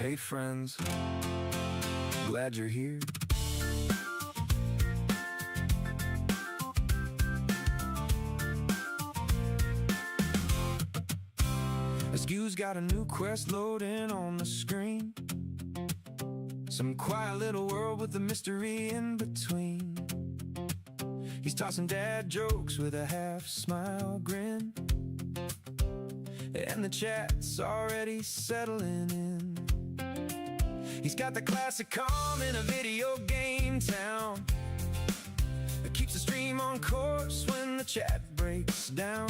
Hey friends, glad you're here. Askew's got a new quest loading on the screen. Some quiet little world with a mystery in between. He's tossing dad jokes with a half-smile grin, and the chat's already settling in. He's got the classic calm in a video game town that keeps the stream on course when the chat breaks down.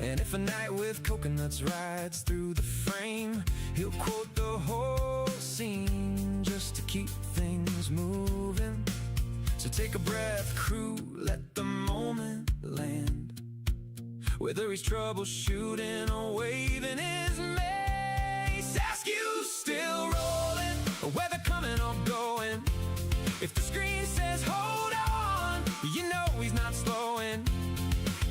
And if a night with coconuts rides through the frame, he'll quote the whole scene just to keep things moving. So take a breath, crew, let the moment land. Whether he's troubleshooting or waving his mace, Askew still rolling, or weather coming or going. If the screen says hold on, you know he's not slowing.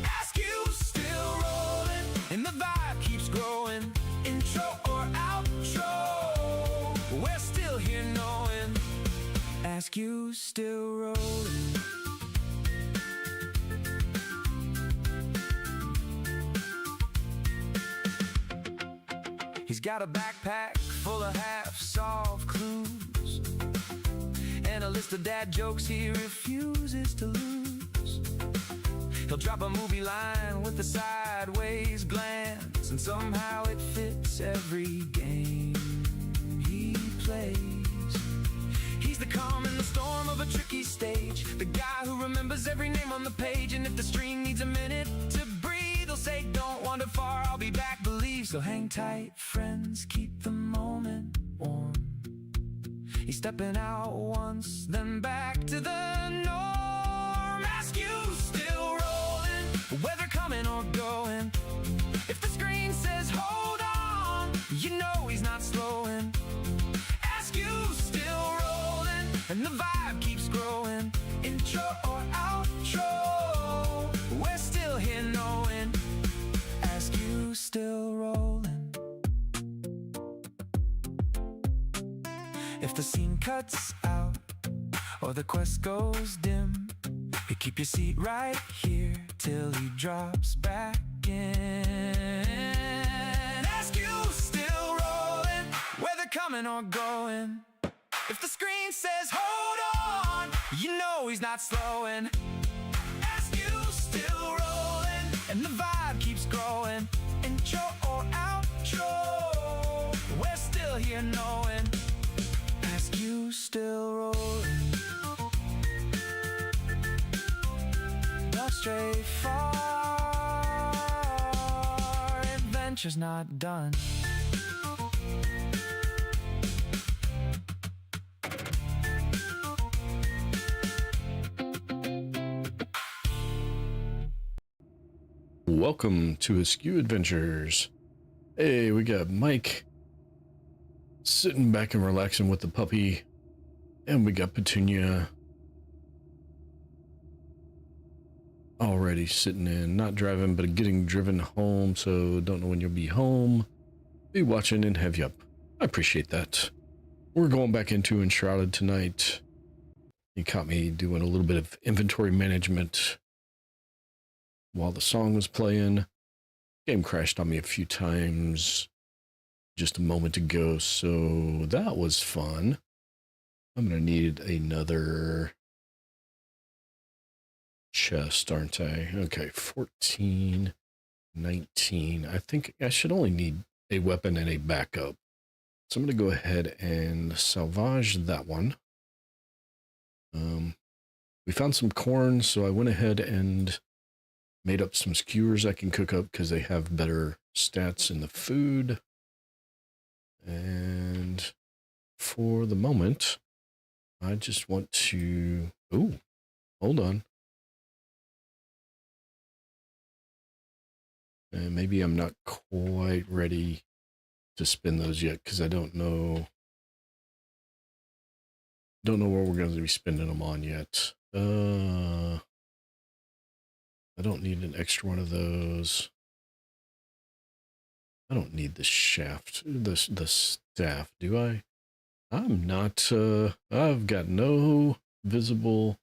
Askew's still rolling, and the vibe keeps growing. Intro or outro, we're still here knowing Askew's still rolling. He's got a backpack full of half-solved clues and a list of dad jokes he refuses to lose. He'll drop a movie line with a sideways glance, and somehow it fits every game he plays. He's the calm in the storm of a tricky stage, the guy who remembers every name on the page. And if the stream needs a minute to breathe, he'll say don't wander far, I'll be back, believe. So hang tight, friends, keep the moment warm. He's stepping out once, then back to the norm. Askew's still rolling, weather coming or going. If the screen says hold on, you know he's not slowing. Askew's still rolling, and the vibe keeps growing. Intro or outro, we're still here knowing Askew's still rolling. If the scene cuts out or the quest goes dim, you keep your seat right here till he drops back in. Askew's still rolling, whether coming or going. If the screen says hold on, you know he's not slowing. Askew's still rolling, and the vibe keeps growing. Intro or outro, we're still here knowing Askew's still rolling. Don't stray far, adventure's not done. Welcome to Askew Adventures. Hey, we got Mike sitting back and relaxing with the puppy, and we got Petunia already sitting in, not driving, but getting driven home, so don't know when you'll be home. Be watching and have you up. I appreciate that. We're going back into Enshrouded tonight. You caught me doing a little bit of inventory management while the song was playing. Game crashed on me a few times just a moment ago, so that was fun. I'm gonna need another chest, aren't I? Okay, 14, 19. I think I should only need a weapon and a backup. So I'm gonna go ahead and salvage that one. We found some corn, so I went ahead and made up some skewers I can cook up because they have better stats in the food. And for the moment, I just want to... Oh, hold on. And maybe I'm not quite ready to spin those yet because I don't know where we're going to be spending them on yet. I don't need an extra one of those. I don't need the shaft, the staff, do I? I'm not, I've got no visible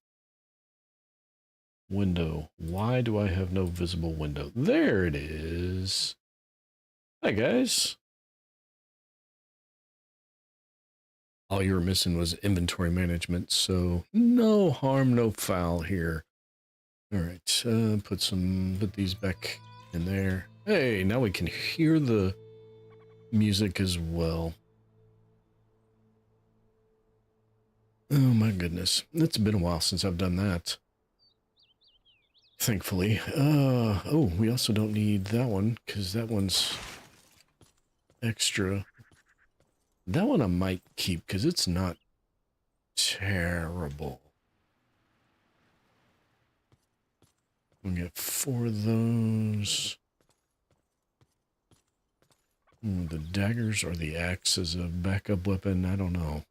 window. Why do I have no visible window? There it is. Hi, guys. All you were missing was inventory management, so no harm, no foul here. All right, put these back in there. Hey, now we can hear the music as well. Oh my goodness, it's been a while since I've done that. Thankfully. Oh, we also don't need that one because that one's extra. That one I might keep because it's not terrible. We'll get 4 of those. The daggers or the axe as a backup weapon, I don't know.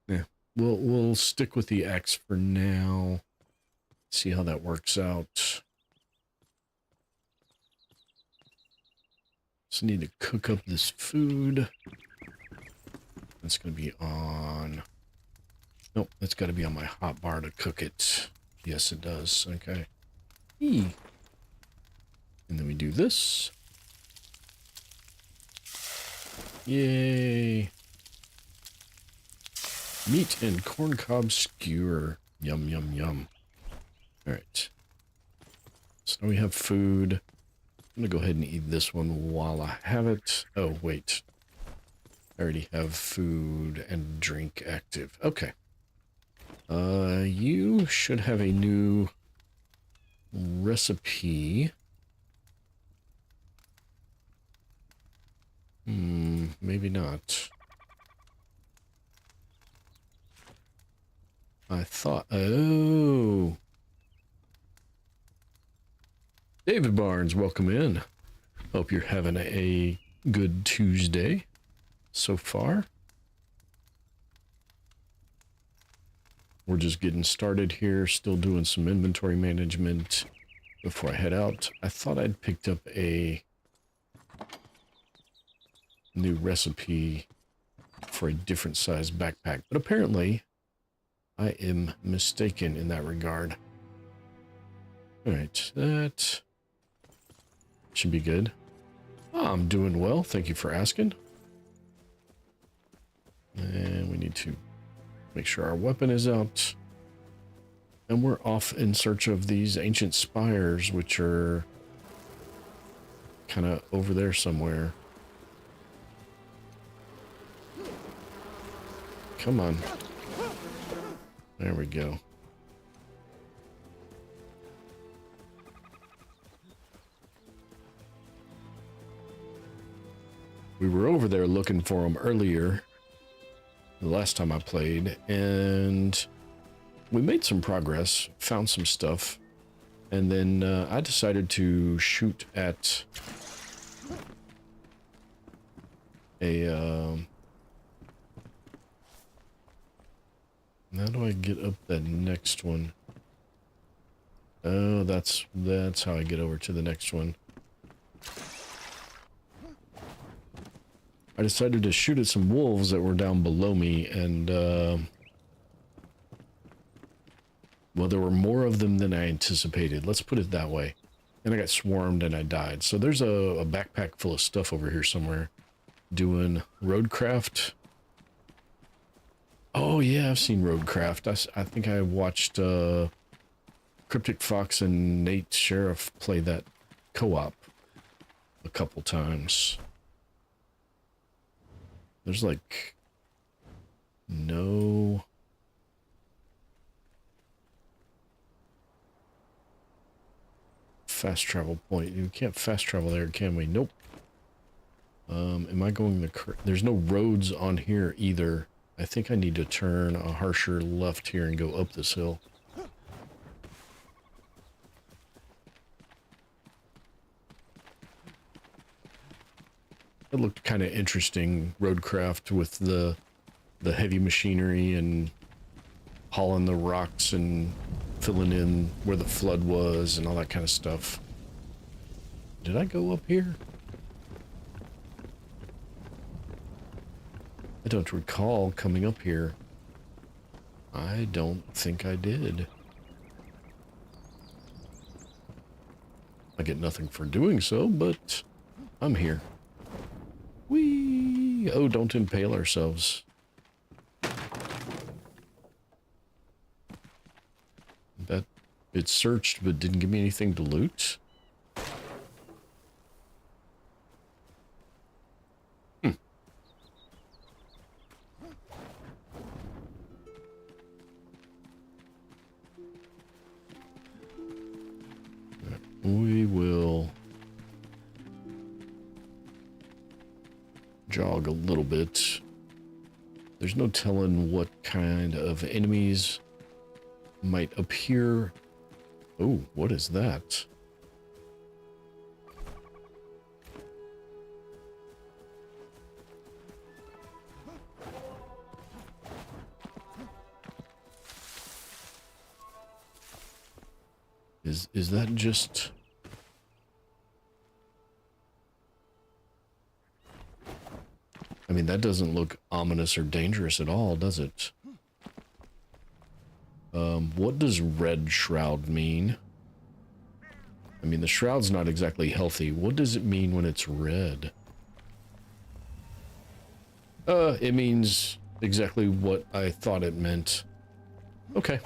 Yeah, we'll stick with the axe for now. See how that works out. Just need to cook up this food. That's going to be on... Nope, that's got to be on my hot bar to cook it. Yes, it does. Okay. And then we do this. Yay. Meat and corncob skewer. Yum, yum, yum. All right. So now we have food. I'm going to go ahead and eat this one while I have it. Oh, wait. I already have food and drink active. Okay. You should have a new recipe. Maybe not. I thought, oh. David Barnes, welcome in. Hope you're having a good Tuesday so far. We're just getting started here, still doing some inventory management before I head out. I thought I'd picked up a new recipe for a different size backpack, but apparently I am mistaken in that regard. All right, that should be good. Oh, I'm doing well. Thank you for asking. And we need to make sure our weapon is out. And we're off in search of these ancient spires, which are kind of over there somewhere. Come on. There we go. We were over there looking for them earlier, the last time I played, and we made some progress, found some stuff, and then I decided to shoot at a, how do I get up that next one? Oh, that's how I get over to the next one. I decided to shoot at some wolves that were down below me, and, well, there were more of them than I anticipated. Let's put it that way. And I got swarmed and I died. So there's a backpack full of stuff over here somewhere. Doing roadcraft. Oh, yeah, I've seen roadcraft. I think I watched Cryptic Fox and Nate Sheriff play that co-op a couple times. There's like no fast travel point. You can't fast travel there, can we? Nope. Am I going the there's no roads on here either. I think I need to turn a harsher left here and go up this hill. It looked kind of interesting, roadcraft with the heavy machinery and hauling the rocks and filling in where the flood was and all that kind of stuff. Did I go up here? I don't recall coming up here. I don't think I did. I get nothing for doing so, but I'm here. Whee! Oh, don't impale ourselves. That it searched but didn't give me anything to loot. We will jog a little bit. There's no telling what kind of enemies might appear. Oh, what is that? Is that just... I mean, that doesn't look ominous or dangerous at all, does it? What does red shroud mean? I mean, the shroud's not exactly healthy. What does it mean when it's red? It means exactly what I thought it meant. Okay.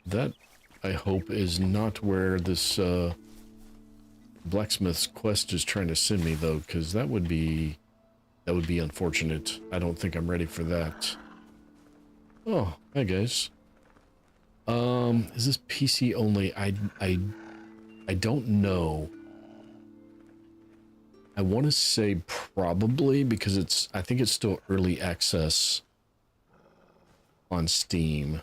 That, I hope, is not where this blacksmith's quest is trying to send me, though, because that would be unfortunate. I don't think I'm ready for that. Oh, hi guys. Is this PC only? I don't know. I want to say probably because I think it's still early access on Steam.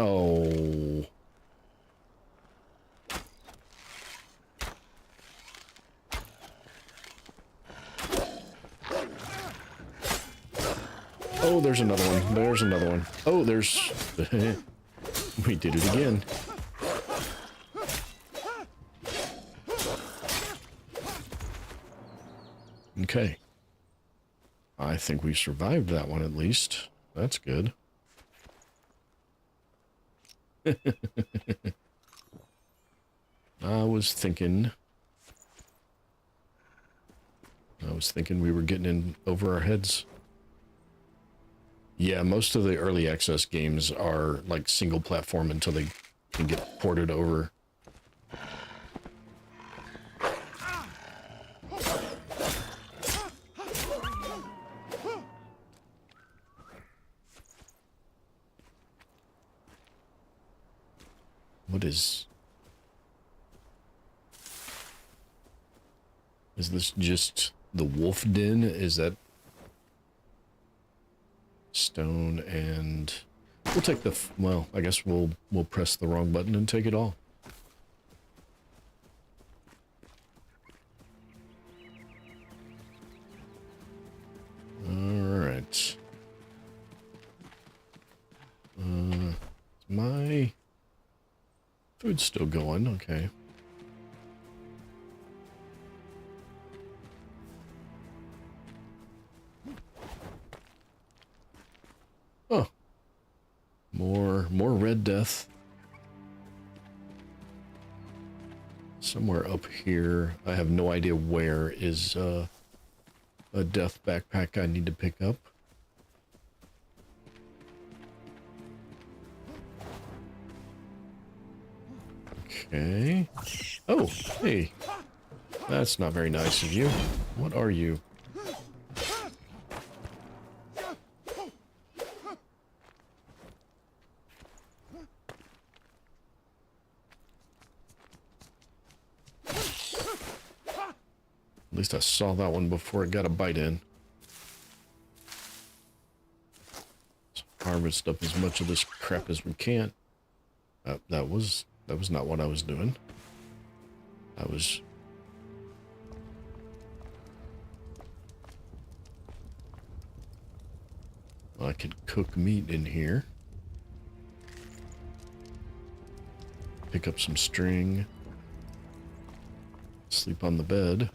Oh. Oh, there's another one. There's another one. Oh, there's... We did it again. Okay. I think we survived that one at least. That's good. I was thinking we were getting in over our heads. Yeah, most of the early access games are like single platform until they can get ported over. What is this just the wolf den? Is that stone? And we'll take the, well, I guess we'll press the wrong button and take it all. All right. My food's still going, okay. Oh. More red death. Somewhere up here. I have no idea where is a death backpack I need to pick up. Okay. Oh, hey. That's not very nice of you. What are you? At least I saw that one before it got a bite in. harvest up as much of this crap as we can. That was not what I was doing. I could cook meat in here. Pick up some string. Sleep on the bed.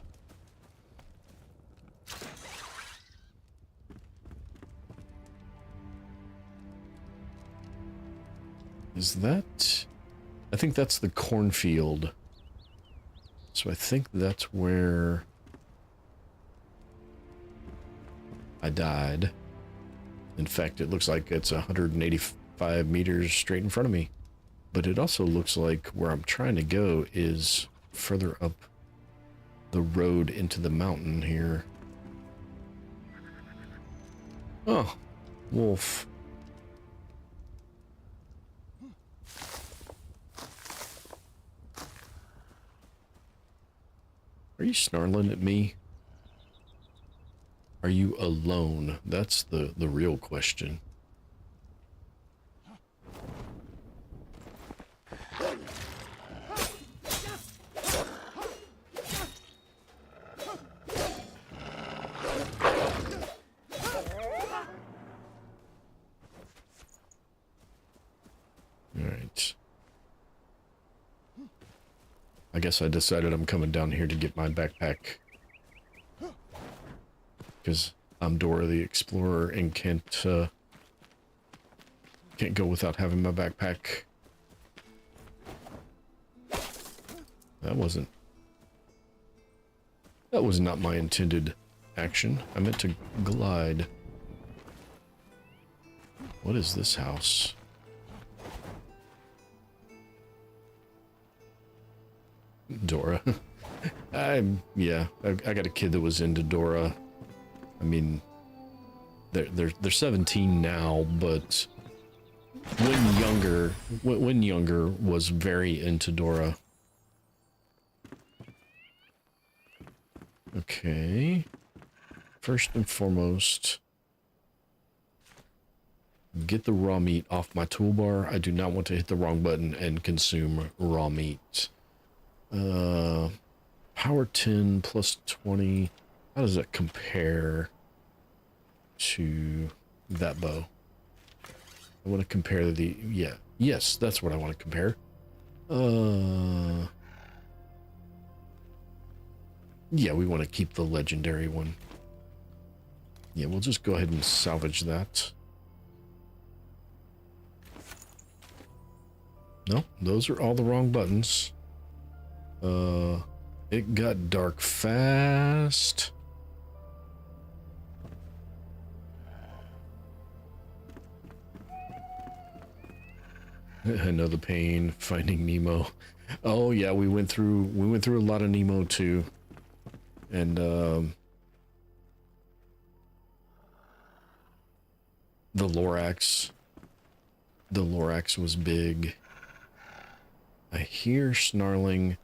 Is that... I think that's the cornfield. So I think that's where I died. In fact, it looks like it's 185 meters straight in front of me. But it also looks like where I'm trying to go is further up the road into the mountain here. Oh, wolf. Are you snarling at me? Are you alone? That's the real question. Alright. I guess I decided I'm coming down here to get my backpack. Because I'm Dora the Explorer and can't go without having my backpack. That was not my intended action. I meant to glide. What is this house? Dora. I got a kid that was into Dora. I mean, they're 17 now, but when younger was very into Dora. Okay. First and foremost, get the raw meat off my toolbar. I do not want to hit the wrong button and consume raw meat. Power 10 plus 20. How does that compare to that bow? I want to compare the... Yes, that's what I want to compare. Yeah, we want to keep the legendary one. Yeah, we'll just go ahead and salvage that. No, those are all the wrong buttons. It got dark fast. I know the pain finding Nemo. Oh yeah, we went through a lot of Nemo too. And the Lorax was big. I hear snarling.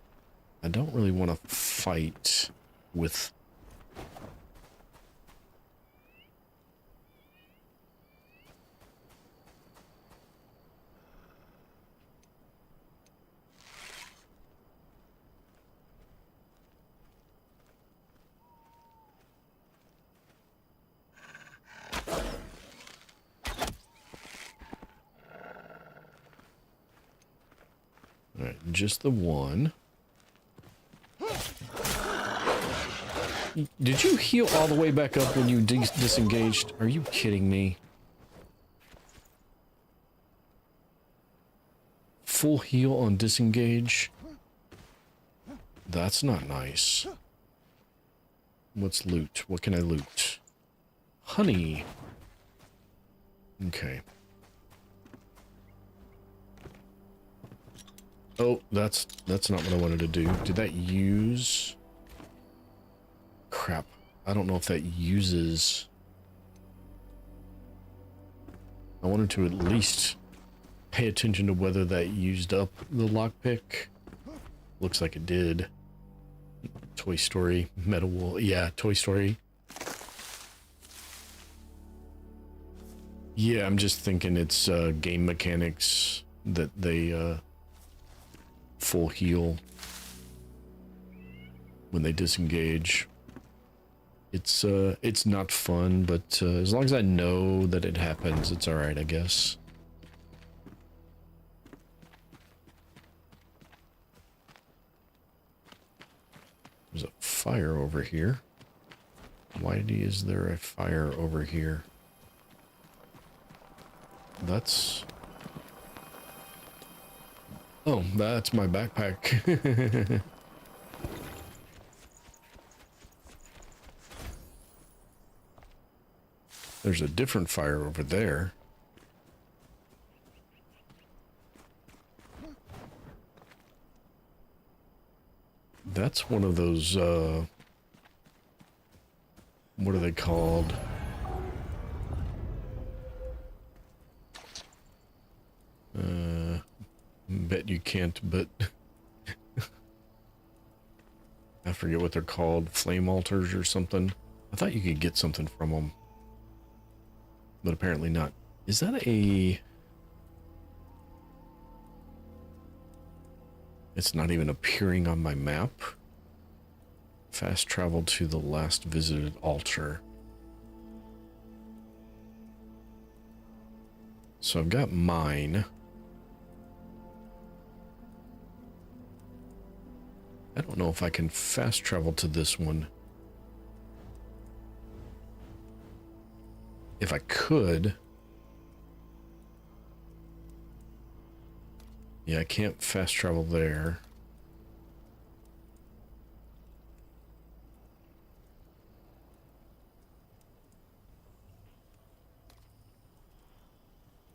I don't really want to fight with... All right, just the one. Did you heal all the way back up when you disengaged? Are you kidding me? Full heal on disengage? That's not nice. What's loot? What can I loot? Honey. Okay. Oh, that's not what I wanted to do. Did that use... Crap. I don't know if that uses... I wanted to at least pay attention to whether that used up the lockpick. Looks like it did. Toy Story, Metal Wool. Yeah, Toy Story. Yeah, I'm just thinking it's game mechanics that they full heal when they disengage. It's not fun, but as long as I know that it happens, it's alright, I guess. There's a fire over here. Why is there a fire over here? That's... Oh, that's my backpack. There's a different fire over there. That's one of those, what are they called? Bet you can't, but I forget what they're called. Flame altars or something. I thought you could get something from them, but apparently not. Is that a... It's not even appearing on my map. Fast travel to the last visited altar. So I've got mine. I don't know if I can fast travel to this one. If I could... Yeah, I can't fast travel there.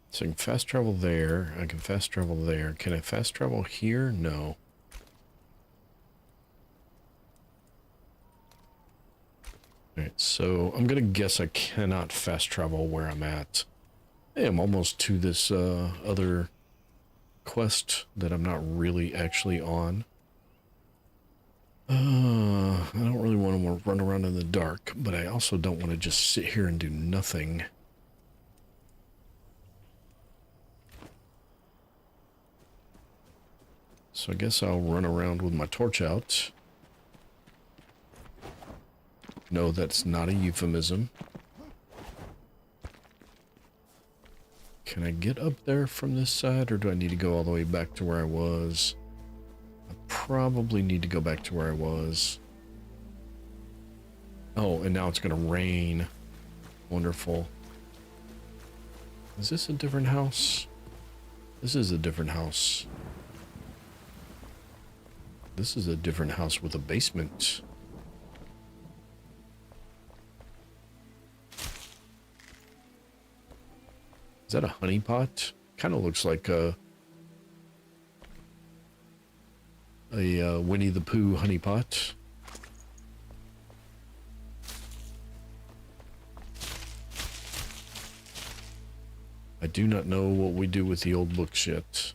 So I can fast travel there. I can fast travel there. Can I fast travel here? No. Alright, so I'm gonna guess I cannot fast travel where I'm at. Hey, I'm almost to this other quest that I'm not really actually on. I don't really want to run around in the dark, but I also don't want to just sit here and do nothing. So I guess I'll run around with my torch out. No, that's not a euphemism. Can I get up there from this side, or do I need to go all the way back to where I was? I probably need to go back to where I was. Oh, and now it's gonna rain. Wonderful. Is this a different house? This is a different house. This is a different house with a basement. Is that a honey pot? Kind of looks like a Winnie the Pooh honey pot. I do not know what we do with the old books yet.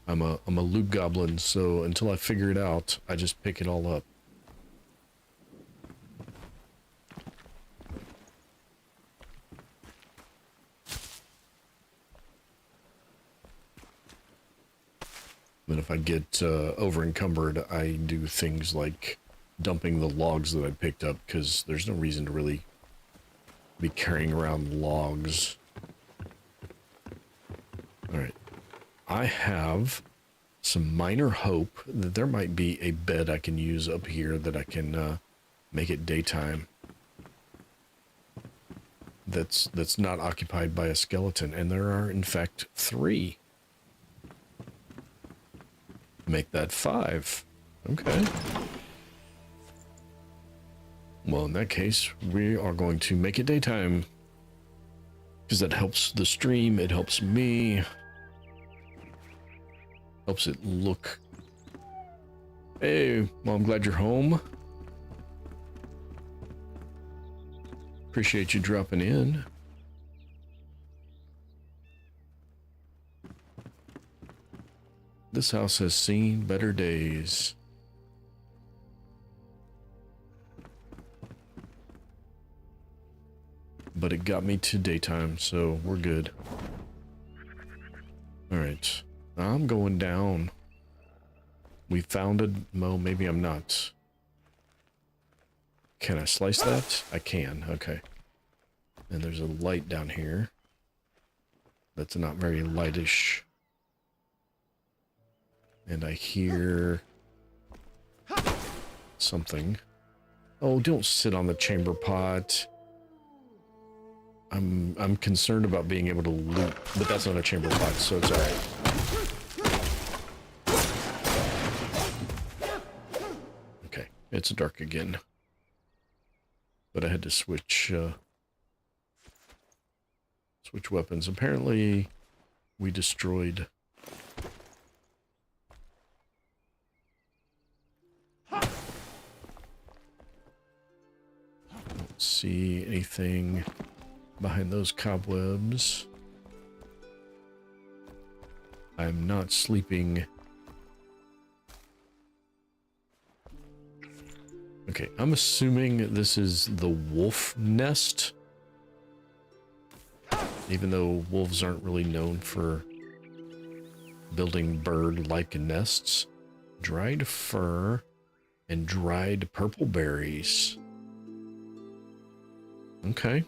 I'm a loot goblin, so until I figure it out, I just pick it all up. But if I get over encumbered, I do things like dumping the logs that I picked up, because there's no reason to really be carrying around logs. Alright. I have some minor hope that there might be a bed I can use up here that I can make it daytime. That's not occupied by a skeleton, and there are in fact 3. Make that 5. Okay. Well, in that case, we are going to make it daytime, because that helps the stream, it helps me, helps it look. Hey, well, I'm glad you're home. Appreciate you dropping in. This house has seen better days. but it got me to daytime, so we're good. Alright, I'm going down. We found a... Well, maybe I'm not. Can I slice that? I can, okay. And there's a light down here. That's not very lightish. And I hear... something. Oh, don't sit on the chamber pot. I'm concerned about being able to loot, but that's not a chamber pot, so it's alright. Okay, it's dark again. But I had to switch weapons. Apparently, we destroyed... Don't see anything behind those cobwebs. I'm not sleeping. Okay, I'm assuming this is the wolf nest. Even though wolves aren't really known for building bird-like nests. Dried fur and dried purple berries. Okay.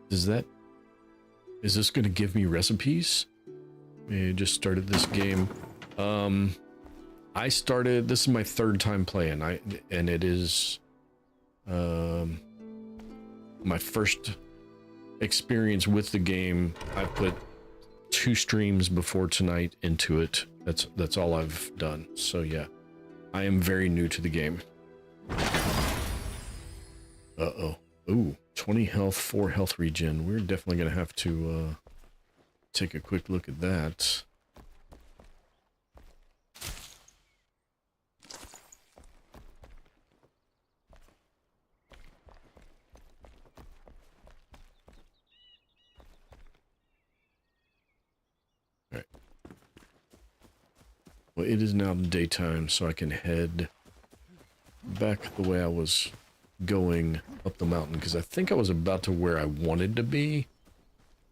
Is this going to give me recipes? I just started this game. This is my third time playing, and it is my first experience with the game. I put 2 streams before tonight into it. That's all I've done. So yeah, I am very new to the game. Uh-oh. Ooh, 20 health, 4 health regen. We're definitely going to have to take a quick look at that. Alright. Well, it is now daytime, so I can head back the way I was going up the mountain, because I think I was about to where I wanted to be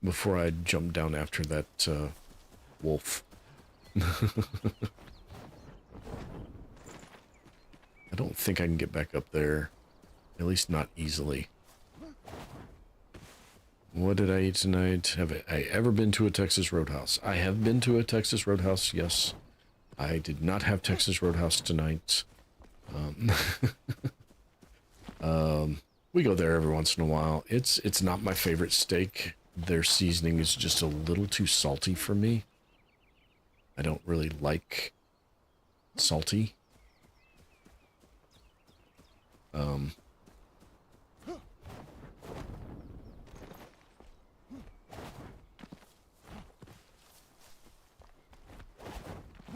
before I jumped down after that wolf. I don't think I can get back up there, at least not easily. What did I eat tonight? Have I ever been to a Texas Roadhouse? I have been to a Texas Roadhouse, yes. I did not have Texas Roadhouse tonight. We go there every once in a while. It's not my favorite steak. Their seasoning is just a little too salty for me. I don't really like salty.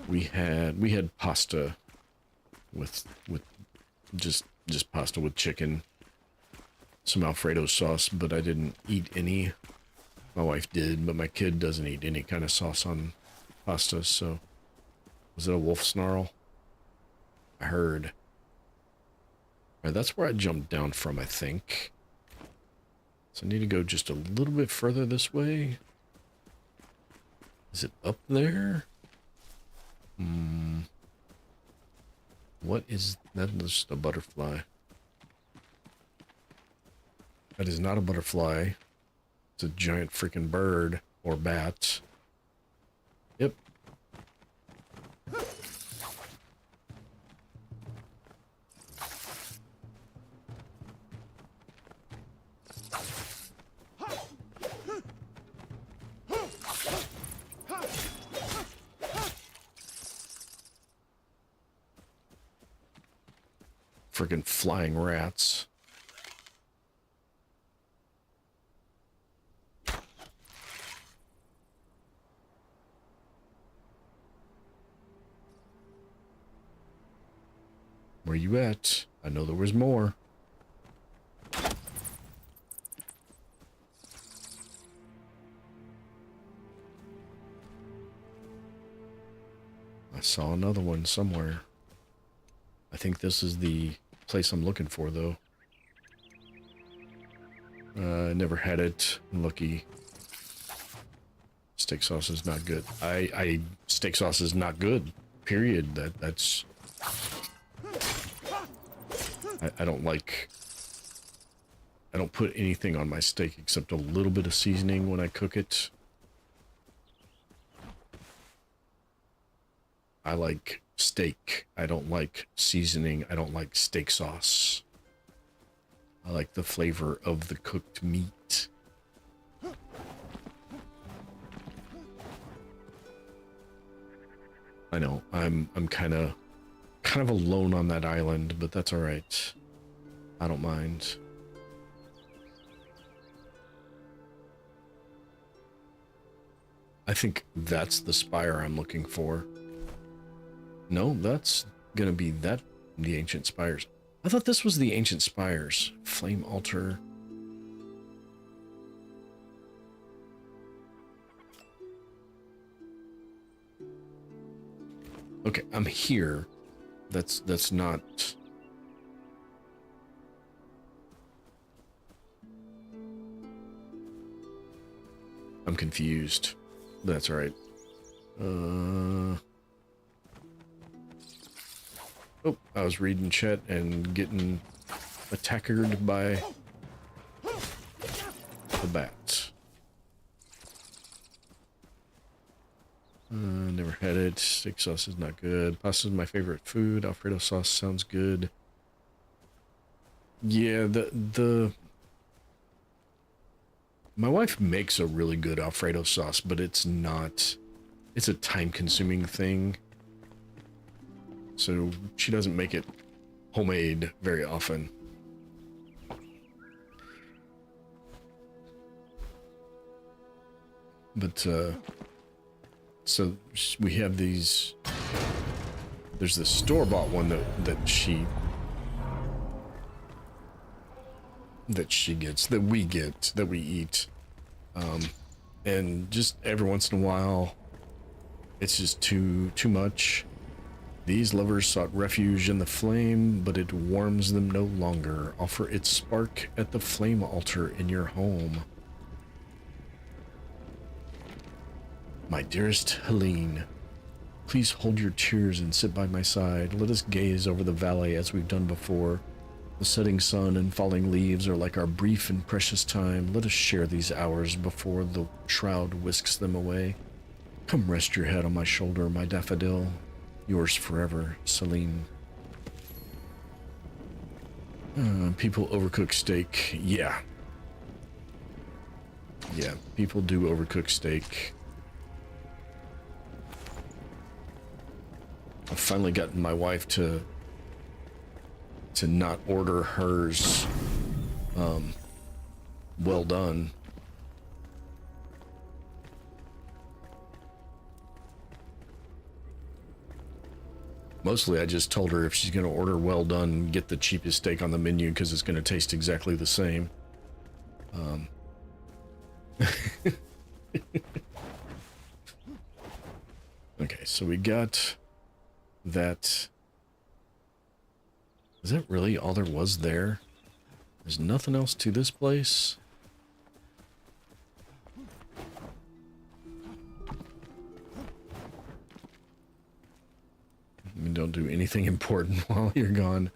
We had pasta with just pasta with chicken, some Alfredo sauce, but I didn't eat any. My wife did, but my kid doesn't eat any kind of sauce on pasta, so... Was it a wolf snarl? I heard. Alright, that's where I jumped down from, I think. So I need to go just a little bit further this way. Is it up there? What is that? Just a butterfly. That is not a butterfly. It's a giant freaking bird or bat. Yep. Friggin' flying rats. Where you at? I know there was more. I saw another one somewhere. I think this is the place I'm looking for, though. Never had it. Lucky. Steak sauce is not good. Steak sauce is not good. Period. That's. I don't like. I don't put anything on my steak except a little bit of seasoning when I cook it. I like steak. I don't like seasoning. I don't like steak sauce. I like the flavor of the cooked meat. I know I'm kind of alone on that island, but that's all right. I don't mind. I think that's the spire I'm looking for. No, that's gonna be the ancient spires. I thought this was the ancient spires. Flame altar. Okay, I'm here. That's not. I'm confused. That's all right. Oh, I was reading chat and getting attacked by the bat. Never had it. Steak sauce is not good. Pasta is my favorite food. Alfredo sauce sounds good. Yeah, my wife makes a really good Alfredo sauce, but it's not. It's a time-consuming thing. So she doesn't make it homemade very often. But, so we have these, there's this store-bought one that we eat. And just every once in a while, it's just too much. These lovers sought refuge in the flame, but it warms them no longer. Offer its spark at the flame altar in your home. My dearest Helene, please hold your tears and sit by my side. Let us gaze over the valley as we've done before. The setting sun and falling leaves are like our brief and precious time. Let us share these hours before the shroud whisks them away. Come rest your head on my shoulder, my daffodil. Yours forever, Celine. People overcook steak. Yeah. Yeah, people do overcook steak. I've finally gotten my wife to not order hers well done. Mostly I just told her if she's going to order well done, get the cheapest steak on the menu because it's going to taste exactly the same. Okay, so we got that. Is that really all there was there? There's nothing else to this place? I mean, don't do anything important while you're gone.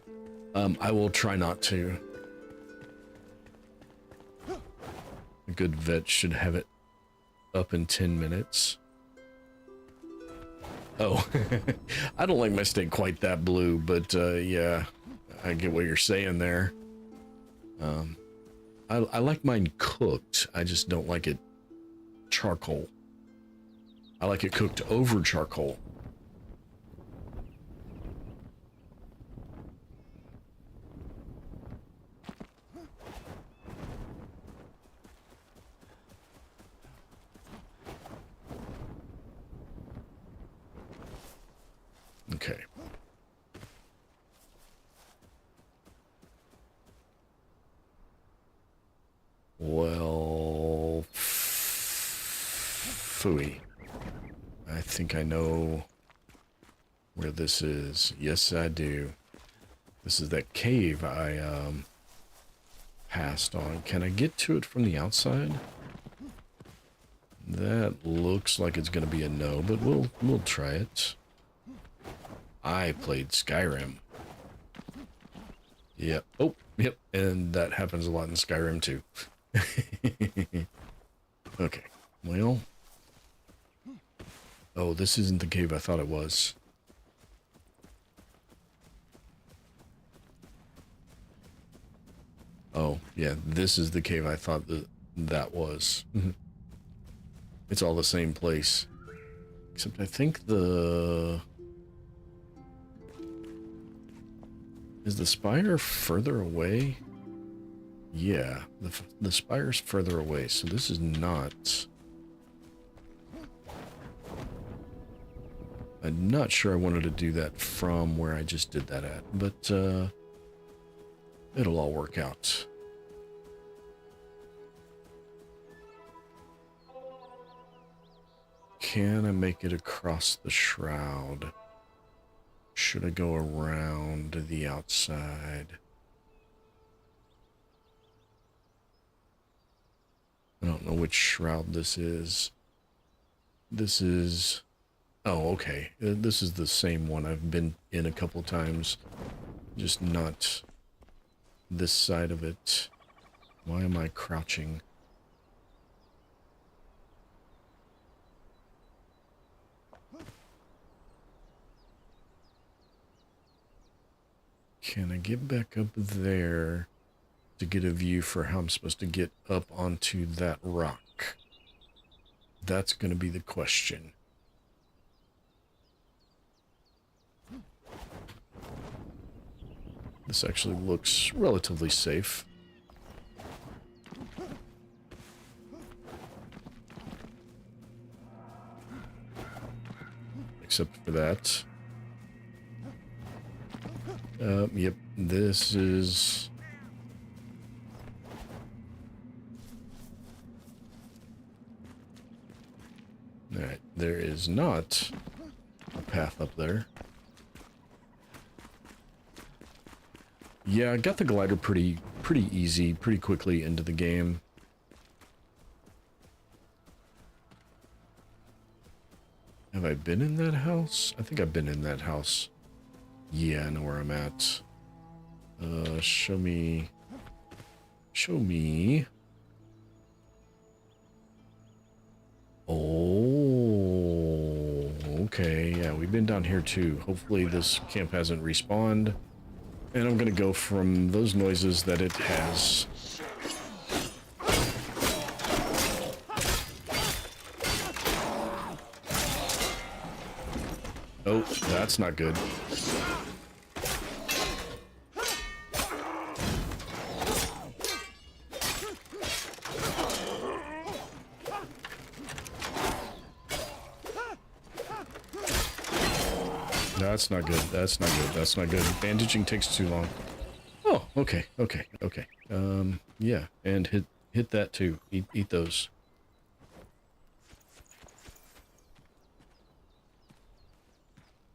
I will try not to. A good vet should have it up in 10 minutes. Oh, I don't like my steak quite that blue, but yeah, I get what you're saying there. I like mine cooked. I just don't like it charcoal. I like it cooked over charcoal. Okay. Well, phooey. I think I know where this is. Yes, I do. This is that cave I passed on. Can I get to it from the outside? That looks like it's going to be a no, but we'll try it. I played Skyrim. Yep. Oh, yep. And that happens a lot in Skyrim too. Okay. Well. Oh, this isn't the cave I thought it was. Oh, yeah. This is the cave I thought that was. It's all the same place. Except I think is the spire further away? Yeah, the spire's further away, so this is not... I'm not sure I wanted to do that from where I just did that at, but it'll all work out. Can I make it across the shroud? Should I go around the outside? I don't know which shroud this is. This is... Oh, okay. This is the same one I've been in a couple times. Just not this side of it. Why am I crouching? Can I get back up there to get a view for how I'm supposed to get up onto that rock? That's going to be the question. This actually looks relatively safe. Except for that. Yep, this is... Alright, there is not a path up there. Yeah, I got the glider pretty easy, pretty quickly into the game. Have I been in that house? I think I've been in that house. Yeah, I know where I'm at. Show me. Show me. Oh, okay. Yeah, we've been down here too. Hopefully this camp hasn't respawned. And I'm gonna go from those noises that it has. Oh, that's not good. That's not good. That's not good. That's not good. Bandaging takes too long. Oh, okay, okay, okay. Yeah, and hit that too. Eat those.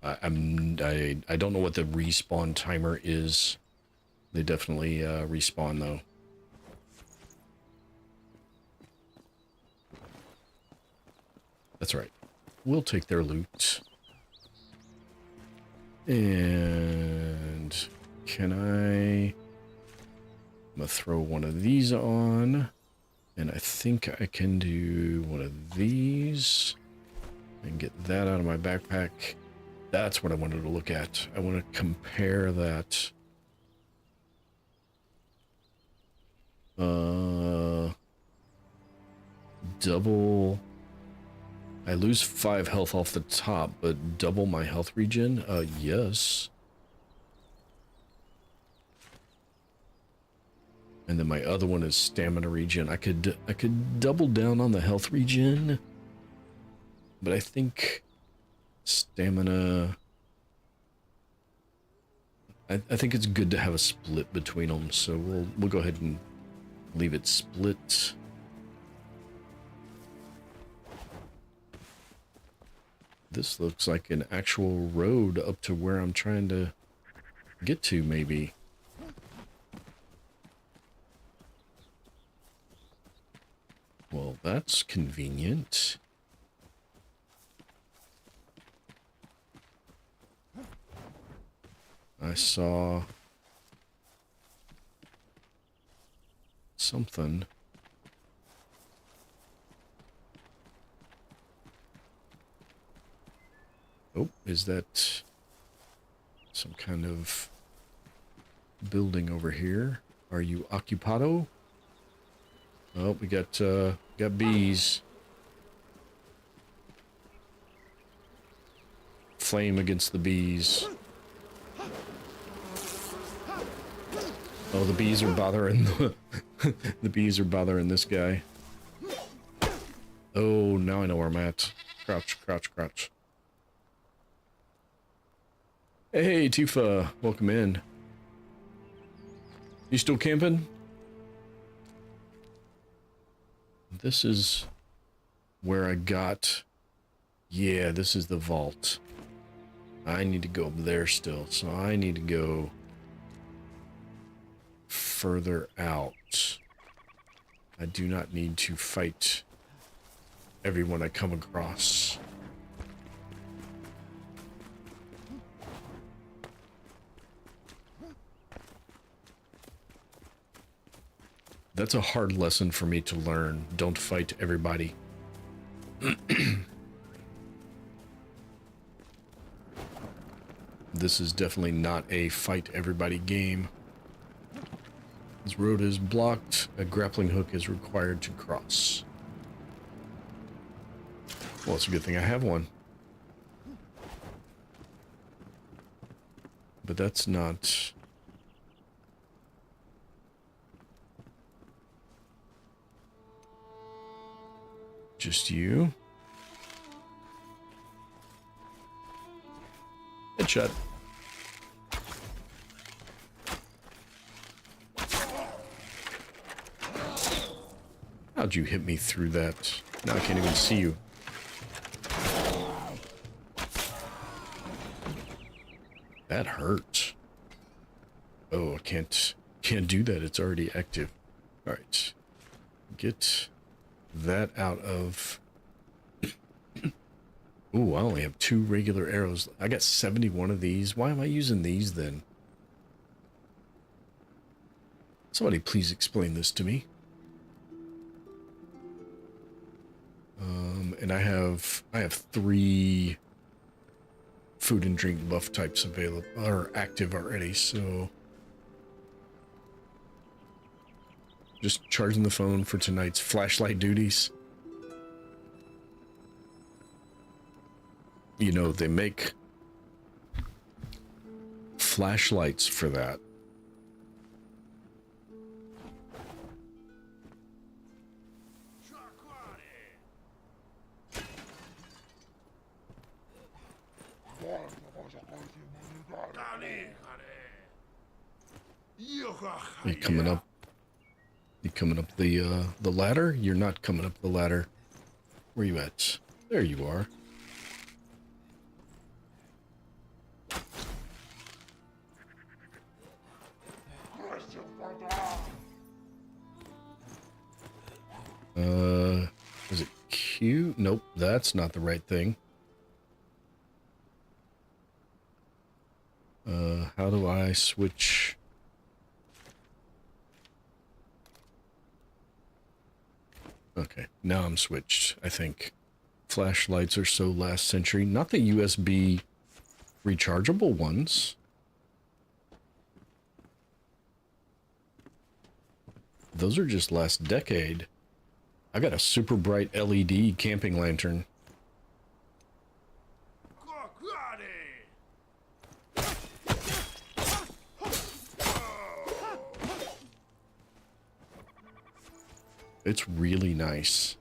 I don't know what the respawn timer is. They definitely respawn though. That's right. We'll take their loot. And can I'm gonna throw one of these on, and I think I can do one of these and get that out of my backpack. That's what I wanted to look at. I want to compare that. Double. I lose 5 health off the top, but double my health regen? Yes. And then my other one is stamina regen. I could double down on the health regen, but I think stamina... I think it's good to have a split between them, so we'll go ahead and leave it split. This looks like an actual road up to where I'm trying to get to, maybe. Well, that's convenient. I saw something. Oh, is that some kind of building over here? Are you occupado? Oh, we got bees. Flame against the bees. Oh, the bees are bothering the bees are bothering this guy. Oh, now I know where I'm at. Crouch, crouch, crouch. Hey, Tifa, welcome in. You still camping? This is where I got... Yeah, this is the vault. I need to go up there still, so I need to go further out. I do not need to fight everyone I come across. That's a hard lesson for me to learn. Don't fight everybody. This is definitely not a fight everybody game. This road is blocked. A grappling hook is required to cross. Well, it's a good thing I have one. But that's not... Just you? Headshot. How'd you hit me through that? Now I can't even see you. That hurt. Oh, I can't do that. It's already active. All right. Get that out of... Ooh, I only have 2 regular arrows. I got 71 of these. Why am I using these then? Somebody please explain this to me. And I have 3 food and drink buff types available or active already, so just charging the phone for tonight's flashlight duties. You know, they make flashlights for that. You coming up? You coming up the ladder? You're not coming up the ladder. Where you at? There you are. Is it Q? Nope, that's not the right thing. How do I switch? Okay, now I'm switched, I think. Flashlights are so last century. Not the USB rechargeable ones. Those are just last decade. I got a super bright LED camping lantern. It's really nice.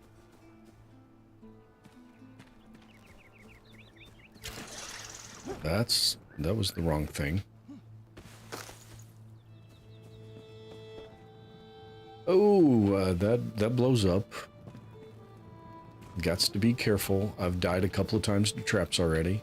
That was the wrong thing. Oh, that blows up. Gots to be careful. I've died a couple of times to traps already.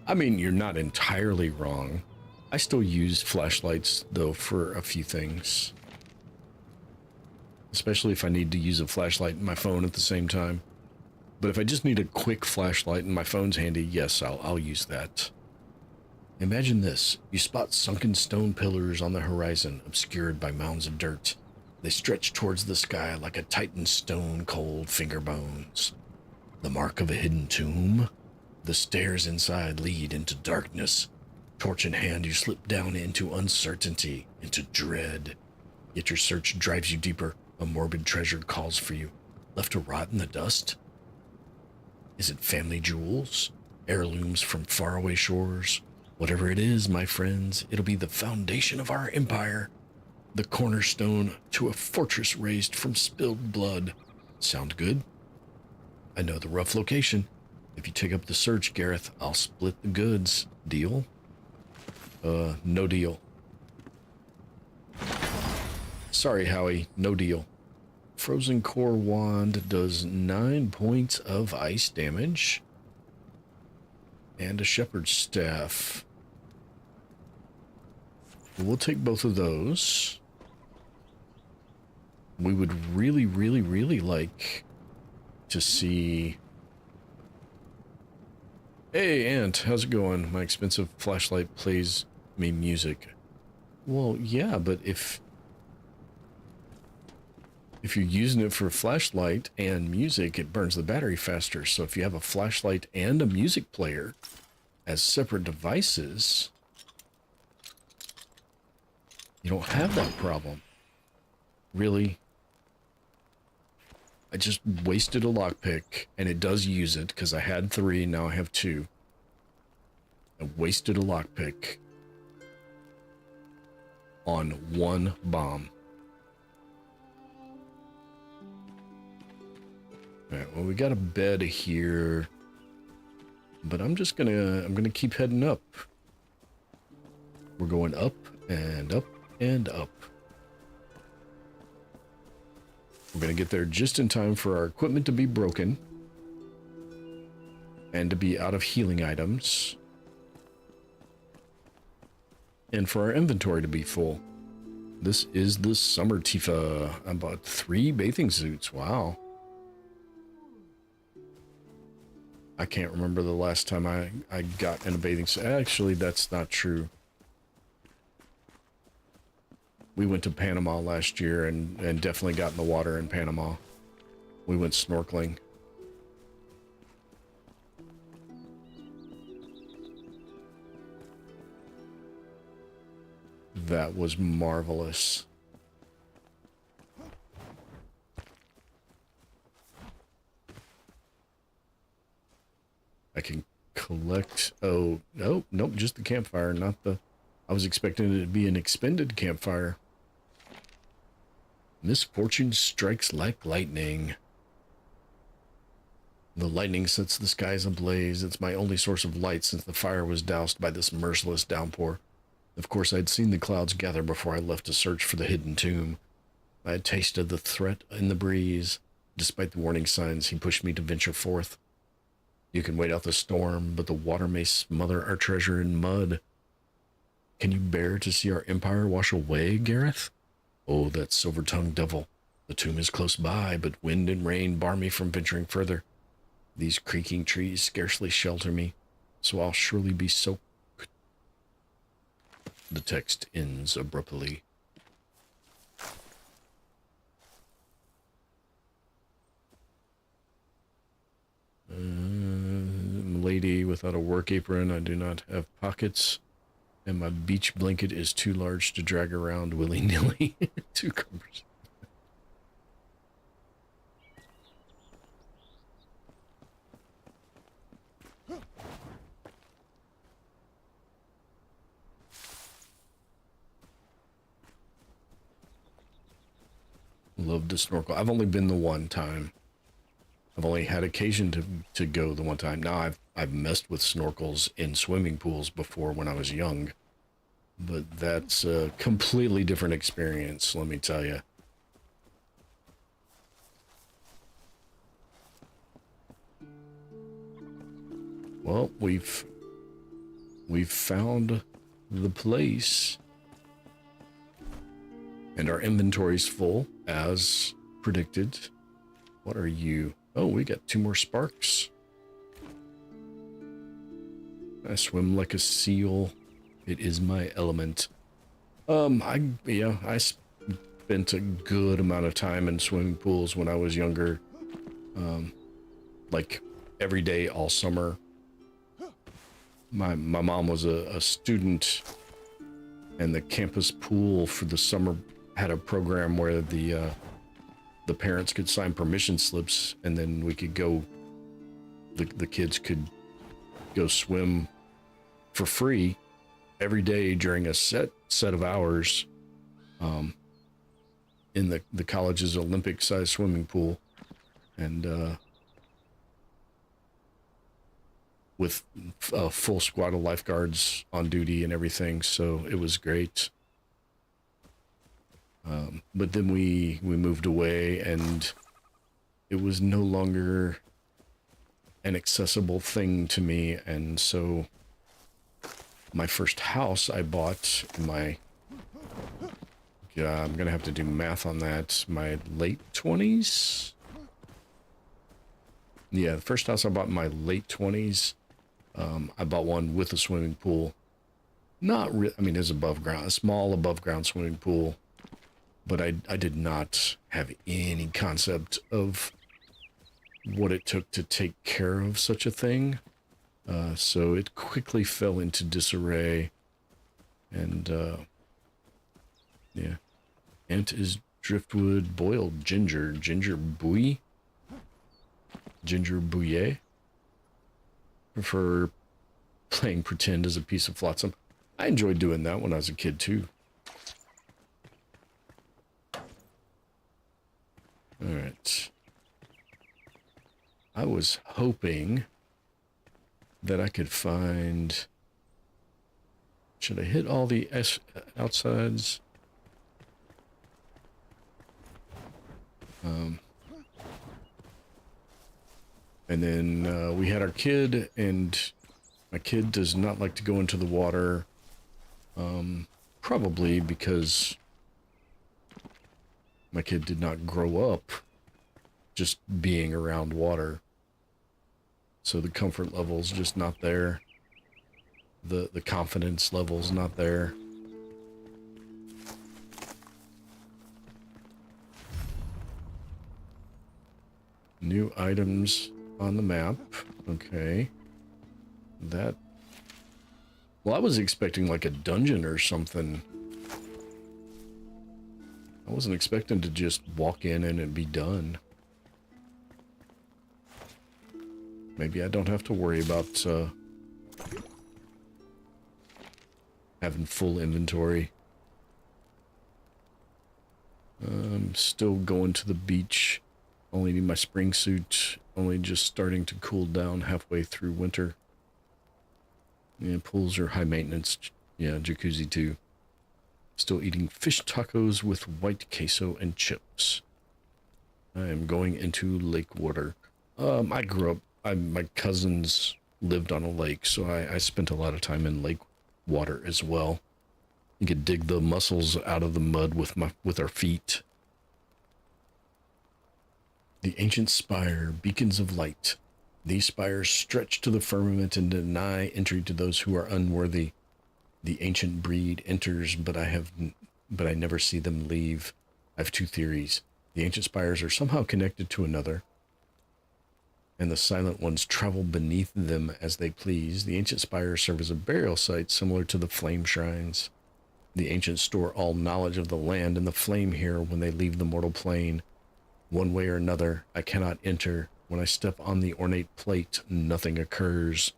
I mean, you're not entirely wrong. I still use flashlights, though, for a few things. Especially if I need to use a flashlight and my phone at the same time. But if I just need a quick flashlight and my phone's handy, yes, I'll use that. Imagine this. You spot sunken stone pillars on the horizon, obscured by mounds of dirt. They stretch towards the sky like a titan's stone-cold finger bones. The mark of a hidden tomb? The stairs inside lead into darkness. Torch in hand, you slip down into uncertainty, into dread. Yet your search drives you deeper. A morbid treasure calls for you. Left to rot in the dust? Is it family jewels? Heirlooms from faraway shores? Whatever it is, my friends, it'll be the foundation of our empire. The cornerstone to a fortress raised from spilled blood. Sound good? I know the rough location. If you take up the search, Gareth, I'll split the goods. Deal? No deal. Sorry, Howie, no deal. Frozen Core Wand does 9 points of ice damage. And a Shepherd's Staff. We'll take both of those. We would really, really, really like to see... Hey, Ant, how's it going? My expensive flashlight plays me music. Well, yeah, but if you're using it for a flashlight and music, it burns the battery faster. So if you have a flashlight and a music player as separate devices, you don't have that problem. Really? I just wasted a lockpick, and it does use it, because I had 3, now I have 2. I wasted a lockpick on 1 bomb. Alright, well, we got a bed here, but I'm gonna keep heading up. We're going up and up and up. We're gonna get there just in time for our equipment to be broken and to be out of healing items and for our inventory to be full. This is the summer Tifa. I bought 3 bathing suits. Wow. I can't remember the last time I got in a bathing suit. Actually, that's not true. We went to Panama last year and definitely got in the water in Panama. We went snorkeling. That was marvelous. I can collect... Oh, no, nope, just the campfire, not the... I was expecting it to be an expended campfire. Misfortune strikes like lightning. The lightning sets the skies ablaze. It's my only source of light since the fire was doused by this merciless downpour. Of course, I'd seen the clouds gather before I left to search for the hidden tomb. I had tasted the threat in the breeze. Despite the warning signs, he pushed me to venture forth. You can wait out the storm, but the water may smother our treasure in mud. Can you bear to see our empire wash away, Gareth? Oh, that silver-tongued devil. The tomb is close by, but wind and rain bar me from venturing further. These creaking trees scarcely shelter me, so I'll surely be soaked. The text ends abruptly. Lady without a work apron. I do not have pockets. And my beach blanket is too large to drag around willy-nilly. 2 covers. Love to snorkel. I've only been the one time. I've only had occasion to go the one time. Now I've messed with snorkels in swimming pools before when I was young, but that's a completely different experience, let me tell you. Well, we've we've found the place. And our inventory's full, as predicted. What are you? Oh, we got 2 more sparks. I swim like a seal. It is my element. I spent a good amount of time in swimming pools when I was younger. Like every day, all summer. My mom was a student, and the campus pool for the summer had a program where the parents could sign permission slips, and then we could go, the kids could go swim for free every day during a set of hours in the college's Olympic-sized swimming pool, and with a full squad of lifeguards on duty and everything, so it was great. But then we moved away, and it was no longer an accessible thing to me, and so my first house I bought in my, I'm gonna have to do math on that, my late 20s? Yeah, the first house I bought in my late 20s, I bought one with a swimming pool. Not really, I mean, it's above ground, a small above ground swimming pool. But I did not have any concept of what it took to take care of such a thing. So it quickly fell into disarray. And, yeah. Ant is driftwood, boiled ginger, ginger bouillie, ginger bouillet. Prefer playing pretend as a piece of flotsam. I enjoyed doing that when I was a kid, too. Alright. I was hoping that I could find... Should I hit all the outsides? And then we had our kid, and my kid does not like to go into the water. Probably because my kid did not grow up just being around water. So the comfort level's just not there. The confidence level's not there. New items on the map. Okay. That... Well, I was expecting like a dungeon or something. I wasn't expecting to just walk in and it'd be done. Maybe I don't have to worry about having full inventory. I'm still going to the beach. Only need my spring suit. Only just starting to cool down halfway through winter. Yeah, pools are high maintenance. Yeah, jacuzzi too. Still eating fish tacos with white queso and chips. I am going into lake water. I grew up, my cousins lived on a lake, so I spent a lot of time in lake water as well. You could dig the mussels out of the mud with our feet. The ancient spire, beacons of light. These spires stretch to the firmament and deny entry to those who are unworthy. The ancient breed enters, but I never see them leave. I have 2 theories. The ancient spires are somehow connected to another, and the silent ones travel beneath them as they please. The ancient spires serve as a burial site similar to the flame shrines. The ancients store all knowledge of the land and the flame here when they leave the mortal plane. One way or another, I cannot enter. When I step on the ornate plate, nothing occurs.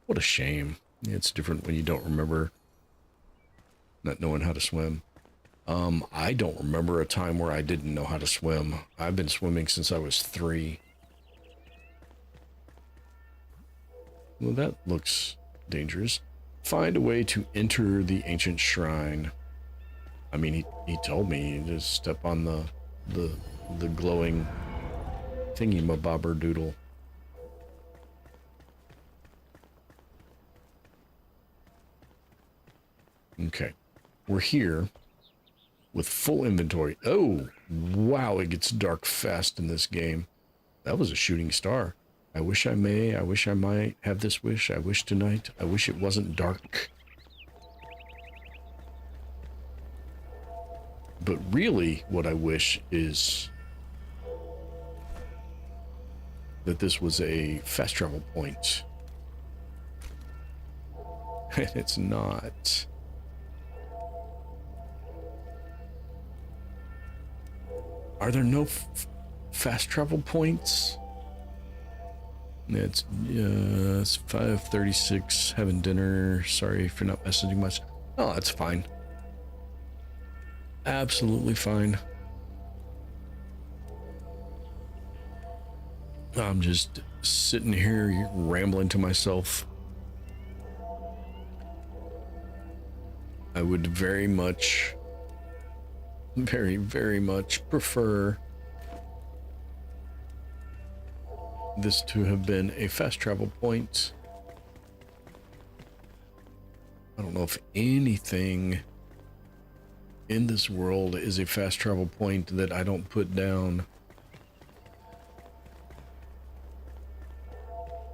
What a shame. It's different when you don't remember not knowing how to swim. I don't remember a time where I didn't know how to swim. I've been swimming since I was 3. Well, that looks dangerous. Find a way to enter the ancient shrine. I mean, he told me, just step on the glowing thingy-mabobber doodle. Okay. We're here with full inventory. Oh, wow, it gets dark fast in this game. That was a shooting star. I wish I may. I wish I might have this wish. I wish tonight. I wish it wasn't dark. But really, what I wish is that this was a fast travel point. And it's not. Are there no fast travel points? It's 5:36, having dinner. Sorry if you're not messaging much. Oh, that's fine. Absolutely fine. I'm just sitting here rambling to myself. I would very much, very much prefer this to have been a fast travel point. I don't know if anything in this world is a fast travel point that I don't put down.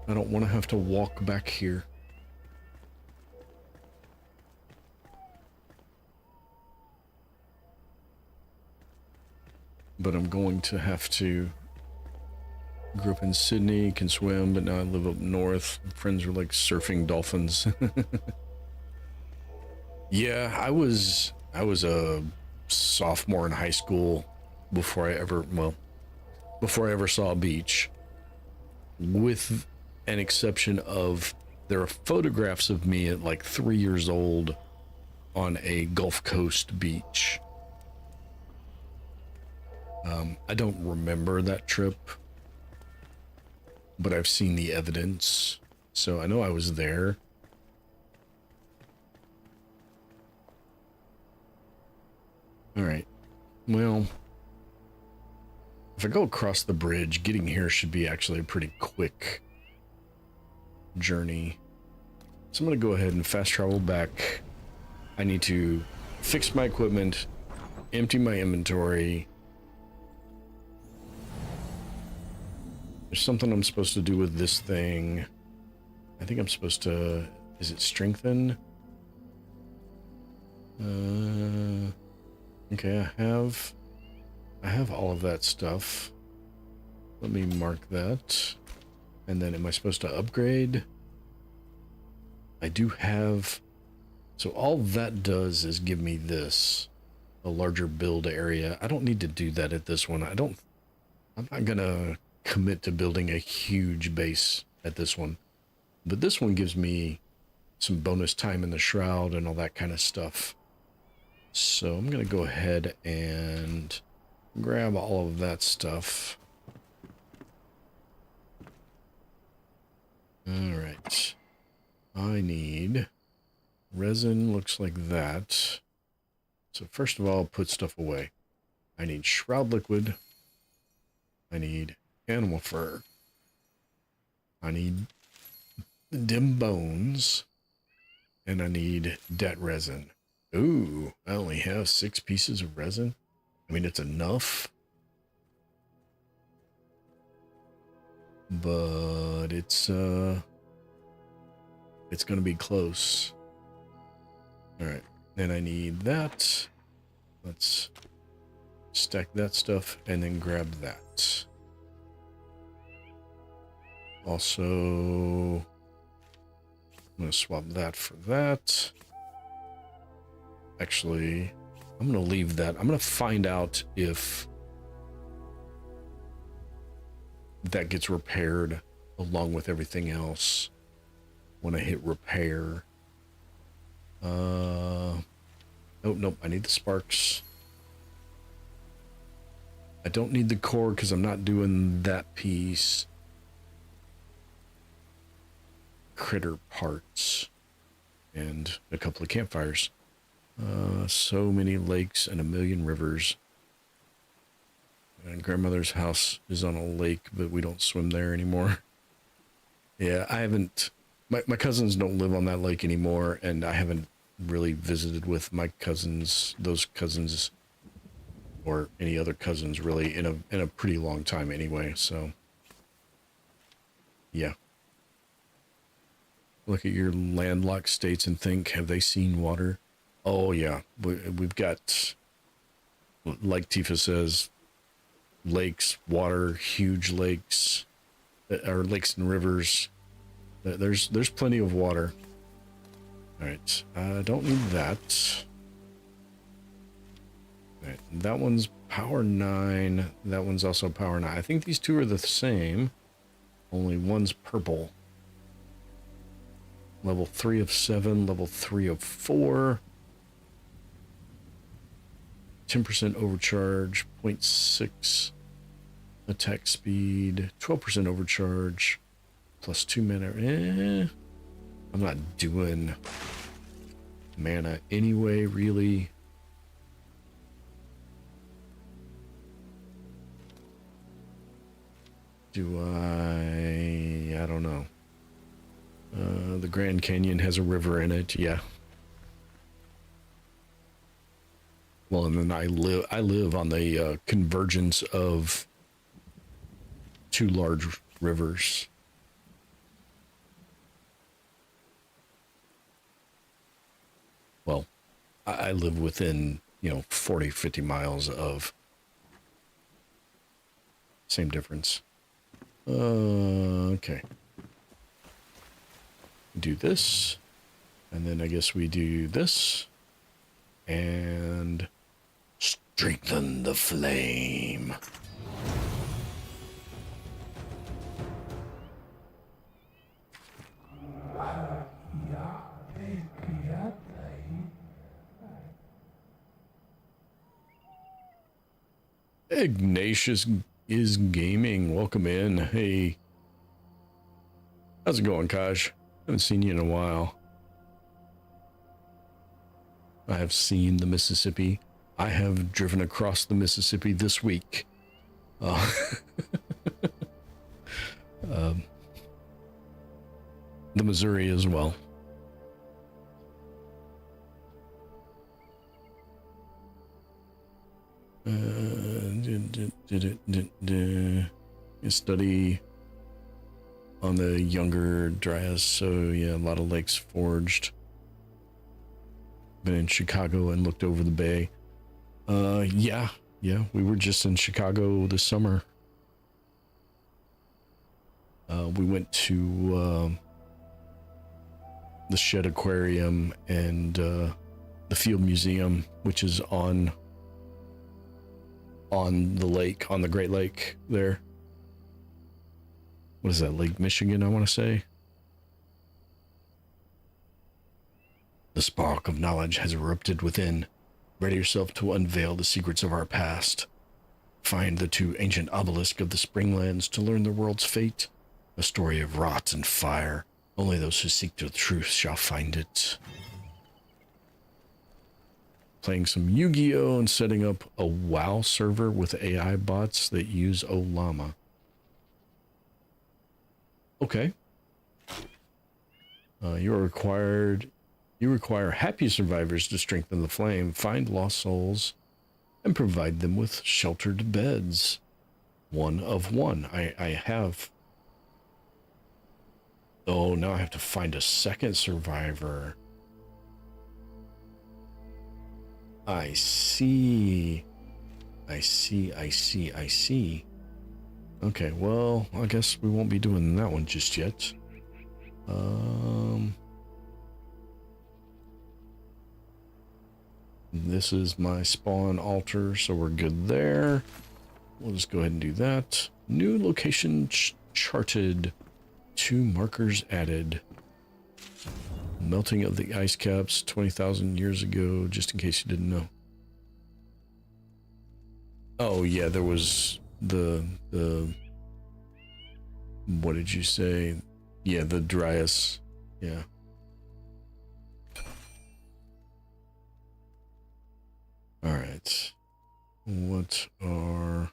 I don't want to have to walk back here. But I'm going to have to. Grew up in Sydney, can swim, but now I live up north. Friends are like surfing dolphins. Yeah, I was a sophomore in high school before I ever saw a beach. With an exception of, there are photographs of me at like 3 years old on a Gulf Coast beach. I don't remember that trip, but I've seen the evidence, so I know I was there. All right, well, if I go across the bridge, getting here should be actually a pretty quick journey. So I'm gonna go ahead and fast travel back. I need to fix my equipment, empty my inventory. There's something I'm supposed to do with this thing. I think I'm supposed to, is it strengthen? Okay, I have all of that stuff. Let me mark that. And then am I supposed to upgrade? I do have, so all that does is give me this, a larger build area. I don't need to do that at this one. I'm not gonna commit to building a huge base at this one, but this one gives me some bonus time in the Shroud and all that kind of stuff. So I'm gonna go ahead and grab all of that stuff. All right, I need resin, looks like that. So first of all, put stuff away. I need Shroud liquid. I need animal fur. I need dim bones. And I need dat resin. Ooh, I only have 6 pieces of resin. I mean, it's enough. But it's gonna be close. All right, then I need that. Let's stack that stuff and then grab that. Also, I'm gonna swap that for that. Actually, I'm gonna leave that. I'm gonna find out if that gets repaired along with everything else when I hit repair. Oh, nope, I need the sparks. I don't need the core because I'm not doing that piece. Critter parts and a couple of campfires. So many lakes and a million rivers. And grandmother's house is on a lake, but we don't swim there anymore. Yeah, I haven't, my cousins don't live on that lake anymore, and I haven't really visited with my cousins, those cousins, or any other cousins really in a pretty long time anyway. So yeah. Look at your landlocked states and think, have they seen water? Oh yeah. We've got, like Tifa says, lakes, water, huge lakes, or lakes and rivers. There's plenty of water. All right, I don't need that. All right, that one's power 9. That one's also power 9. I think these two are the same. Only one's purple. Level 3 of 7, level 3 of 4. 10% overcharge, 0.6 attack speed, 12% overcharge, plus 2 mana. I'm not doing mana anyway, really. Do I don't know. The Grand Canyon has a river in it, yeah. Well, and then I live on the convergence of 2 large rivers. Well, I live within, 40, 50 miles of. Same difference. Okay. Do this. And then I guess we do this. And strengthen the flame. Ignatius is gaming. Welcome in. Hey. How's it going, Kaj? Haven't seen you in a while. I have seen the Mississippi. I have driven across the Mississippi this week. The Missouri as well. Study on the younger Dryas, so yeah, a lot of lakes forged. Been in Chicago and looked over the bay. Yeah, we were just in Chicago this summer. We went to the Shed Aquarium and the Field Museum, which is on the lake, on the Great Lake there. What is that, Lake Michigan, I want to say? The spark of knowledge has erupted within. Ready yourself to unveil the secrets of our past. Find the 2 ancient obelisks of the Springlands to learn the world's fate. A story of rot and fire. Only those who seek the truth shall find it. Playing some Yu-Gi-Oh! And setting up a WoW server with AI bots that use Olama. Okay. You require happy survivors to strengthen the flame, find lost souls, and provide them with sheltered beds. 1 of 1. I have. Oh, now I have to find a second survivor. I see. Okay, well, I guess we won't be doing that one just yet. This is my spawn altar, so we're good there. We'll just go ahead and do that. New location charted. 2 markers added. Melting of the ice caps 20,000 years ago, just in case you didn't know. Oh yeah, there was the what did you say? Yeah, the Dryas. Yeah. All right. What are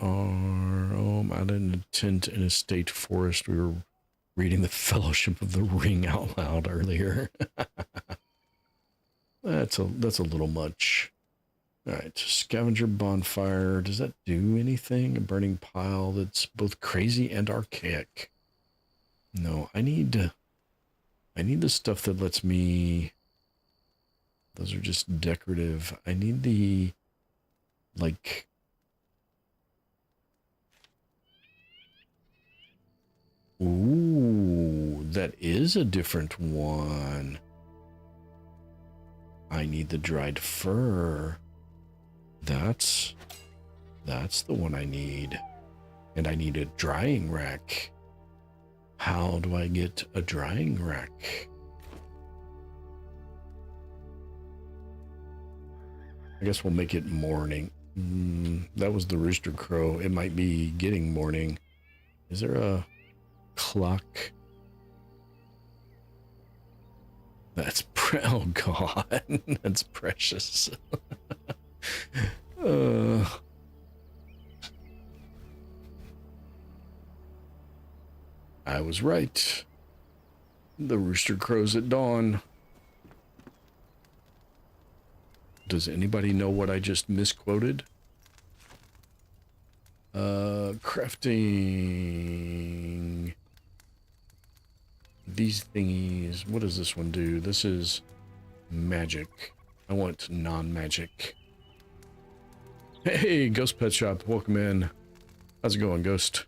oh home out in a tent in a state forest. We were reading the Fellowship of the Ring out loud earlier. That's a little much. All right, scavenger bonfire. Does that do anything? A burning pile that's both crazy and archaic. No, I need the stuff that lets me. Those are just decorative. I need the, like. Ooh, that is a different one. I need the dried fur. That's the one I need. And I need a drying rack. How do I get a drying rack? I guess we'll make it morning. That was the rooster crow. It might be getting morning. Is there a clock? That's oh god, that's precious. I was right. The rooster crows at dawn. Does anybody know what I just misquoted? Crafting these thingies. What does this one do? This is magic. I want non-magic. Hey, Ghost Pet Shop, welcome in. How's it going, Ghost?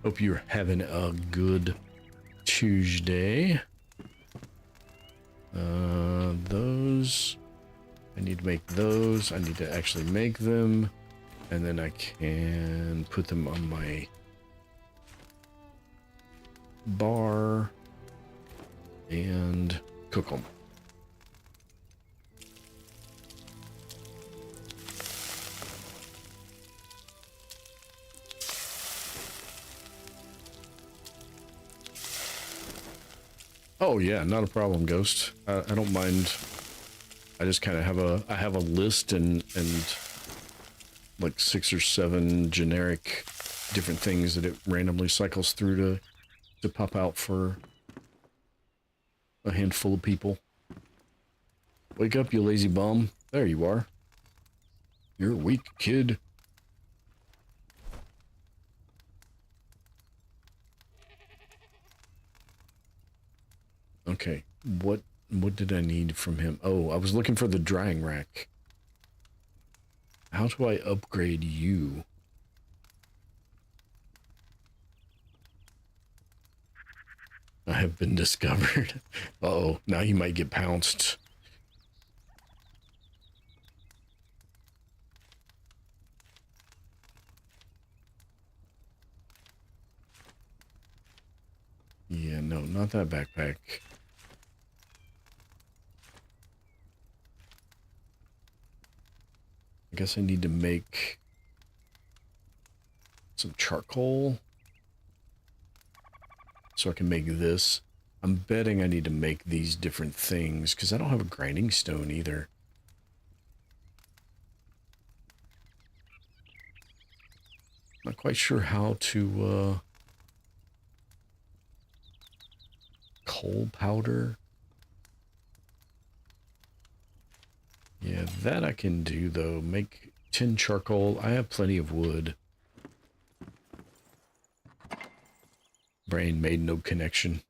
Hope you're having a good Tuesday. Those. I need to make those. I need to actually make them. And then I can put them on my bar and cook them. Oh yeah, not a problem, Ghost. I don't mind. I just kind of have a list and like 6 or 7 generic different things that it randomly cycles through to pop out for a handful of people. Wake up, you lazy bum. There you are. You're a weak kid. Okay, what did I need from him? Oh, I was looking for the drying rack. How do I upgrade you? I have been discovered. Uh-oh, now you might get pounced. Yeah, no, not that backpack. I guess I need to make some charcoal so I can make this. I'm betting I need to make these different things because I don't have a grinding stone either. Not quite sure how to coal powder. Yeah, that I can do though. Make tin charcoal. I have plenty of wood. Brain made no connection.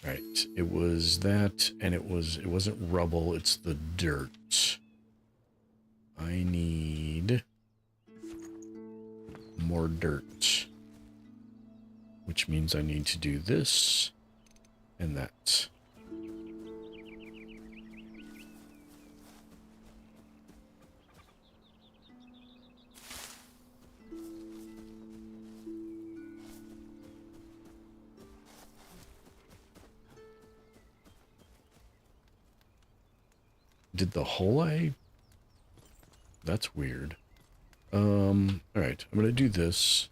Right, it was that, and it wasn't rubble, it's the dirt. I need more dirt. Which means I need to do this and that. Did the hole That's weird. Alright, I'm gonna do this.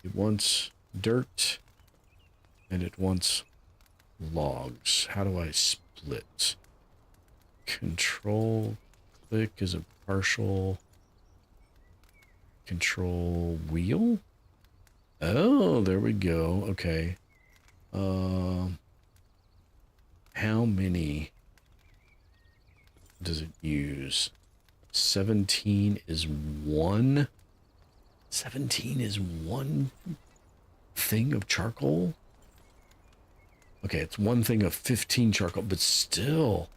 It wants dirt and it wants logs. How do I split? Control click is a partial. control wheel. Oh, there we go. Okay. How many does it use? 17 is one. 17 is one thing of charcoal. Okay, it's one thing of 15 charcoal, but still.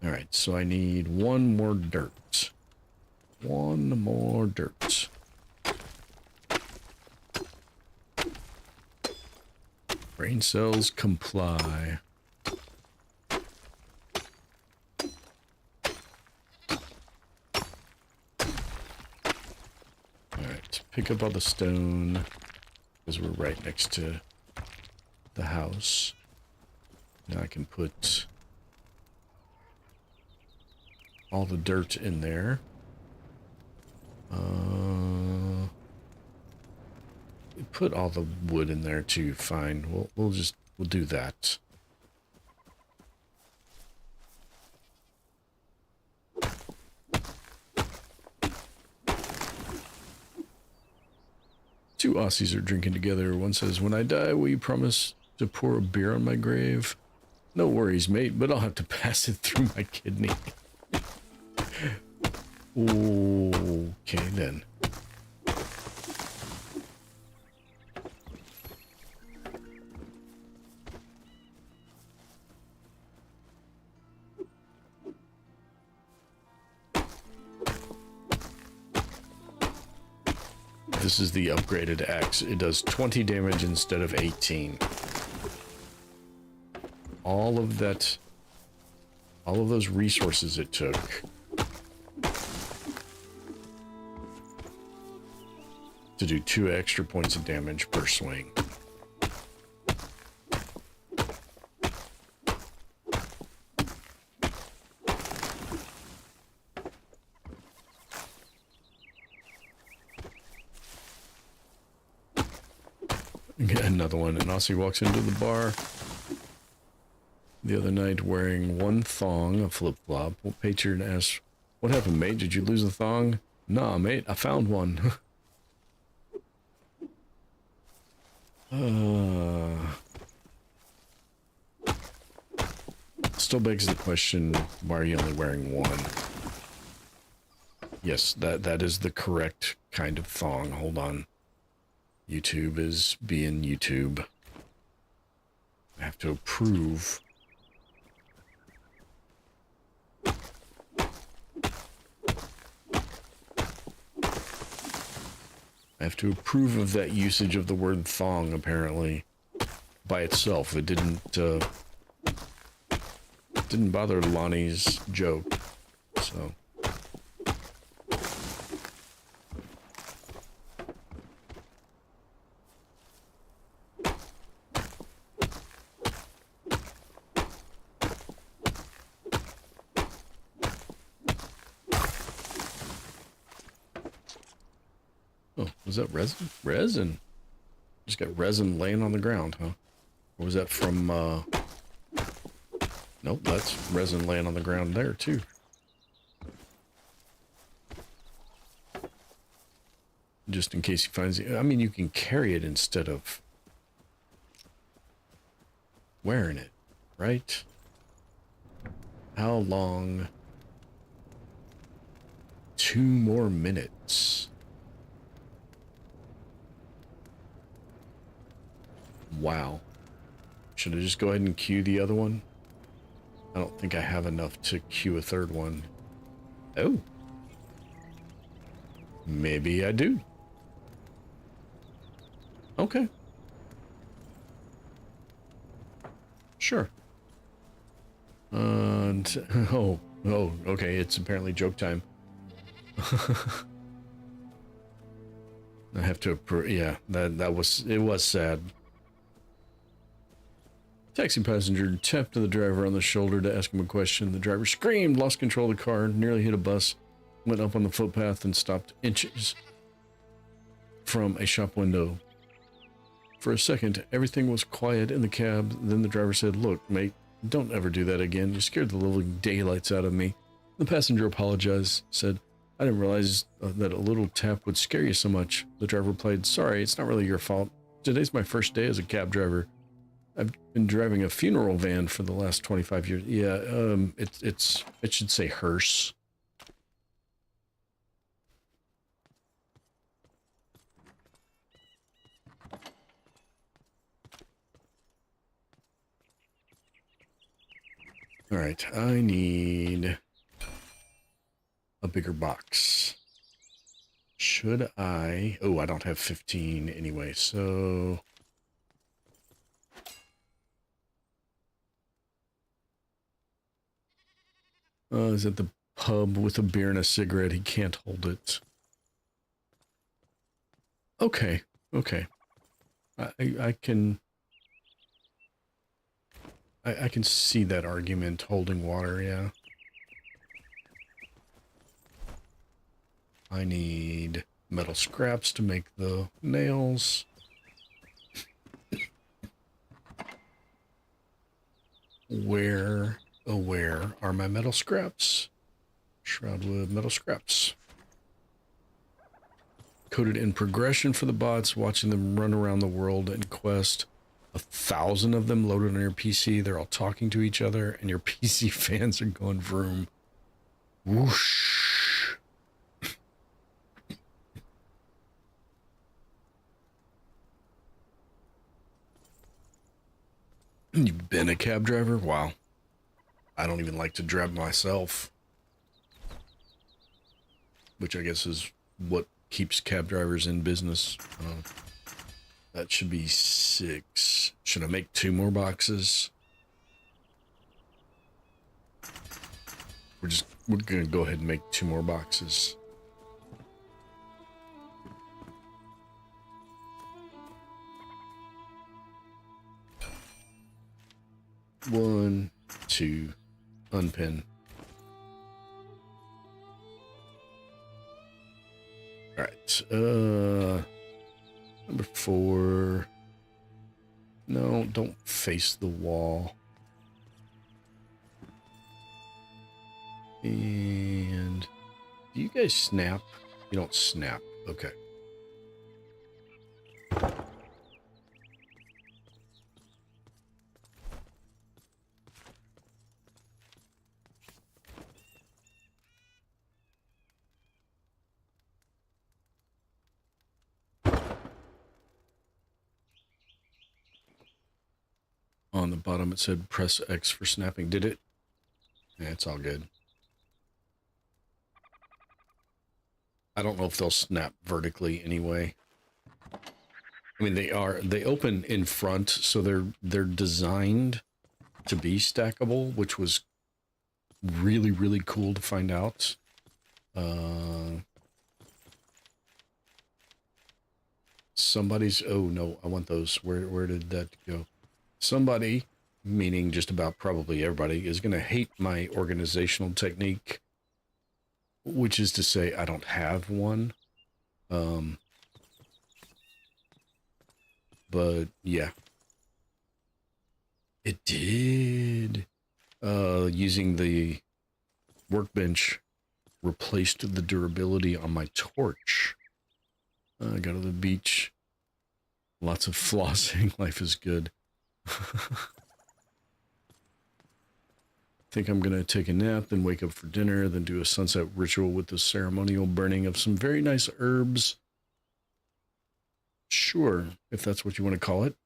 All right, so I need one more dirt. One more dirt. Brain cells comply. Alright, pick up all the stone, because we're right next to the house. Now I can put all the dirt in there. Put all the wood in there too. Fine. We'll do that. Two Aussies are drinking together. One says, "When I die, will you promise to pour a beer on my grave?" "No worries, mate, but I'll have to pass it through my kidney." Okay, then. This is the upgraded axe. It does 20 damage instead of 18. All of that, all of those resources it took to do 2 extra points of damage per swing. Another one. An Aussie walks into the bar the other night wearing one thong, a flip-flop. Patron asks, "What happened, mate? Did you lose a thong?" "Nah, mate, I found one." Still begs the question, why are you only wearing one? Yes, that is the correct kind of thong. Hold on. YouTube is being YouTube. I have to approve. I have to approve of that usage of the word thong, apparently. By itself, it didn't bother Lonnie's joke, so... Oh, was that resin? Resin. Just got resin laying on the ground, huh? Or was that from, Nope, that's resin laying on the ground there, too. Just in case he finds it. I mean, you can carry it instead of wearing it, right? How long? 2 more minutes. Wow. Should I just go ahead and queue the other one? I don't think I have enough to queue a third one. Oh. Maybe I do. Okay. Sure. Oh, okay, it's apparently joke time. I have to approve. Yeah, it was sad. Taxi passenger tapped the driver on the shoulder to ask him a question. The driver screamed, lost control of the car, nearly hit a bus, went up on the footpath and stopped inches from a shop window. For a second, everything was quiet in the cab. Then the driver said, "Look, mate, don't ever do that again. You scared the living daylights out of me." The passenger apologized, said, I didn't realize that a little tap would scare you so much. The driver replied, sorry, it's not really your fault. Today's my first day as a cab driver. I've been driving a funeral van for the last 25 years. Yeah, it should say hearse. All right, I need a bigger box. Should I? Oh, I don't have 15 anyway, so... is at the pub with a beer and a cigarette. He can't hold it. Okay, okay. I can... I can see that argument, holding water, yeah. I need metal scraps to make the nails. Where, oh where are my metal scraps? Shroud wood, metal scraps. Coded in progression for the bots, watching them run around the world and quest. 1,000 of them loaded on your PC. They're all talking to each other, and your PC fans are going vroom. Whoosh. You've been a cab driver? Wow. I don't even like to drive myself. Which I guess is what keeps cab drivers in business. That should be 6. Should I make 2 more boxes? We're gonna go ahead and make 2 more boxes. One, 2, unpin. All right, number 4. No, don't face the wall. And do you guys snap? You don't snap. Okay. On the bottom it said press X for snapping. Did it? Yeah, it's all good. I don't know if they'll snap vertically anyway. I mean, they open in front, so they're designed to be stackable, which was really, really cool to find out. Somebody's, oh no, I want those. Where did that go? Somebody, meaning just about probably everybody, is going to hate my organizational technique, which is to say I don't have one. But yeah, it did. Using the workbench replaced the durability on my torch. I got to the beach. Lots of flossing. Life is good. Think I'm gonna take a nap, then wake up for dinner, then do a sunset ritual with the ceremonial burning of some very nice herbs. Sure, if that's what you want to call it.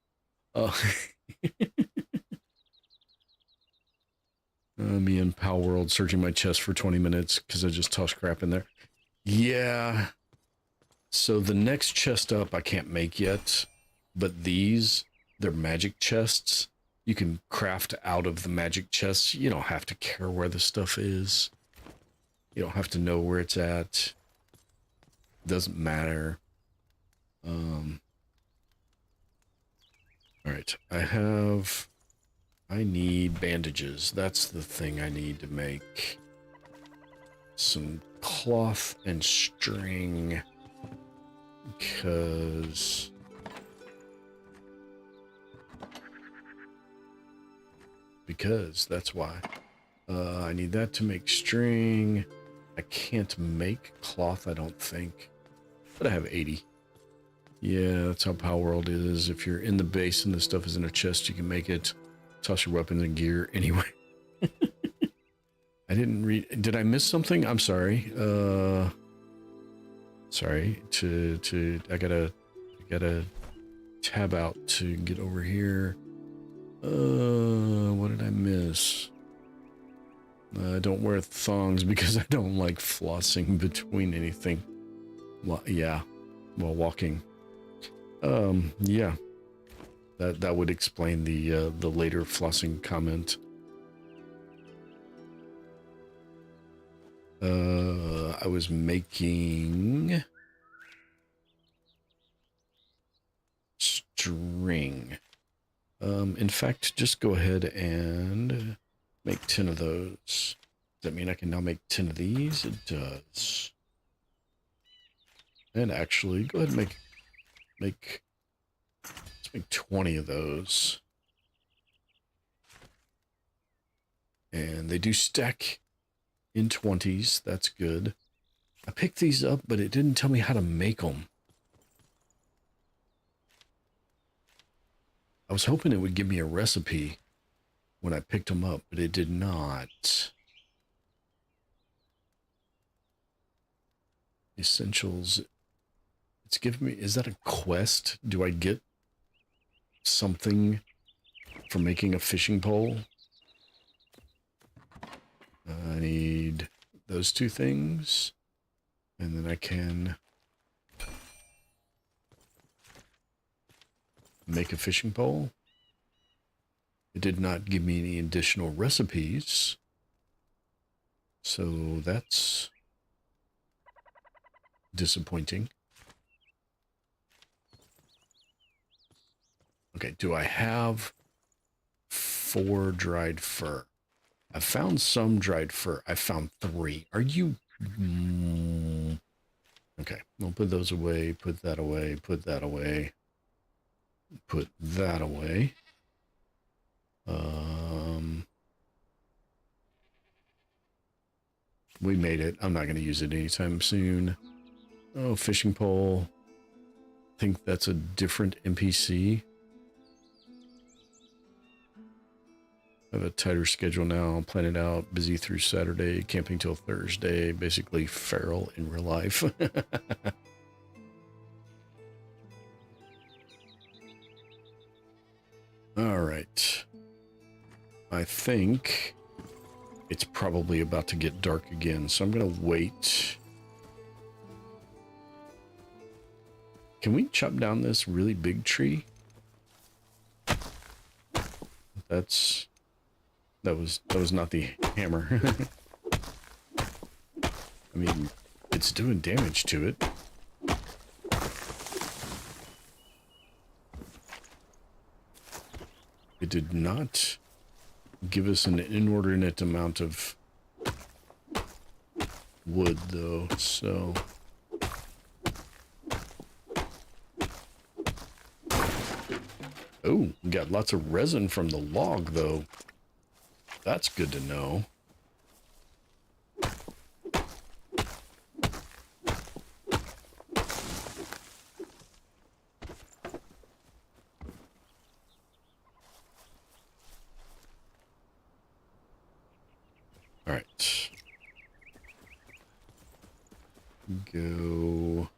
Me and Pal World searching my chest for 20 minutes because I just tossed crap in there. Yeah. So the next chest up I can't make yet, but these, they're magic chests. You can craft out of the magic chests. You don't have to care where the stuff is. You don't have to know where it's at. Doesn't matter. All right, I need bandages. That's the thing I need to make. Some cloth and string. Because that's why. I need that to make string. I can't make cloth, I don't think. But I have 80. Yeah, that's how Power World is. If you're in the base and the stuff is in a chest, you can make it. Toss your weapons and gear. Anyway. I didn't read... Did I miss something? I'm sorry. Sorry. I gotta tab out to get over here. What did I miss? I don't wear thongs because I don't like flossing between anything. Well, yeah, while walking. Yeah. That would explain the later flossing comment. I was making string. In fact, just go ahead and make 10 of those. Does that mean I can now make 10 of these? It does. And actually, go ahead and let's make 20 of those. And they do stack in 20s. That's good. I picked these up, but it didn't tell me how to make them. I was hoping it would give me a recipe when I picked them up, but it did not. Essentials. It's giving me... Is that a quest? Do I get something for making a fishing pole? I need those two things. And then I can make a fishing pole. It did not give me any additional recipes. So that's disappointing. Okay, do I have 4 dried fur? I found some dried fur. I found 3. Are you... Okay, we'll put those away, put that away, put that away, put that away. We made it. I'm not going to use it anytime soon. Oh, fishing pole. I think that's a different NPC. I have a tighter schedule now. Plan it out. Busy through Saturday. Camping till Thursday. Basically feral in real life. All right. I think it's probably about to get dark again, so I'm going to wait. Can we chop down this really big tree? That was not the hammer. I mean, it's doing damage to it. It did not give us an inordinate amount of wood, though, so... Oh, we got lots of resin from the log, though. That's good to know. All right. Go.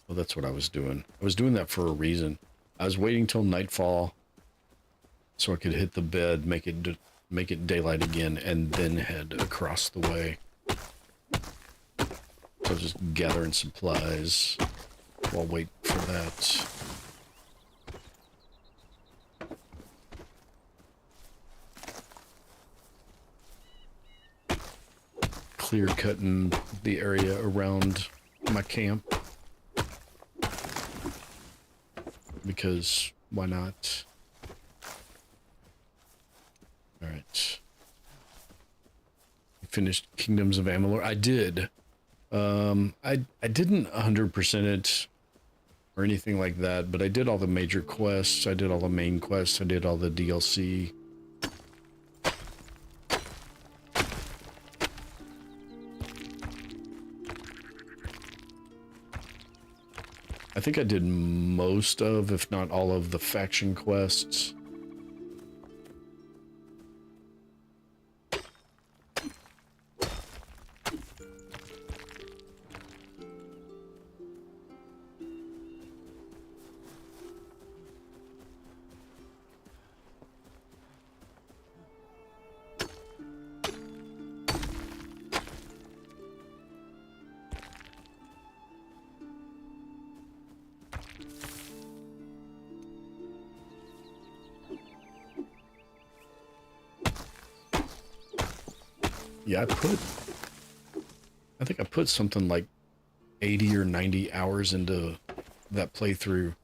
Well, that's what I was doing. I was doing that for a reason. I was waiting till nightfall so I could hit the bed, make it daylight again, and then head across the way. So I was just gathering supplies while waiting for that. Clear cutting the area around my camp. Because why not? All right. You finished Kingdoms of Amalur? I did. I didn't 100% it or anything like that, but I did all the major quests. I did all the main quests. I did all the DLC. I think I did most of, if not all of, the faction quests. Yeah, I think I put something like 80 or 90 hours into that playthrough.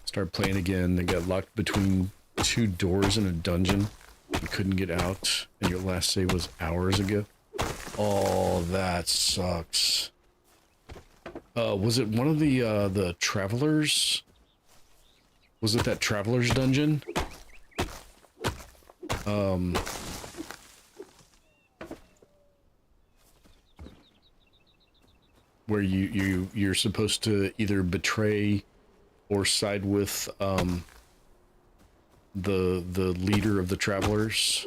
Started playing again, then got locked between 2 doors in a dungeon. You couldn't get out, and your last save was hours ago. Oh, that sucks. Was it one of the travelers? Was it that traveler's dungeon? Where you're supposed to either betray or side with the leader of the travelers,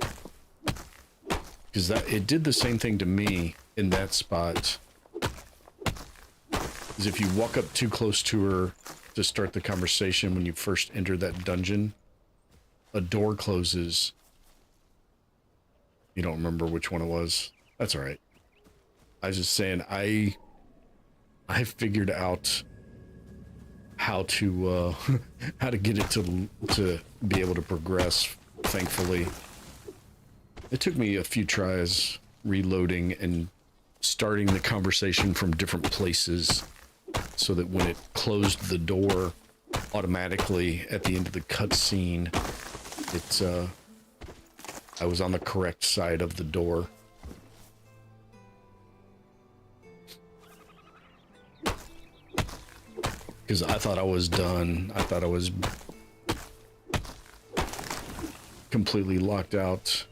because it did the same thing to me in that spot. Is if you walk up too close to her to start the conversation when you first enter that dungeon, a door closes. You don't remember which one it was. That's all right. I was just saying, I figured out how to how to get it to be able to progress. Thankfully, it took me a few tries reloading and starting the conversation from different places, so that when it closed the door automatically at the end of the cutscene, I was on the correct side of the door. Because I thought I was done. I thought I was completely locked out.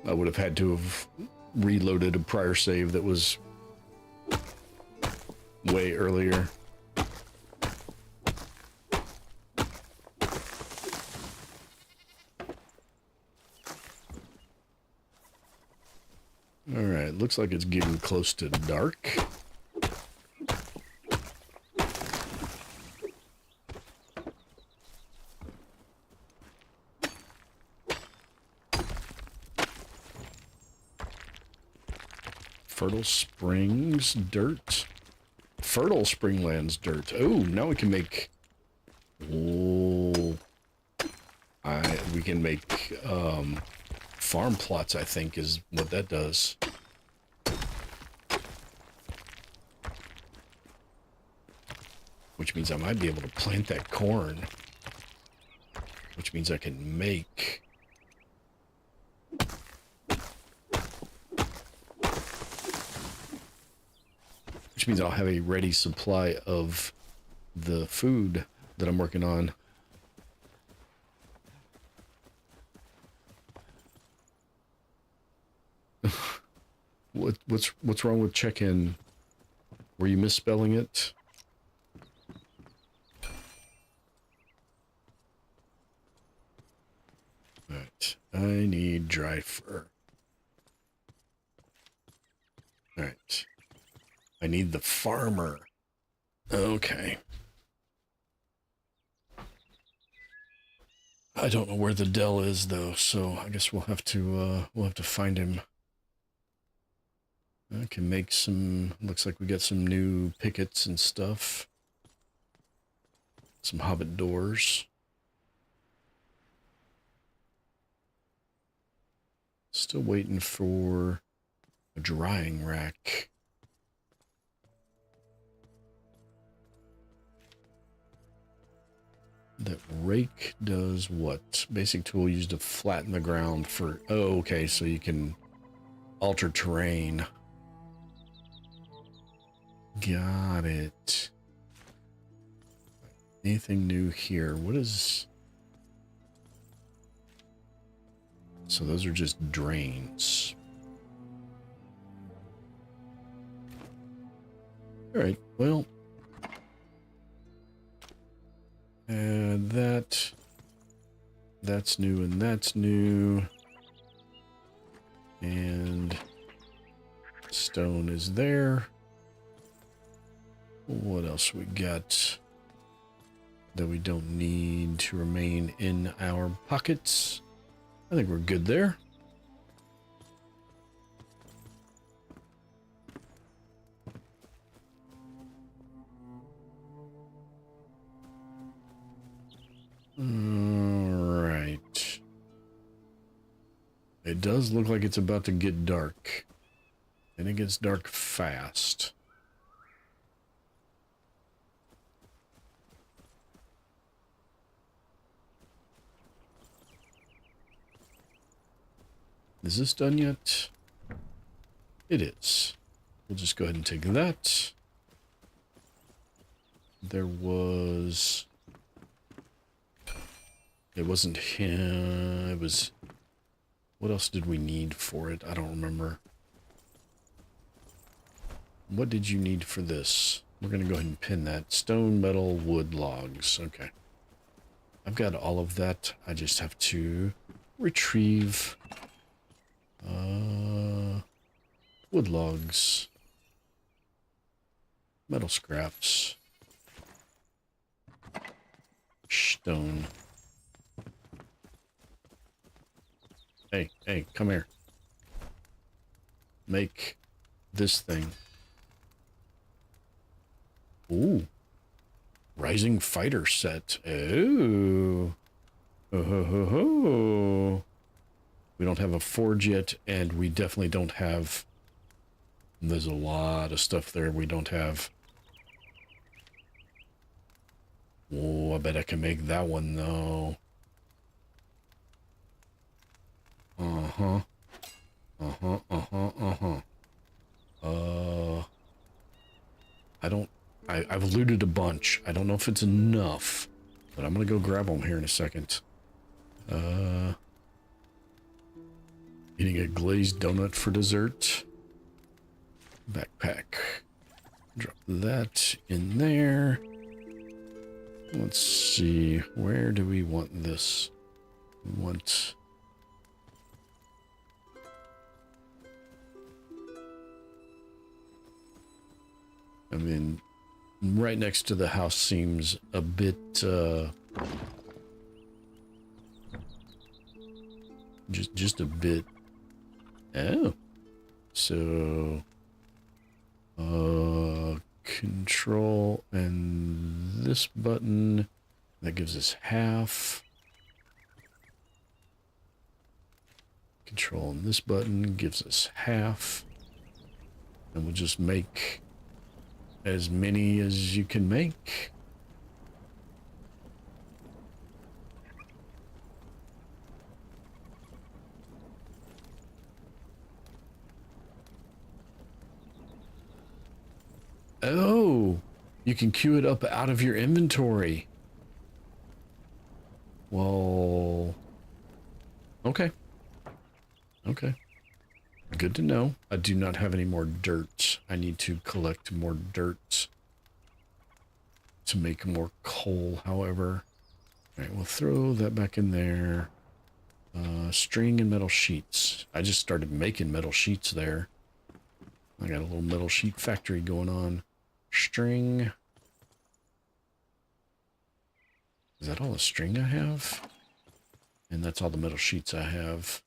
I would have had to have reloaded a prior save that was way earlier. Alright, looks like it's getting close to dark. Fertile Springs dirt. Fertile Springlands dirt. Oh, now we can make... Oh... we can make, farm plots, I think, is what that does. Which means I might be able to plant that corn. Which means I can make... Which means I'll have a ready supply of the food that I'm working on. What's wrong with check-in? Were you misspelling it? Alright, I need dry fur. Alright. I need the farmer. Okay. I don't know where the Dell is though, so I guess we'll have to find him. I can make some, looks like we got some new pickets and stuff. Some hobbit doors. Still waiting for a drying rack. That rake does what? Basic tool used to flatten the ground for... Oh, okay, so you can alter terrain. Got it. Anything new here? What is... So those are just drains. All right, well, add that. That's new and that's new. And stone is there. What else we got that we don't need to remain in our pockets? I think we're good there. Alright. It does look like it's about to get dark. And it gets dark fast. Is this done yet? It is. We'll just go ahead and take that. There was... It wasn't him. It was... What else did we need for it? I don't remember. What did you need for this? We're going to go ahead and pin that. Stone, metal, wood, logs. Okay. I've got all of that. I just have to retrieve wood logs, metal scraps, stone. Hey, come here. Make this thing. Ooh. Rising fighter set. Oh. Ho ho ho ho. We don't have a forge yet, and we definitely don't have... There's a lot of stuff there we don't have. Oh, I bet I can make that one, though. Uh-huh. Uh-huh, uh-huh, uh-huh. I've looted a bunch. I don't know if it's enough, but I'm gonna go grab them here in a second. Eating a glazed donut for dessert. Backpack. Drop that in there. Let's see. Where do we want this? We want... I mean, right next to the house seems a bit, just a bit. Oh. So, control and this button, that gives us half. Control and this button gives us half. And we'll just make as many as you can make. Oh, you can queue it up out of your inventory. Well, okay. Okay. Good to know. I do not have any more dirt. I need to collect more dirt to make more coal, however. All right, we'll throw that back in there. String and metal sheets. I just started making metal sheets there. I got a little metal sheet factory going on. String. Is that all the string I have? And that's all the metal sheets I have.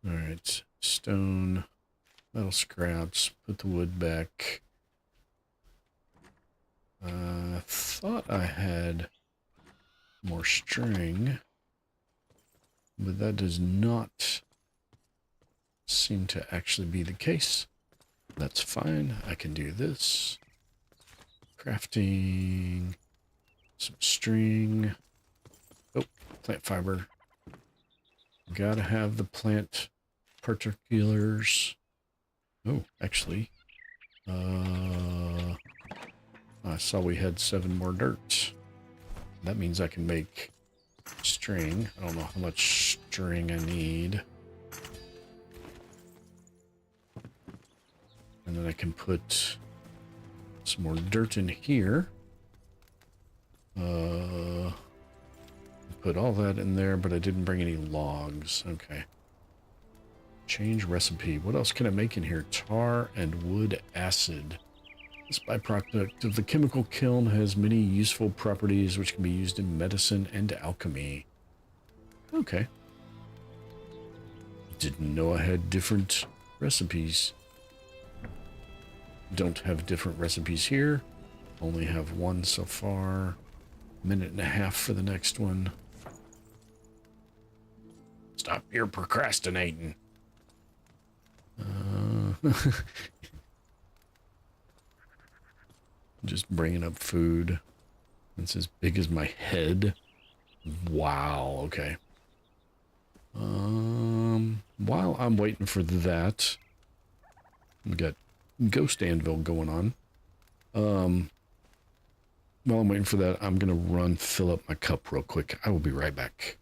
All right, stone, metal scraps, put the wood back. I thought I had more string, but that does not seem to actually be the case. That's fine. I can do this. Crafting, some string. Oh, plant fiber. Gotta have the plant particulars. Oh, actually, I saw we had 7 more dirt. That means I can make string. I don't know how much string I need. then I can put some more dirt in here. Put all that in there, but I didn't bring any logs. Okay. Change recipe. What else can I make in here? Tar and wood acid. This byproduct of the chemical kiln has many useful properties which can be used in medicine and alchemy. Okay. Didn't know I had different recipes. Don't have different recipes here. Only have one so far. Minute and a half for the next one. Stop your procrastinating. Just bringing up food. It's as big as my head. Wow, okay. While I'm waiting for that, we got Ghost Anvil going on. While I'm waiting for that, I'm gonna run fill up my cup real quick. I will be right back.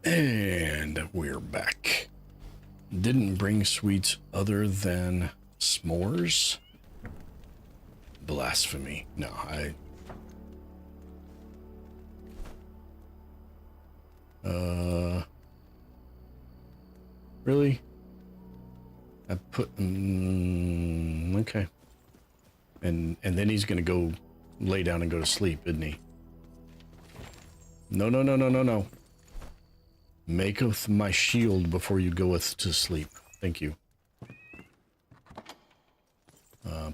And we're back. Didn't bring sweets other than s'mores. Blasphemy. No, really? I put, okay. And then he's gonna go lay down and go to sleep, isn't he? No, no, no, no, no, no. Maketh my shield before you goeth to sleep. Thank you.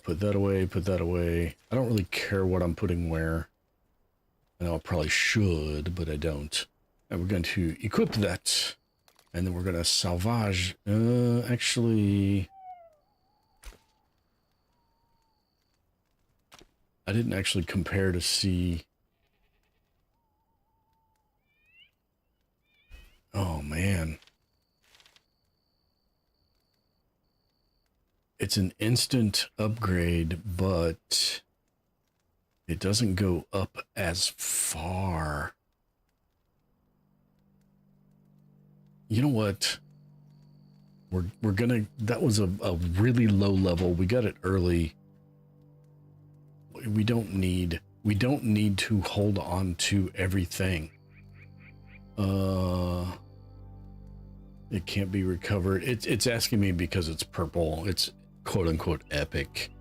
Put that away, put that away. I don't really care what I'm putting where. I know I probably should, but I don't. And we're going to equip that. And then we're going to salvage. Actually... I didn't actually compare to see... Oh, man. It's an instant upgrade, but it doesn't go up as far. You know what? We're gonna... That was a really low level. We got it early. We don't need to hold on to everything. It can't be recovered. It's asking me because it's purple. It's quote unquote epic.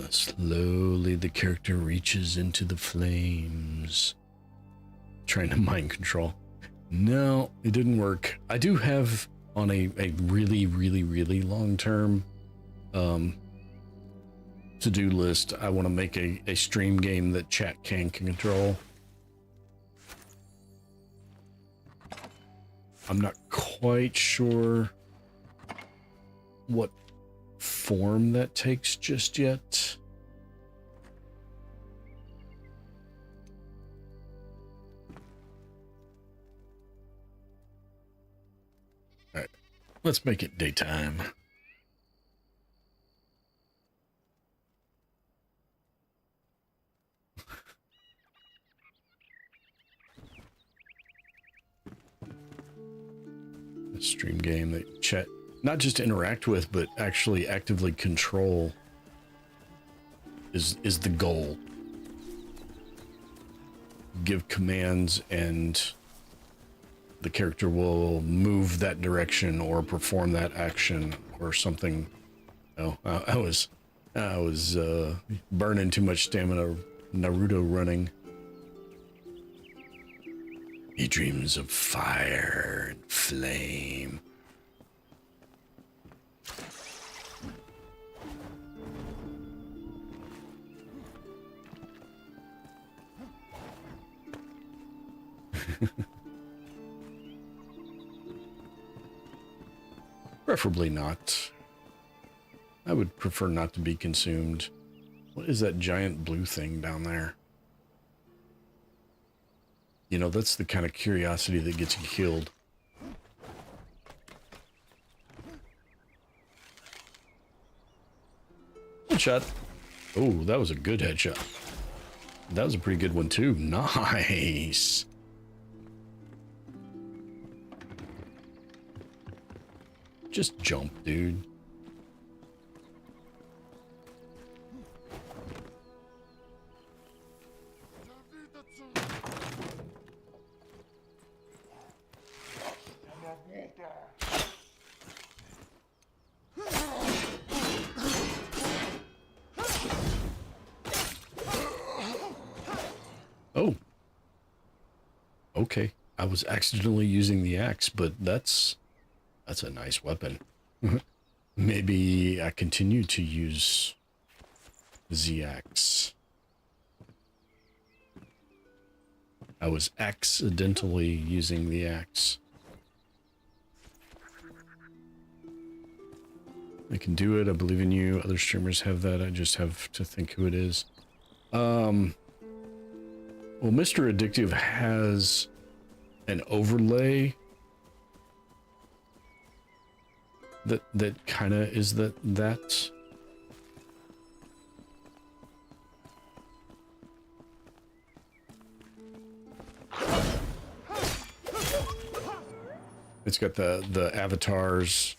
Slowly the character reaches into the flames. Trying to mind control. No, it didn't work. I do have on a really, really, really long term to-do list. I want to make a stream game that chat can control. I'm not quite sure what form that takes just yet. All right, let's make it daytime. a stream game that chat not just interact with, but actually actively control is the goal. Give commands and the character will move that direction or perform that action or something. Oh, I was burning too much stamina Naruto running. He dreams of fire and flame. Preferably not. I would prefer not to be consumed. What is that giant blue thing down there? You know, that's the kind of curiosity that gets you killed. Headshot. Oh, that was a good headshot. That was a pretty good one too. Nice. Just jump, dude. Oh. Okay. I was accidentally using the axe, but that's a nice weapon. Maybe I continue to use the axe. I was accidentally using the axe. I can do it. I believe in you. Other streamers have that. I just have to think who it is. Well, Mr. Addictive has an overlay that kind of is that. It's got the avatars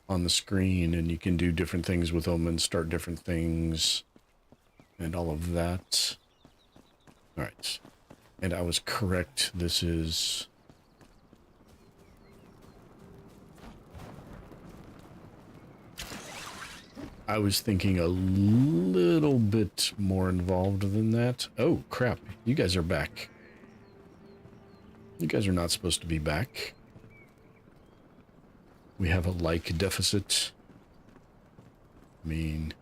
on the screen, and you can do different things with them and start different things and all of that. All right. And I was correct. This is... I was thinking a little bit more involved than that. Oh, crap. You guys are back. You guys are not supposed to be back. We have a like deficit. I mean...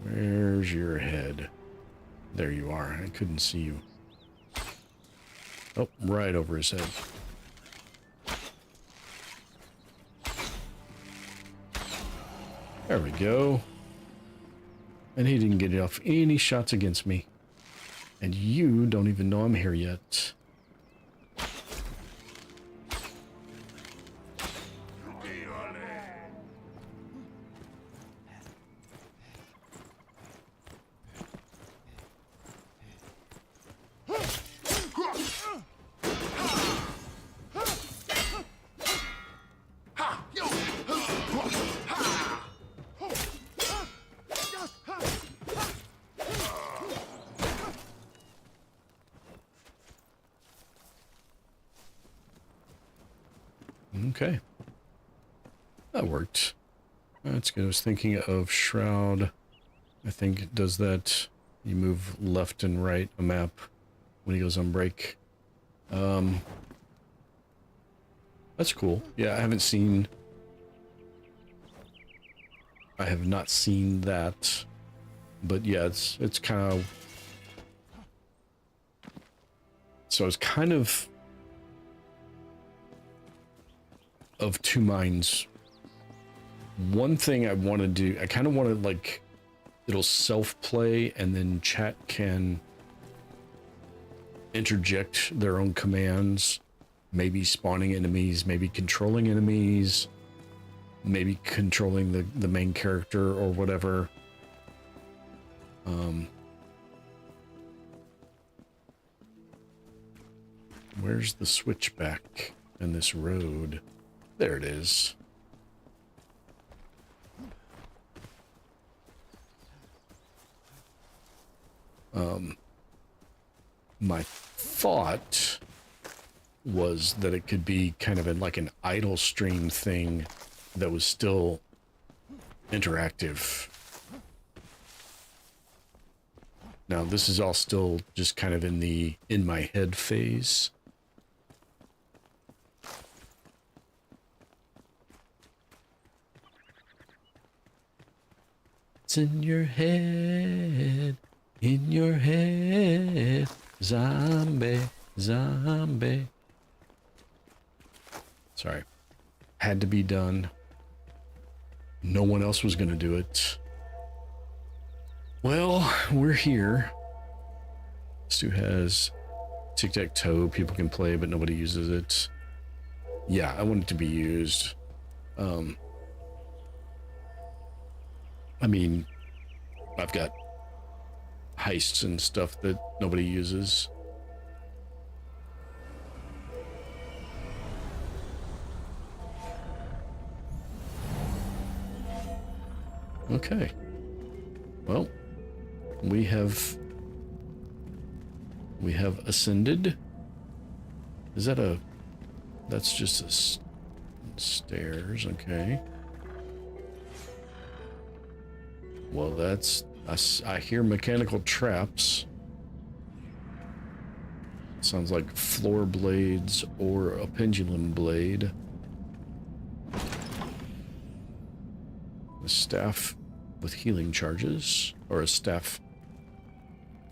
Where's your head? There you are. I couldn't see you. Oh, right over his head. There we go. And he didn't get off any shots against me. And you don't even know I'm here yet. Okay. That worked. That's good. I was thinking of Shroud. I think it does that. You move left and right a map when he goes on break. That's cool. Yeah, I have not seen that. But yeah, it's kind of... So it's kind of two minds. One thing I want to do, I kind of want to, like, it'll self-play and then chat can interject their own commands, maybe spawning enemies, maybe controlling enemies, maybe controlling the main character or whatever. Where's the switchback in this road? There it is. My thought was that it could be kind of like an idle stream thing that was still interactive. Now this is all still just kind of in my head phase. It's in your head, zombie, zombie. Sorry. Had to be done. No one else was going to do it. Well, we're here. Stu has tic-tac-toe. People can play, but nobody uses it. Yeah, I want it to be used. I mean, I've got heists and stuff that nobody uses. Okay. Well, we have ascended. Is that a... That's just a stairs, okay. Well, that's... I hear mechanical traps. Sounds like floor blades or a pendulum blade. A staff with healing charges, or a staff.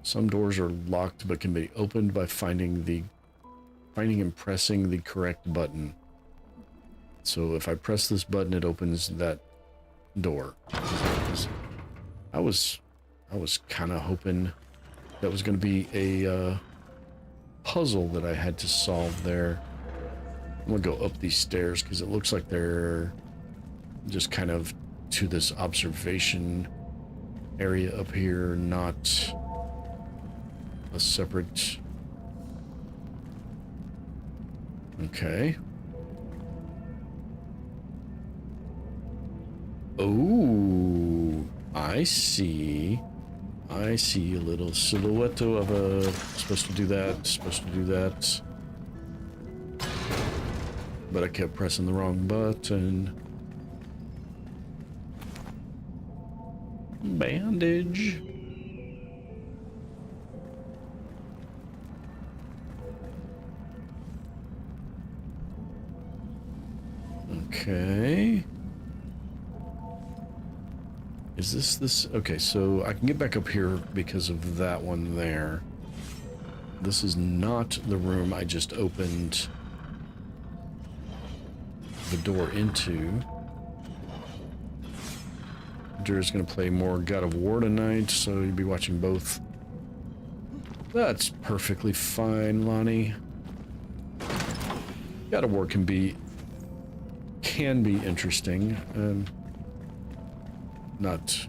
Some doors are locked but can be opened by finding and pressing the correct button. So if I press this button, it opens that door. I was kind of hoping that was going to be a puzzle that I had to solve there. I'm gonna go up these stairs because it looks like they're just kind of to this observation area up here, not a separate... Okay. Oh, I see. I see a little silhouette of a... Supposed to do that, supposed to do that. But I kept pressing the wrong button. Bandage. Okay. Is this... Okay, so I can get back up here because of that one there. This is not the room I just opened the door into. Drew's gonna play more God of War tonight, so you'll be watching both. That's perfectly fine, Lonnie. God of War can be interesting. Not...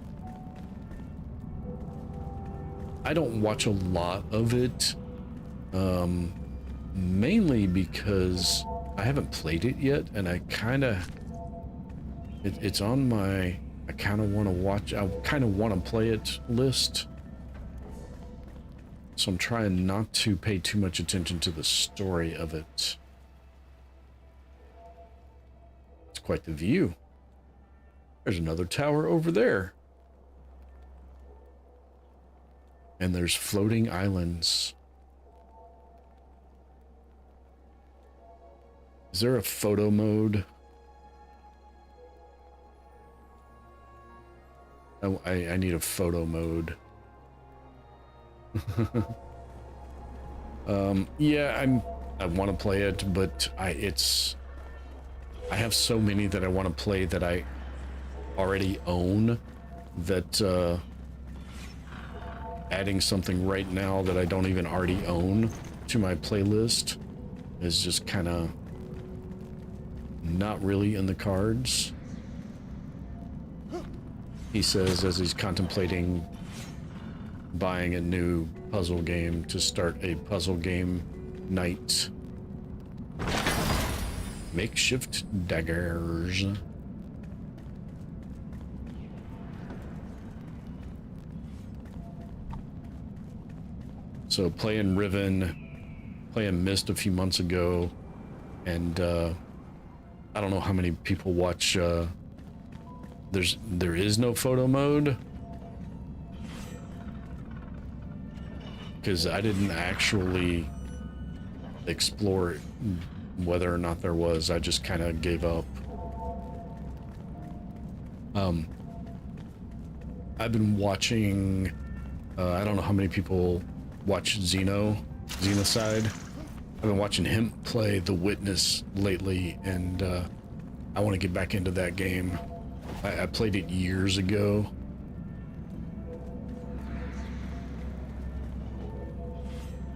I don't watch a lot of it, mainly because I haven't played it yet, and I kind of... It's on my... I kind of want to watch... I kind of want to play it list. So I'm trying not to pay too much attention to the story of it. It's quite the view. There's another tower over there. And there's floating islands. Is there a photo mode? Oh, I need a photo mode. Yeah, I want to play it, but I have so many that I want to play that I already own that adding something right now that I don't even already own to my playlist is just kind of not really in the cards. He says as he's contemplating buying a new puzzle game to start a puzzle game night Makeshift daggers. So playing Riven, playing Mist a few months ago, and I don't know how many people watch. There is no photo mode because I didn't actually explore whether or not there was. I just kind of gave up. I've been watching. I don't know how many people watch Xenocide. I've been watching him play The Witness lately, and I want to get back into that game. I played it years ago.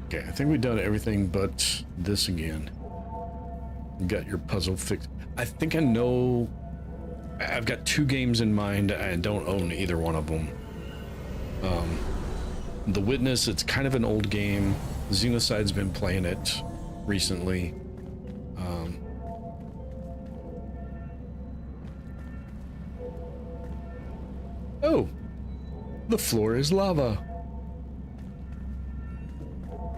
Okay, I think we've done everything but this again. You got your puzzle fixed. I think I know. I've got 2 games in mind. I don't own either one of them. The Witness, it's kind of an old game. Xenocide's been playing it recently. Oh, the floor is lava.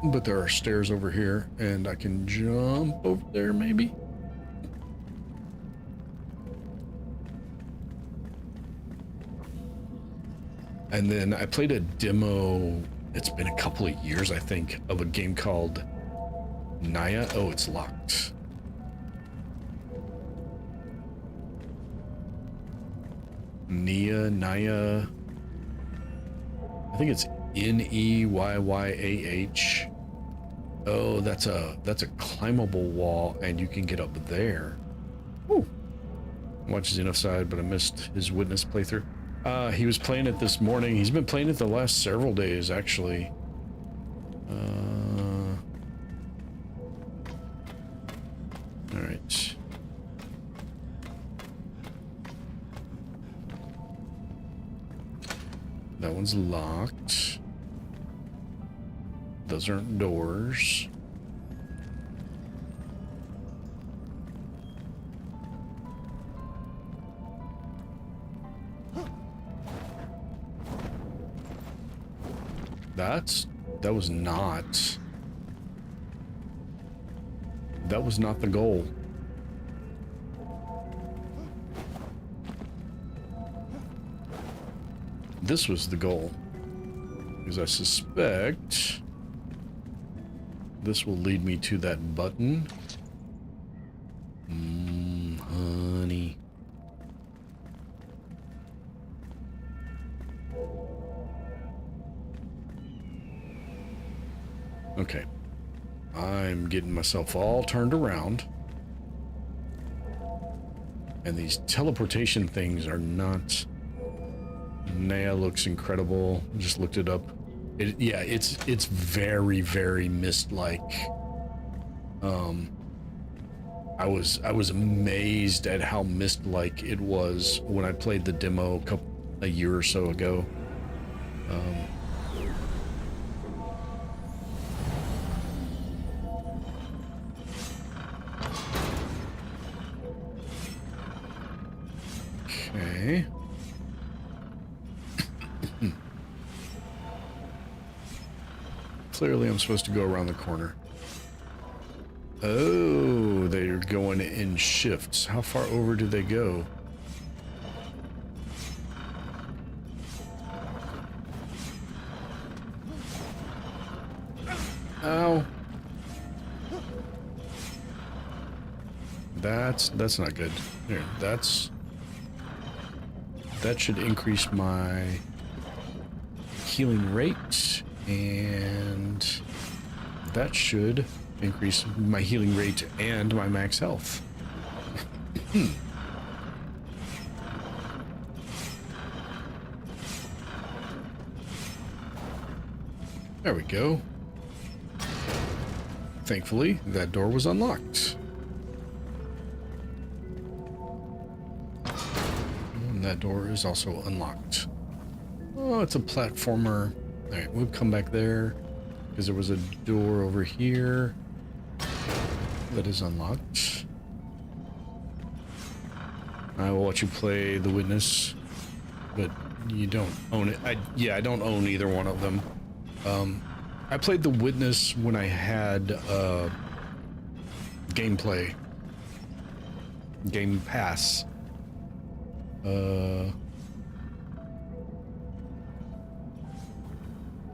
But there are stairs over here, and I can jump over there maybe. And then I played a demo, it's been a couple of years, I think, of a game called Naya. Oh, it's locked. Naya. I think it's Neyyah. Oh, that's a climbable wall, and you can get up there. Ooh. I watched Xenocide, but I missed his Witness playthrough. He was playing it this morning. He's been playing it the last several days, actually. All right. That one's locked. Those aren't doors. That was not the goal. This was the goal. Because I suspect this will lead me to that button. Honey. Okay. I'm getting myself all turned around. And these teleportation things are not... Naya looks incredible. Just looked it up. Yeah, it's very, very Mist-like. I was amazed at how Mist-like it was when I played the demo a year or so ago. Okay. Clearly I'm supposed to go around the corner. Oh, they're going in shifts. How far over do they go? Ow. That's not good. Here, that should increase my healing rate, and that should increase my healing rate and my max health. There we go. Thankfully, that door was unlocked. And that door is also unlocked. Oh, it's a platformer. All right, we'll come back there because there was a door over here that is unlocked. I will let you play the Witness, but you don't own it. I don't own either one of them. I played the Witness when I had gameplay. Game Pass.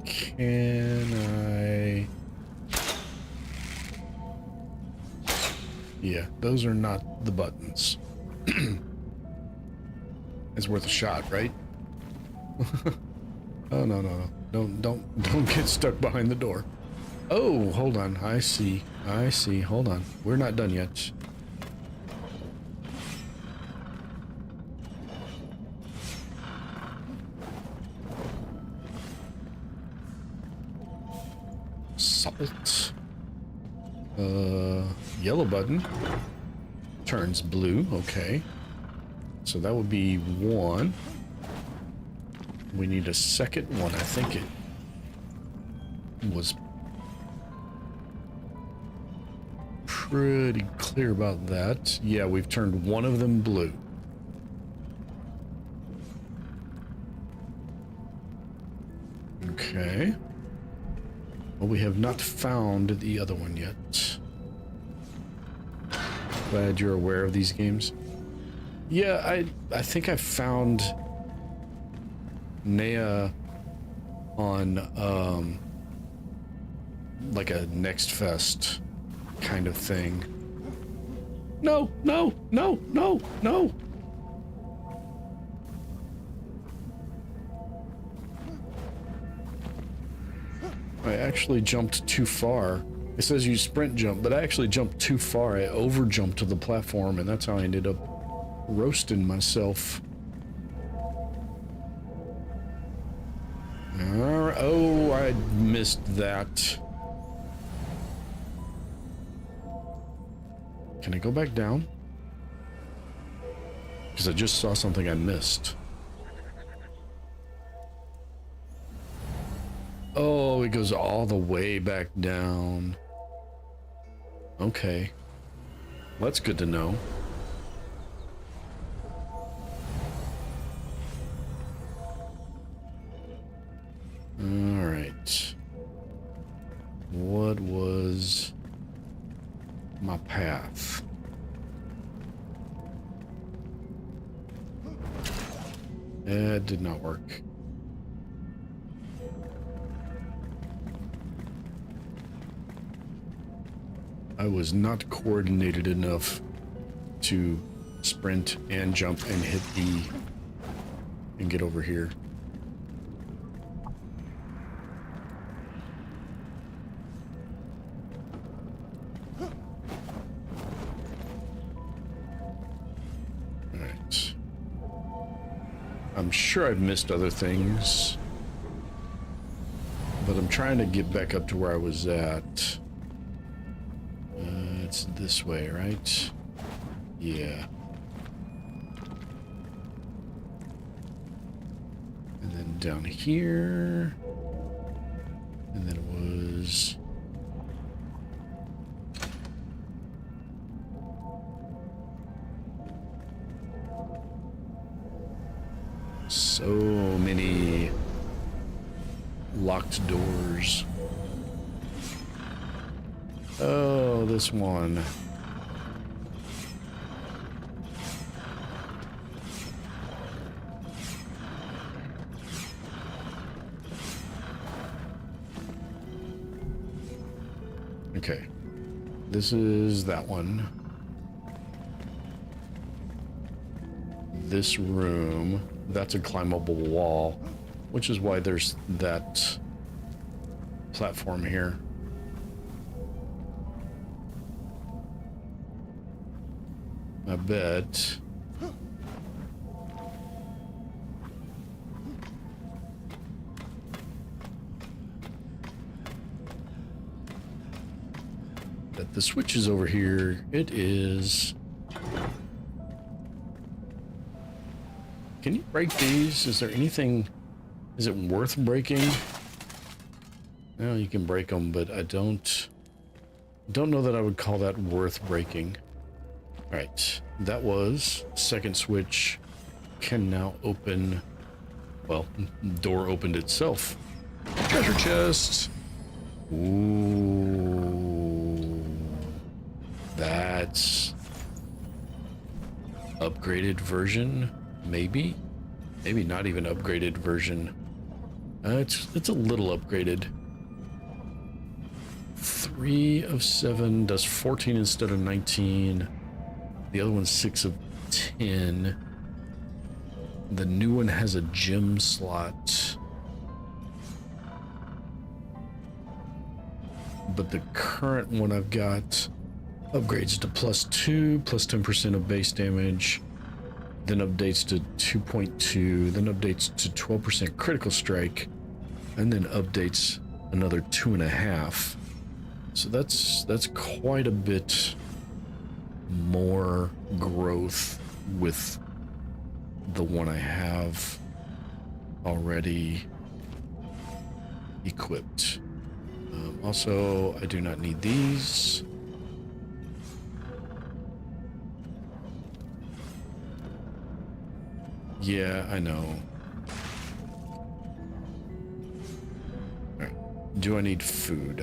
Can I... Yeah, those are not the buttons. It's worth a shot, right? Oh, no. Don't get stuck behind the door. Oh, hold on. I see. Hold on. We're not done yet. Salt. Yellow button turns blue. Okay. So that would be 1. We need a second one. I think it was pretty clear about that. Yeah, we've turned one of them blue. Okay. Well, we have not found the other one yet. Glad you're aware of these games. Yeah, I think I found Nea on like a Next Fest kind of thing. No. I actually jumped too far. It says you sprint jump, but I actually jumped too far. I over jumped to the platform, and that's how I ended up roasting myself. Oh, I missed that. Can I go back down? Because I just saw something I missed. Oh, it goes all the way back down. Okay. Well, that's good to know. All right. What was my path? It did not work. I was not coordinated enough to sprint and jump and hit E and get over here. Alright. I'm sure I've missed other things, but I'm trying to get back up to where I was at. It's this way, right? Yeah. And then down here. And then it was... so many locked doors. Oh, this one. Okay. This is that one. This room, that's a climbable wall, which is why there's that platform here. I bet. That the switch is over here. It is. Can you break these? Is there anything? Is it worth breaking? No, you can break them, but I don't know that I would call that worth breaking. Alright, that was second switch. Can now open. Well, door opened itself. Treasure chest. Ooh. That's upgraded version, maybe? Maybe not even upgraded version. It's a little upgraded. 3 of 7 does 14 instead of 19. The other one's 6 of 10. The new one has a gem slot. But the current one I've got upgrades to +2, plus 10% of base damage, then updates to 2.2, then updates to 12% critical strike, and then updates another 2.5. So that's quite a bit more growth with the one I have already equipped. Also, I do not need these. Yeah, I know. All right. Do I need food?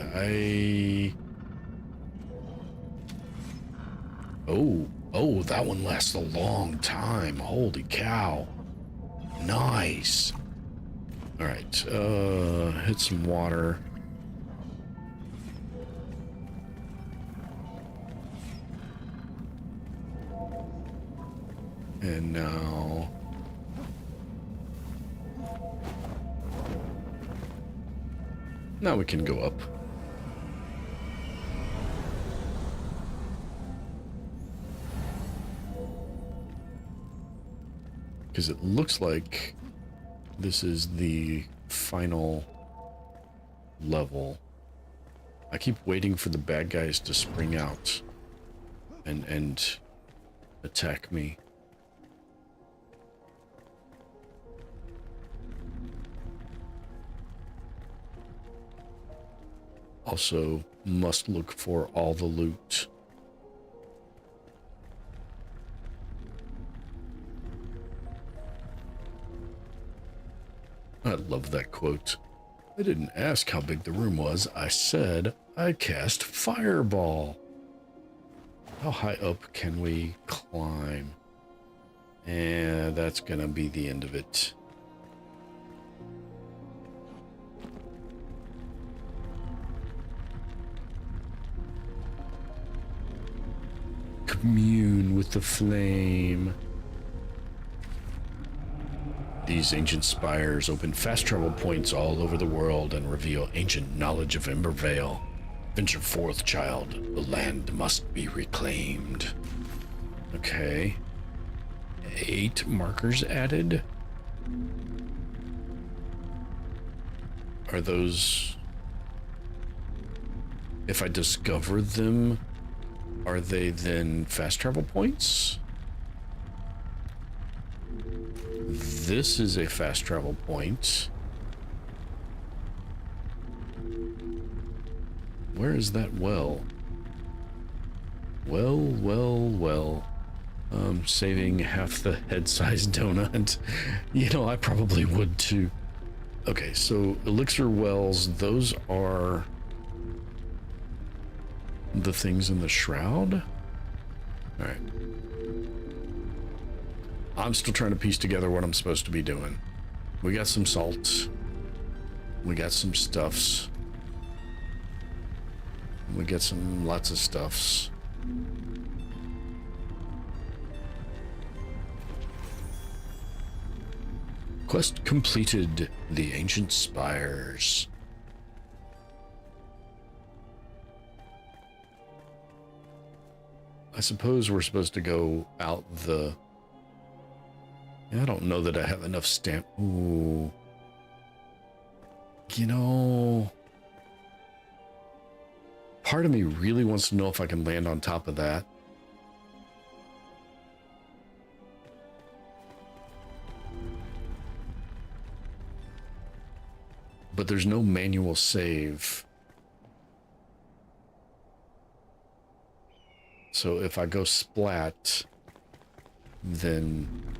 Oh, that one lasts a long time. Holy cow. Nice. All right, hit some water. And now we can go up. Because it looks like this is the final level. I keep waiting for the bad guys to spring out and attack me. Also, must look for all the loot. I love that quote. I didn't ask how big the room was. I said I cast fireball. How high up can we climb? And that's gonna be the end of it. Commune with the flame. These ancient spires open fast travel points all over the world and reveal ancient knowledge of Ember Vale. Venture forth, child. The land must be reclaimed. Okay. 8 markers added. Are those... If I discover them, are they then fast travel points? This is a fast travel point. Where is that well? Well. Saving half the head-sized donut. You know, I probably would too. Okay, so elixir wells, those are the things in the shroud? Alright. I'm still trying to piece together what I'm supposed to be doing. We got some salt. We got some stuffs. We got some lots of stuffs. Quest completed. The ancient spires. I suppose we're supposed to go out the... I don't know that I have enough stamp. Ooh. You know... Part of me really wants to know if I can land on top of that. But there's no manual save. So if I go splat, then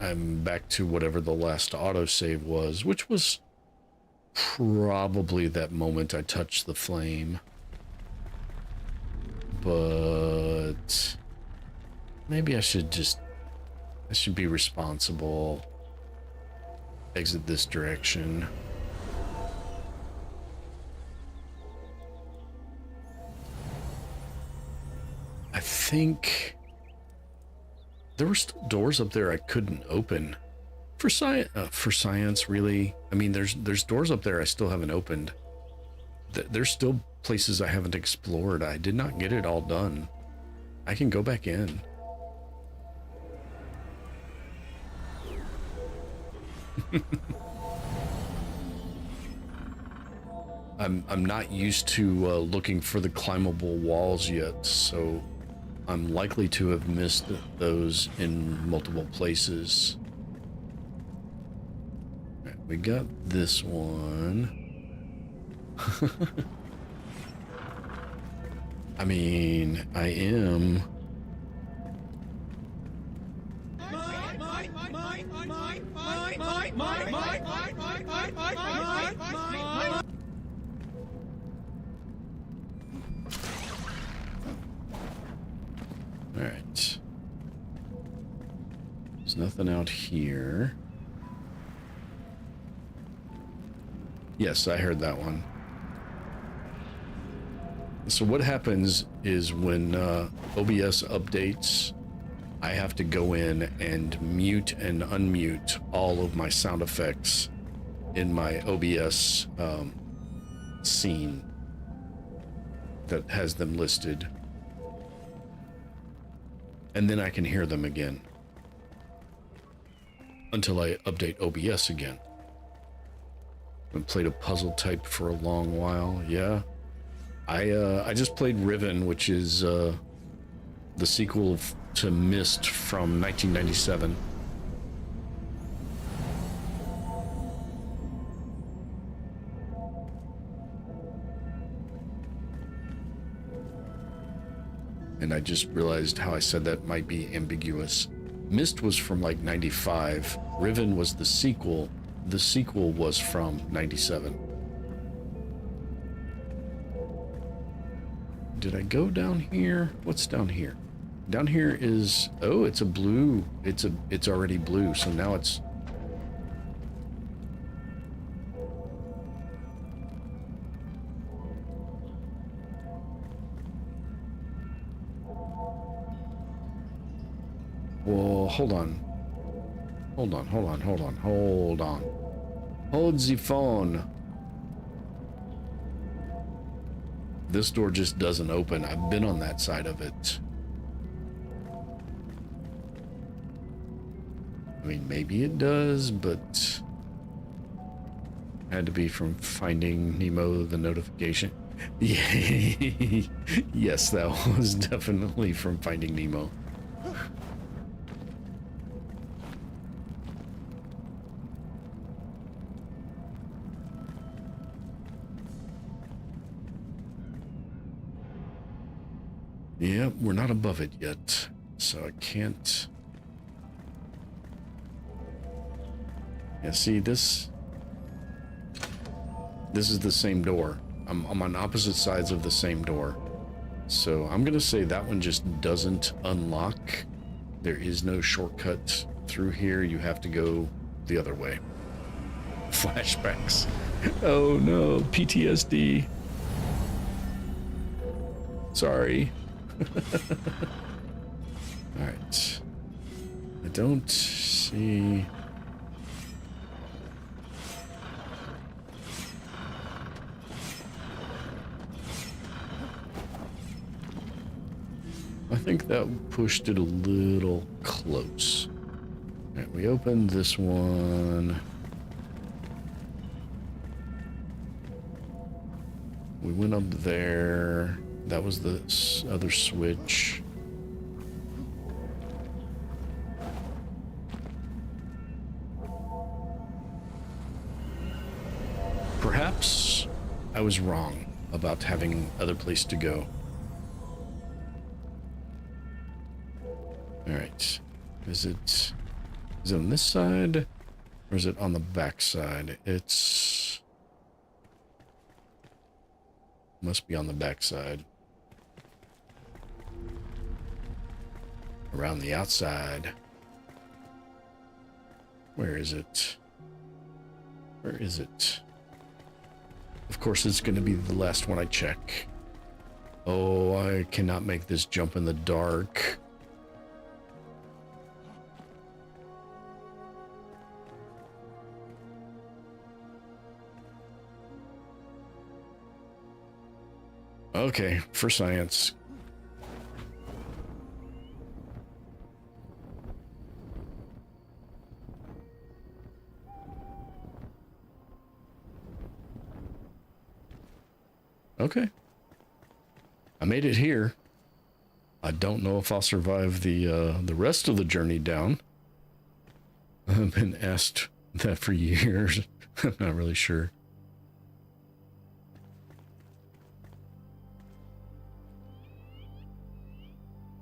I'm back to whatever the last autosave was, which was probably that moment I touched the flame. But maybe I should be responsible. Exit this direction. I think there were still doors up there I couldn't open. For science, really. I mean, there's doors up there I still haven't opened. There's still places I haven't explored. I did not get it all done. I can go back in. I'm not used to looking for the climbable walls yet, so I'm likely to have missed those in multiple places. All right, we got this one. I mean, I am. All right. There's nothing out here. Yes, I heard that one. So what happens is when OBS updates, I have to go in and mute and unmute all of my sound effects in my OBS scene that has them listed. And then I can hear them again until I update OBS again. I've played a puzzle type for a long while. Yeah. I just played Riven, which is the sequel to Myst from 1997. And I just realized how I said that might be ambiguous. Myst was from like 95. Riven was the sequel. The sequel was from 97. Did I go down here? What's down here? Down here is, oh, it's a blue. It's already blue, so now it's. Well, hold on. Hold on. Hold the phone. This door just doesn't open. I've been on that side of it. I mean, maybe it does, but had to be from Finding Nemo, the notification. Yes, that was definitely from Finding Nemo. Yep, we're not above it yet, so I can't. Yeah, see, this is the same door. I'm on opposite sides of the same door. So I'm gonna say that one just doesn't unlock. There is no shortcut through here. You have to go the other way. Flashbacks. Oh no, PTSD. Sorry. All right. I don't see. I think that pushed it a little close. All right, we opened this one. We went up there. That was the other switch. Perhaps I was wrong about having other place to go. All right. Is it on this side or is it on the back side? It's must be on the back side. Around the outside. Where is it? Where is it? Of course, it's going to be the last one I check. Oh, I cannot make this jump in the dark. Okay, for science. Okay. I made it here. I don't know if I'll survive the rest of the journey down. I've been asked that for years. I'm not really sure.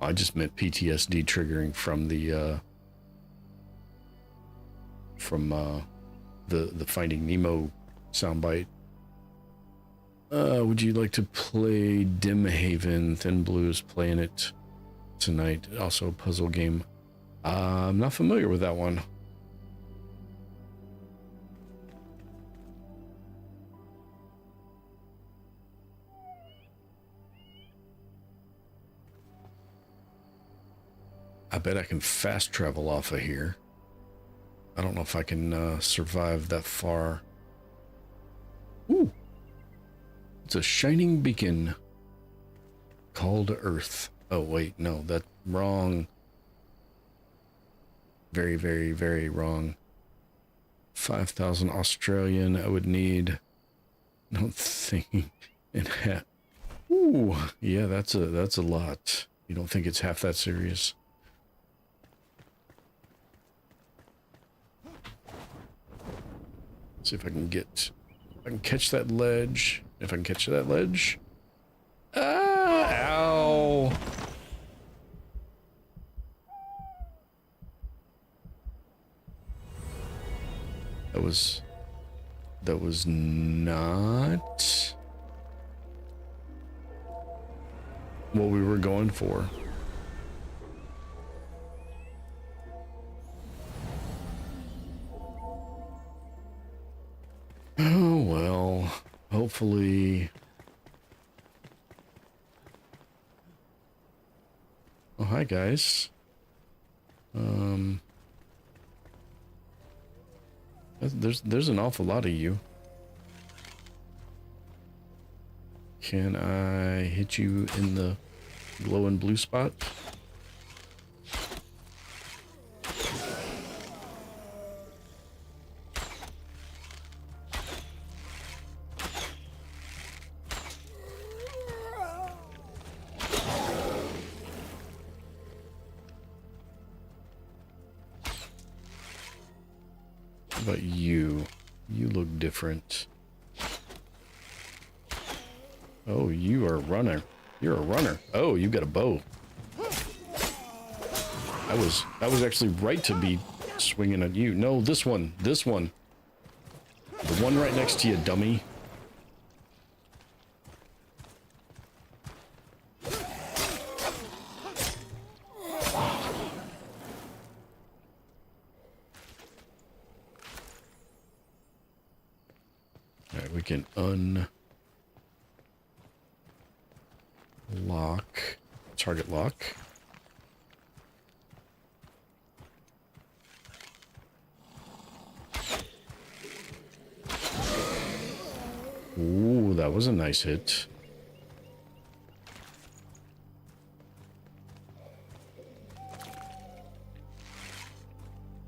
I just meant PTSD triggering from the Finding Nemo soundbite. Would you like to play Dim Haven? Thin Blue is playing it tonight. Also a puzzle game. I'm not familiar with that one. I bet I can fast travel off of here. I don't know if I can survive that far. Ooh. It's a shining beacon called Earth. Oh, wait, no, that's wrong. Very, very, very wrong. 5,000 Australian I would need. I don't think it had. Ooh, yeah, that's a lot. You don't think it's half that serious? See if I can get, if I can catch that ledge. If I can catch that ledge. Ah, ow. That was not what we were going for. Oh, well, hopefully. Oh, hi, guys. There's an awful lot of you. Can I hit you in the glowing blue spot? But you look different. Oh, you are a runner. You're a runner. Oh, you got a bow. I was actually right to be swinging at you. No, this one. The one right next to you, dummy. Alright, we can unlock target lock. Ooh, that was a nice hit.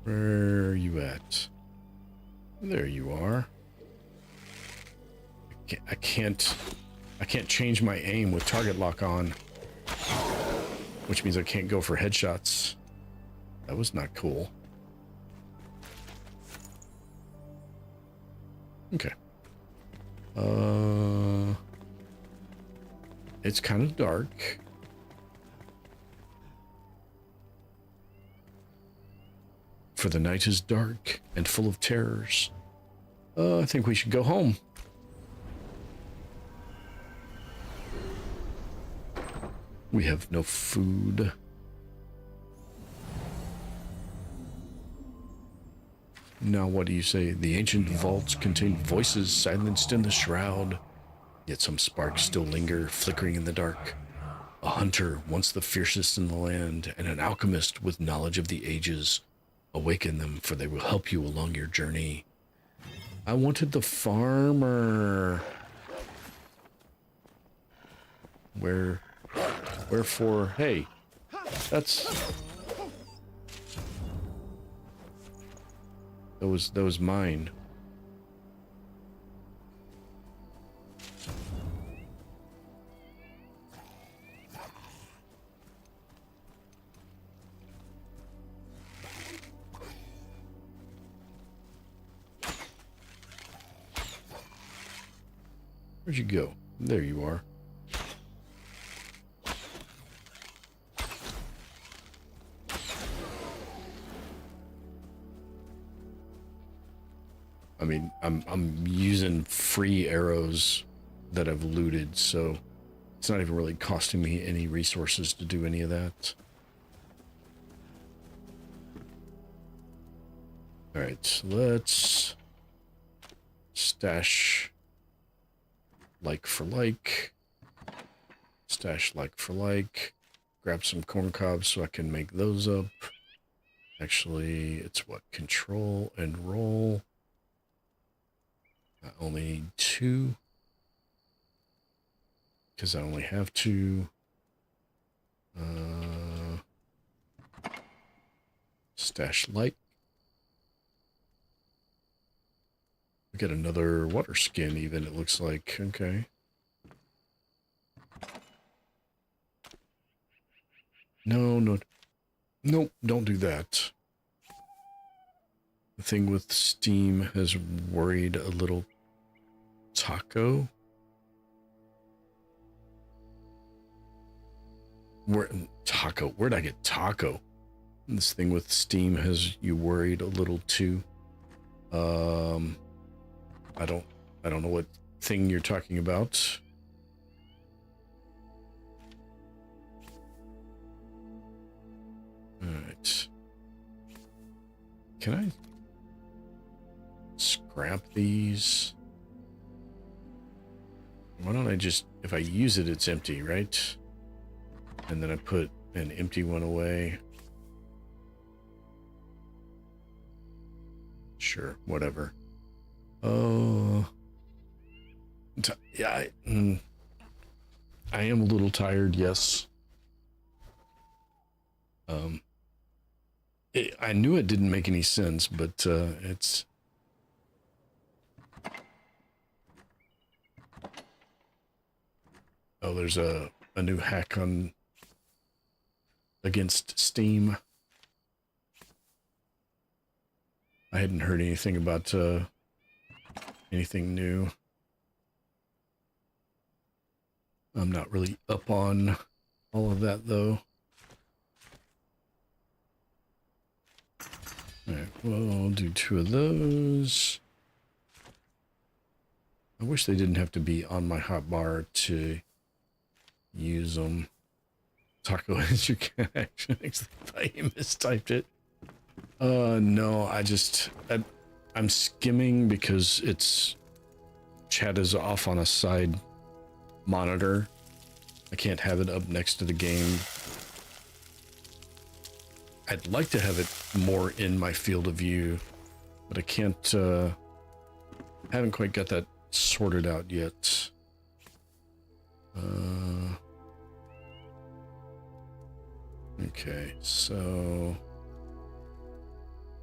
Where are you at? There you are. I can't change my aim with target lock on, which means I can't go for headshots. That was not cool. Okay. It's kind of dark. for the night is dark and full of terrors. I think we should go home. We have no food. Now what do you say? The ancient vaults contain voices silenced in the shroud, yet some sparks still linger, flickering in the dark. A hunter, once the fiercest in the land, and an alchemist with knowledge of the ages. Awaken them, for they will help you along your journey. I wanted the farmer. Wherefore, hey, that's... That was mine. Where'd you go? There you are. I mean, I'm using free arrows that I've looted, so it's not even really costing me any resources to do any of that. All right, so let's stash like for like, stash like for like, grab some corn cobs so I can make those up. Actually, it's what? Control and roll. I only need 2 because I only have 2. Stash light. We got another water skin even, it looks like. Okay. No. Nope, don't do that. The thing with Steam has worried a little. Taco? Where'd I get taco? This thing with Steam has you worried a little too. I don't know what thing you're talking about. All right. Can I scrap these? Why don't I just, if I use it, it's empty, right? And then I put an empty one away. Sure, whatever. Oh, yeah, I am a little tired, yes. I knew it didn't make any sense, but it's... Oh, there's a new hack on against Steam. I hadn't heard anything about anything new. I'm not really up on all of that though. All right, well, I'll do 2 of those. I wish they didn't have to be on my hotbar to use them. Taco is your action. I mistyped it. No, I'm skimming because it's chat is off on a side monitor. I can't have it up next to the game. I'd like to have it more in my field of view, but I can't, haven't quite got that sorted out yet. Okay, so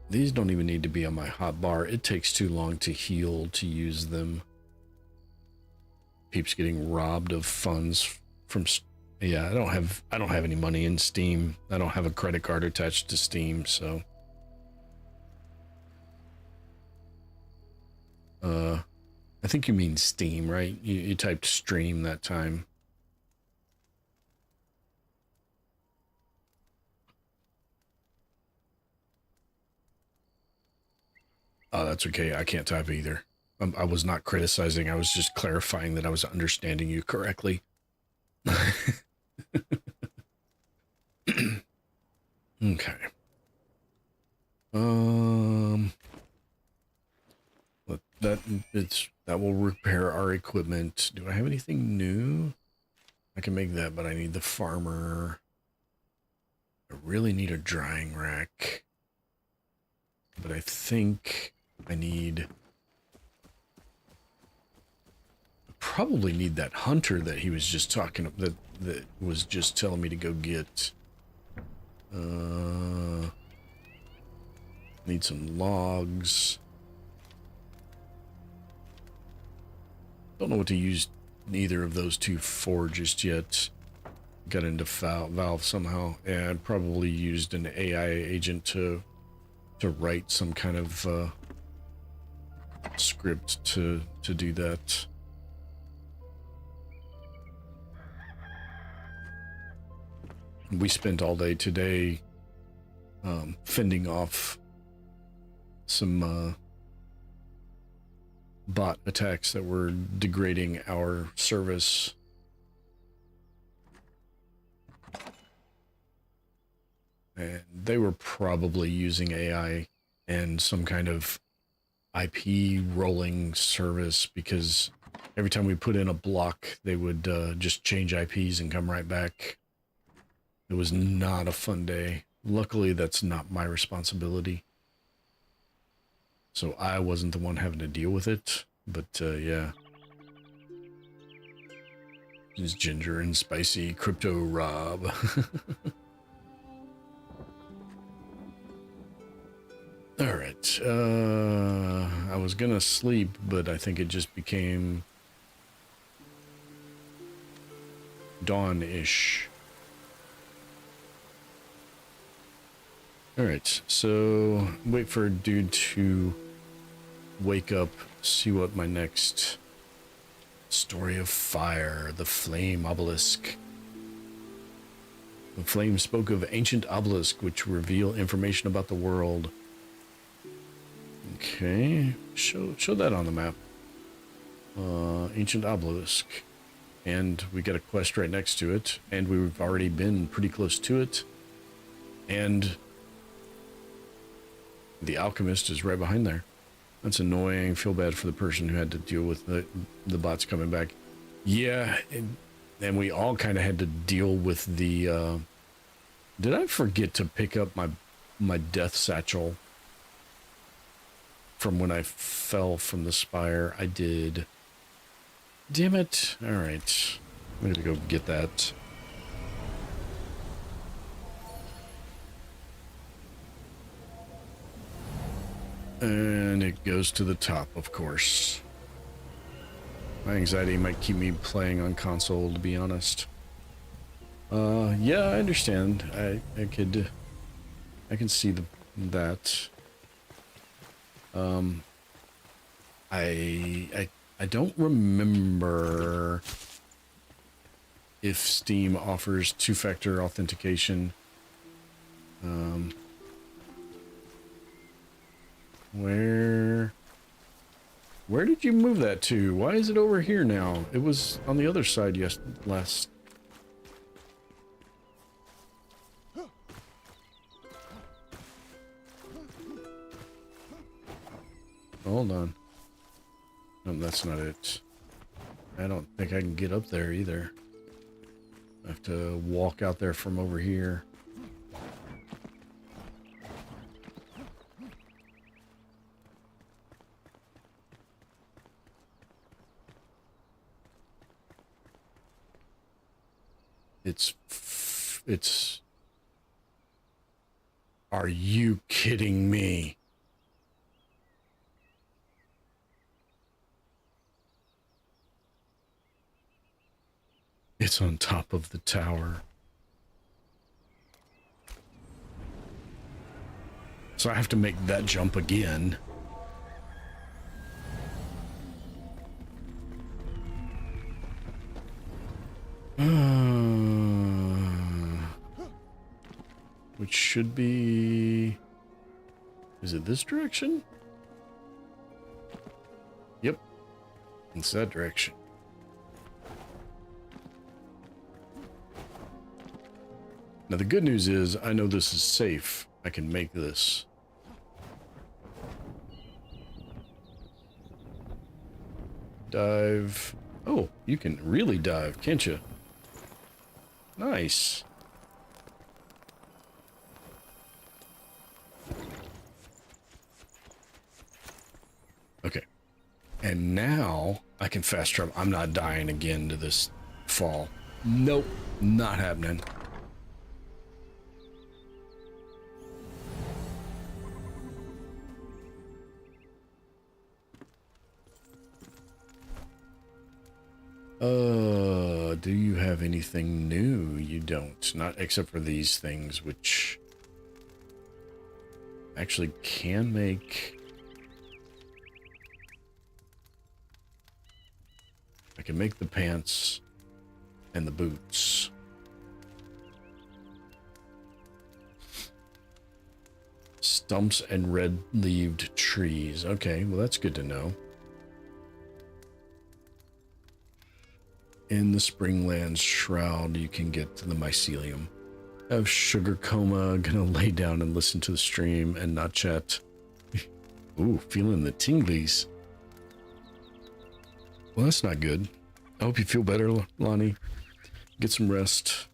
these don't even need to be on my hotbar. It takes too long to heal to use them. Peeps getting robbed of funds from, yeah, I don't have any money in Steam. I don't have a credit card attached to Steam, so I think you mean Steam, right? You typed stream that time. Oh, that's okay. I can't type either. I was not criticizing. I was just clarifying that I was understanding you correctly. Okay. But that will repair our equipment. Do I have anything new? I can make that, but I need the farmer. I really need a drying rack. But I think I probably need that hunter that he was just talking about, that was just telling me to go get. Need some logs. Don't know what to use neither of those two for just yet. Got into Valve somehow, and probably used an AI agent to write some kind of script to do that. We spent all day today fending off some bot attacks that were degrading our service. And they were probably using AI and some kind of IP rolling service, because every time we put in a block, they would just change IPs and come right back. It was not a fun day. Luckily, that's not my responsibility. So I wasn't the one having to deal with it, but yeah. It's ginger and spicy crypto Rob. All right. I was gonna sleep, but I think it just became dawn-ish. All right, so wait for a dude to wake up, see what my next story of fire, the flame obelisk. The flame spoke of ancient obelisk which reveal information about the world. Okay, show that on the map. Ancient obelisk, and we got a quest right next to it, and we've already been pretty close to it, and the alchemist is right behind there. That's annoying. Feel bad for the person who had to deal with the bots coming back. Yeah, and we all kind of had to deal with the... Did I forget to pick up my death satchel from when I fell from the spire? I did. Damn it. All right. I'm gonna go get that. And it goes to the top, of course. My anxiety might keep me playing on console, to be honest. Yeah, I understand. I can see that. I don't remember if Steam offers two-factor authentication. Where did you move that to? Why is it over here now? It was on the other side last. Hold on. No, that's not it. I don't think I can get up there either. I have to walk out there from over here. It's... Are you kidding me? It's on top of the tower. So I have to make that jump again. Which should be... Is it this direction? Yep. It's that direction. Now the good news is I know this is safe. I can make this. Dive. Oh, you can really dive, can't you? Nice. Okay. And now I can fast travel. I'm not dying again to this fall. Nope, not happening. Do you have anything new? You don't. Not except for these things, which actually can make... I can make the pants and the boots. Stumps and red-leaved trees. Okay, well that's good to know. In the Springlands Shroud, you can get to the mycelium. I have Sugar Coma, gonna lay down and listen to the stream and not chat. Ooh, feeling the tinglies. Well, that's not good. I hope you feel better, Lonnie. Get some rest.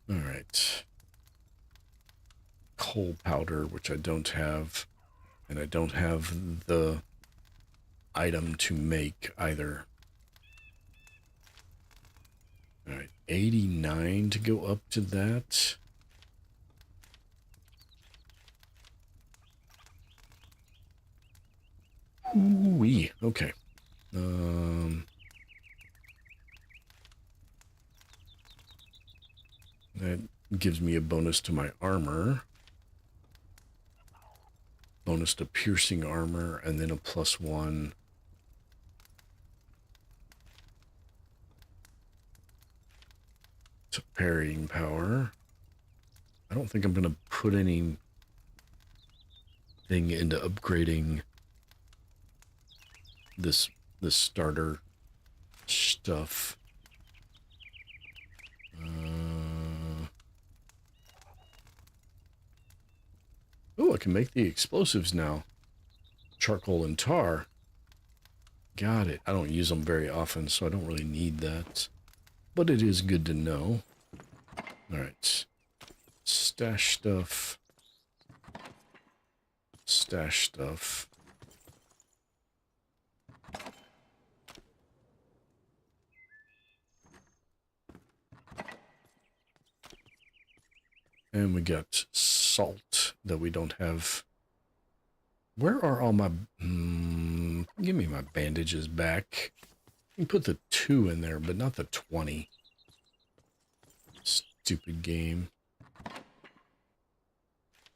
All right. Coal powder, which I don't have. And I don't have the item to make either. All right, 89 to go up to that. Ooh-wee, okay. That gives me a bonus to my armor. Bonus to piercing armor, and then a +1. To parrying power. I don't think I'm going to put anything into upgrading this starter stuff. Oh, I can make the explosives now. Charcoal and tar. Got it. I don't use them very often, so I don't really need that. But it is good to know. Alright. Stash stuff. Stash stuff. And we got salt that we don't have. Where are all my... give me my bandages back. You can put the 2 in there, but not the 20. Stupid game.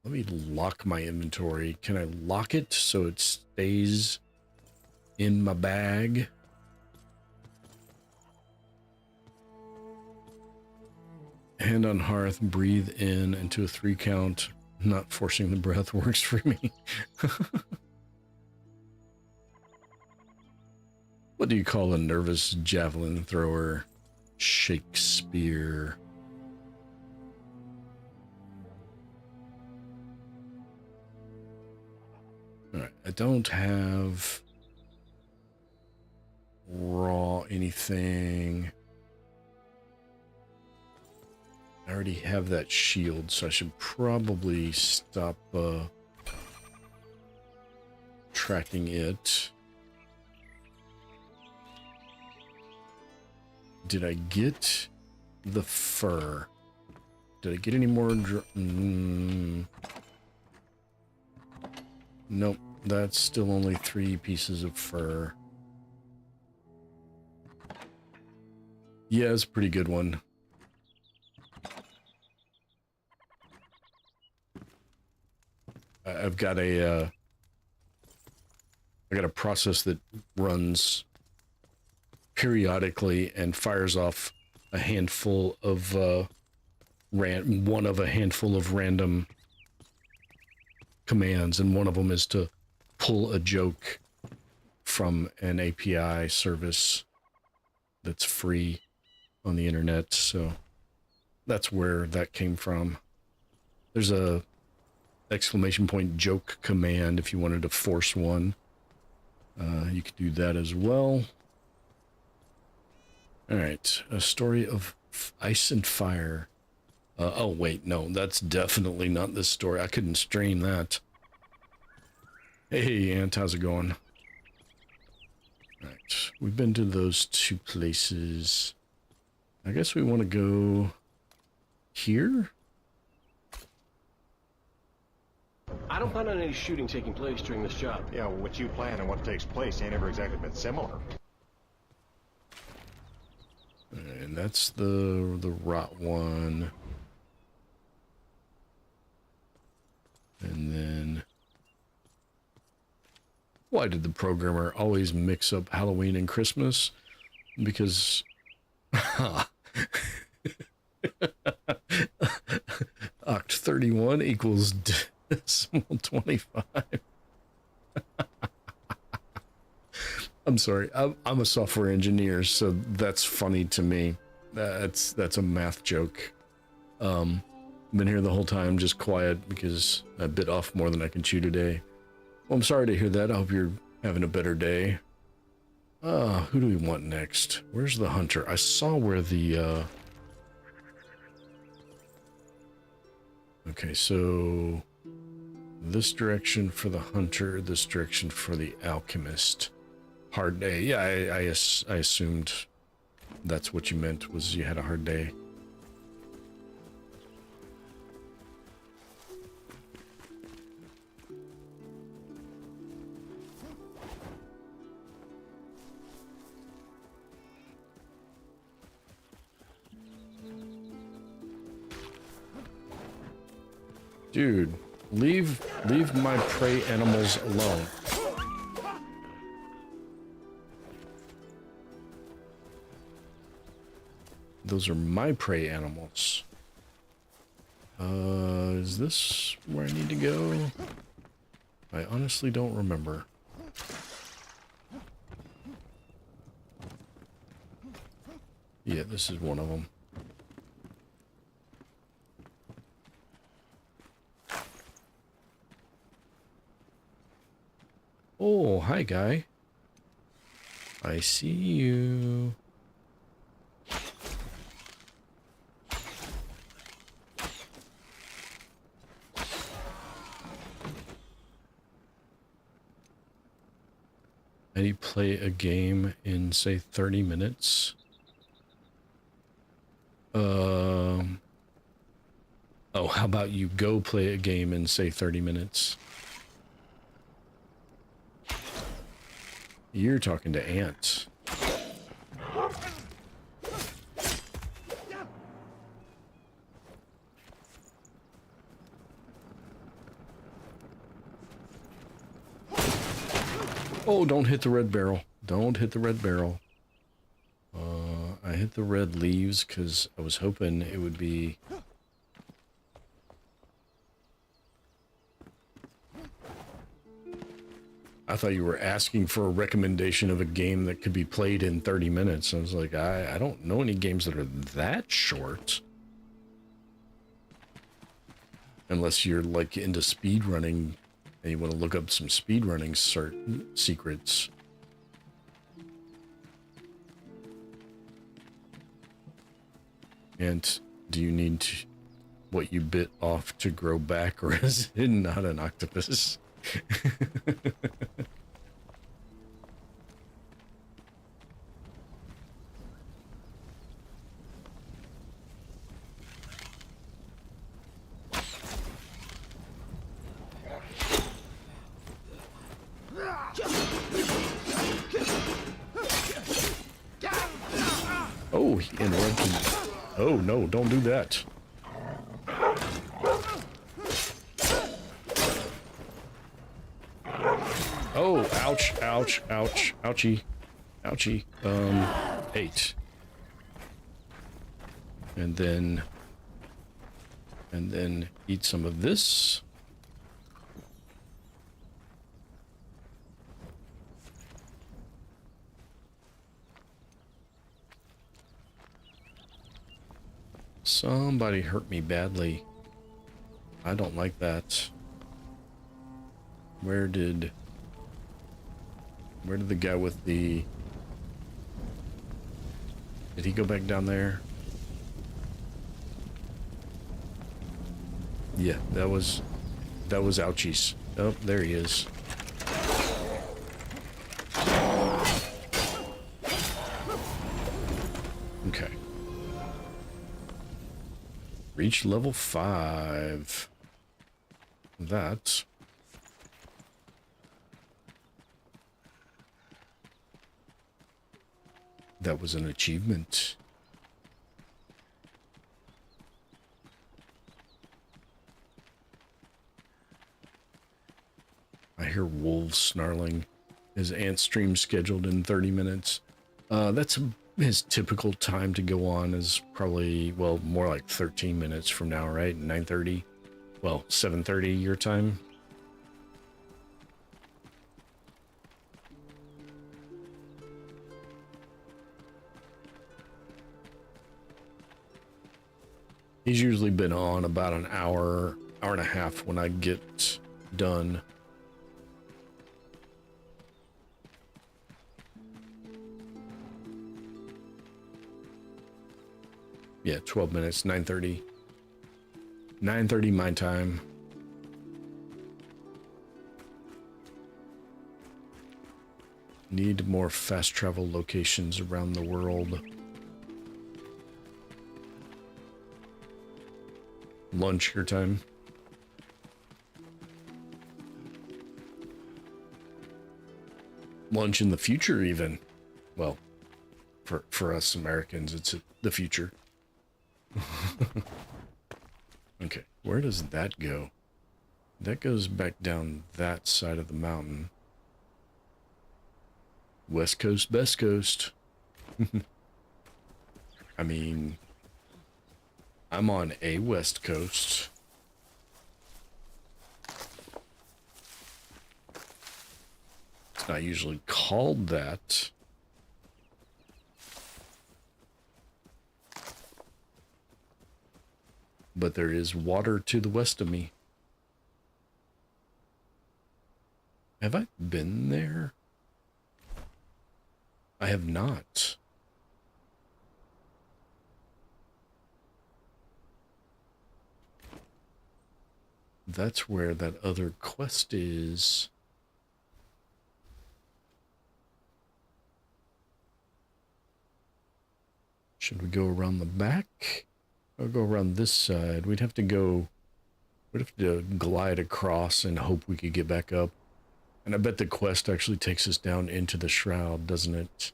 Let me lock my inventory. Can I lock it so it stays in my bag? Hand on hearth, breathe in into a 3 count. Not forcing the breath works for me. What do you call a nervous javelin thrower? Shakespeare. Alright, I don't have raw anything. I already have that shield, so I should probably stop tracking it. Did I get the fur? Did I get any more? Nope, that's still only 3 pieces of fur. Yeah, it's a pretty good one. I've got a I got a process that runs periodically and fires off a handful of one of a handful of random commands, and one of them is to pull a joke from an API service that's free on the internet. So that's where that came from. There's a exclamation point joke command if you wanted to force one. You could do that as well. All right, a story of ice and fire. Oh wait, no, that's definitely not this story. I couldn't stream that. Hey, Ant, how's it going? All right, we've been to those two places. I guess we want to go here. I don't plan on any shooting taking place during this job. Yeah, well, what you plan and what takes place ain't ever exactly been similar. And that's the rot one. And then... Why did the programmer always mix up Halloween and Christmas? Because... Oct 31 equals decimal 25. I'm sorry. I'm a software engineer, so that's funny to me. That's a math joke. Been here the whole time, just quiet because I bit off more than I can chew today. Well, I'm sorry to hear that. I hope you're having a better day. Who do we want next? Where's the hunter? I saw where the Okay, so this direction for the hunter, this direction for the alchemist. Hard day. Yeah, I assumed that's what you meant, was you had a hard day. Dude, leave my prey animals alone. Those are my prey animals. Is this where I need to go? I honestly don't remember. Yeah, this is one of them. Oh, hi, guy. I see you. How do you play a game in, say, 30 minutes? Oh, how about you go play a game in, say, 30 minutes? You're talking to ants. Oh, don't hit the red barrel. Don't hit the red barrel. I hit the red leaves because I was hoping it would be... I thought you were asking for a recommendation of a game that could be played in 30 minutes. I was like, I don't know any games that are that short. Unless you're like into speedrunning and you want to look up some speedrunning secrets. And do you need what you bit off to grow back, or is it not an octopus? Oh, he interrupted. Oh no, don't do that. Oh, ouch, ouch, ouch, ouchie, ouchie. 8. And then eat some of this. Somebody hurt me badly. I don't like that. Where did the guy with the... Did he go back down there? Yeah, that was ouchies. Oh, there he is. Okay. Reach level 5. That was an achievement. I hear wolves snarling. His ant stream scheduled in 30 minutes. That's his typical time to go on is probably, well, more like 13 minutes from now, right? 9:30. Well, 7:30 your time. He's usually been on about an hour, hour and a half when I get done. Yeah, 12 minutes, 9:30. 9:30 my time. Need more fast travel locations around the world. Lunch your time. Lunch in the future even. Well, for us Americans, it's the future. Okay, where does that go? That goes back down that side of the mountain. West coast, best coast. I mean, I'm on a west coast. It's not usually called that. But there is water to the west of me. Have I been there? I have not. That's where that other quest is. Should we go around the back? Or go around this side? We'd have to glide across and hope we could get back up. And I bet the quest actually takes us down into the Shroud, doesn't it?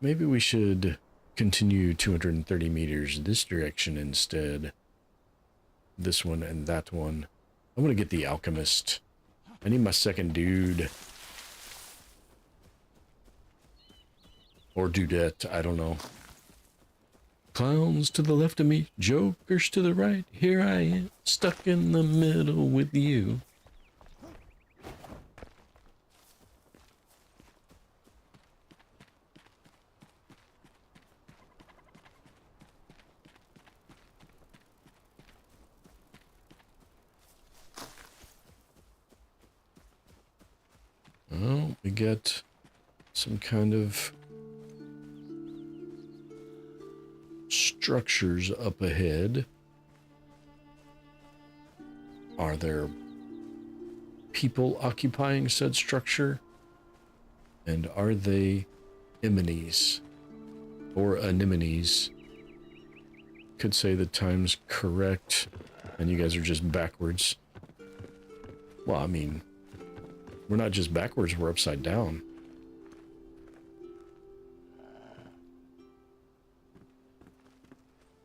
Maybe we should continue 230 meters this direction instead. This one and that one. I'm gonna get the alchemist. I need my second dude. Or dudette, I don't know. Clowns to the left of me, jokers to the right. Here I am, stuck in the middle with you. Well, we got some kind of structures up ahead. Are there people occupying said structure? And are they enemies or anemones? Could say the time's correct and you guys are just backwards. Well, I mean, we're not just backwards, we're upside down.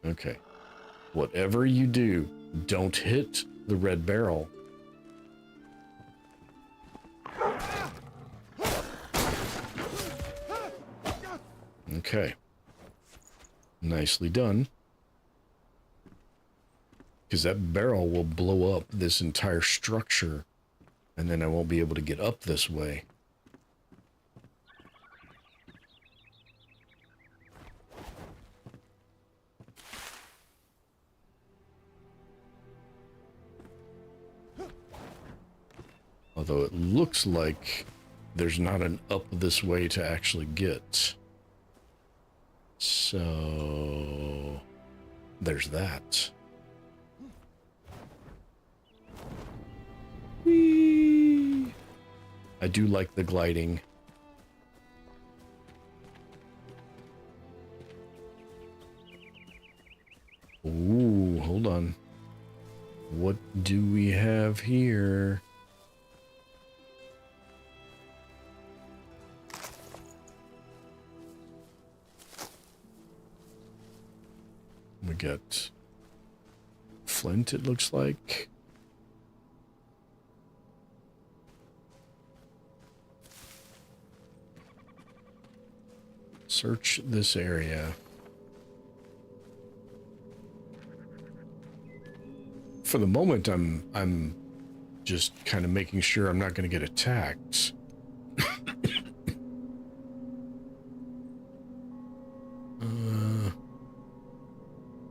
Okay. Whatever you do, don't hit the red barrel. Okay. Nicely done. Because that barrel will blow up this entire structure, and then I won't be able to get up this way. Although it looks like there's not an up this way to actually get. So there's that. Whee! I do like the gliding. Ooh, hold on. What do we have here? We got flint, it looks like. Search this area. For the moment, I'm just kind of making sure I'm not going to get attacked.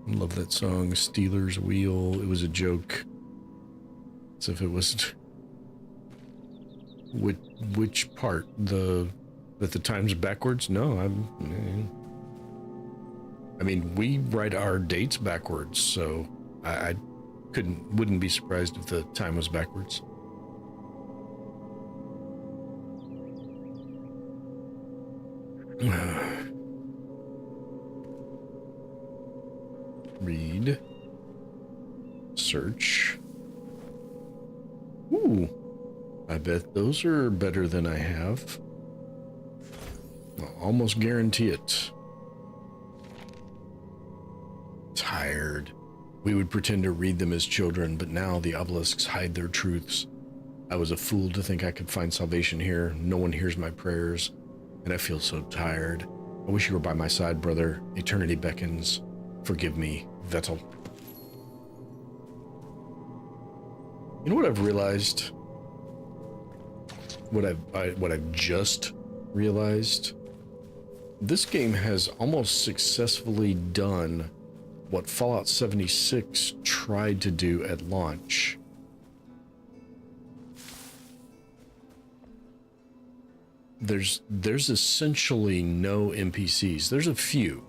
I love that song, Steeler's Wheel. It was a joke. As if it was... Which part? That the time's backwards? No, I mean, we write our dates backwards, so I wouldn't be surprised if the time was backwards. Read. Search. Ooh. I bet those are better than I have. I'll almost guarantee it. Tired. We would pretend to read them as children, but now the obelisks hide their truths. I was a fool to think I could find salvation here. No one hears my prayers, and I feel so tired. I wish you were by my side, brother. Eternity beckons. Forgive me, Vettel. You know what I've realized? What I've just realized? This game has almost successfully done what Fallout 76 tried to do at launch. There's essentially no NPCs. There's a few.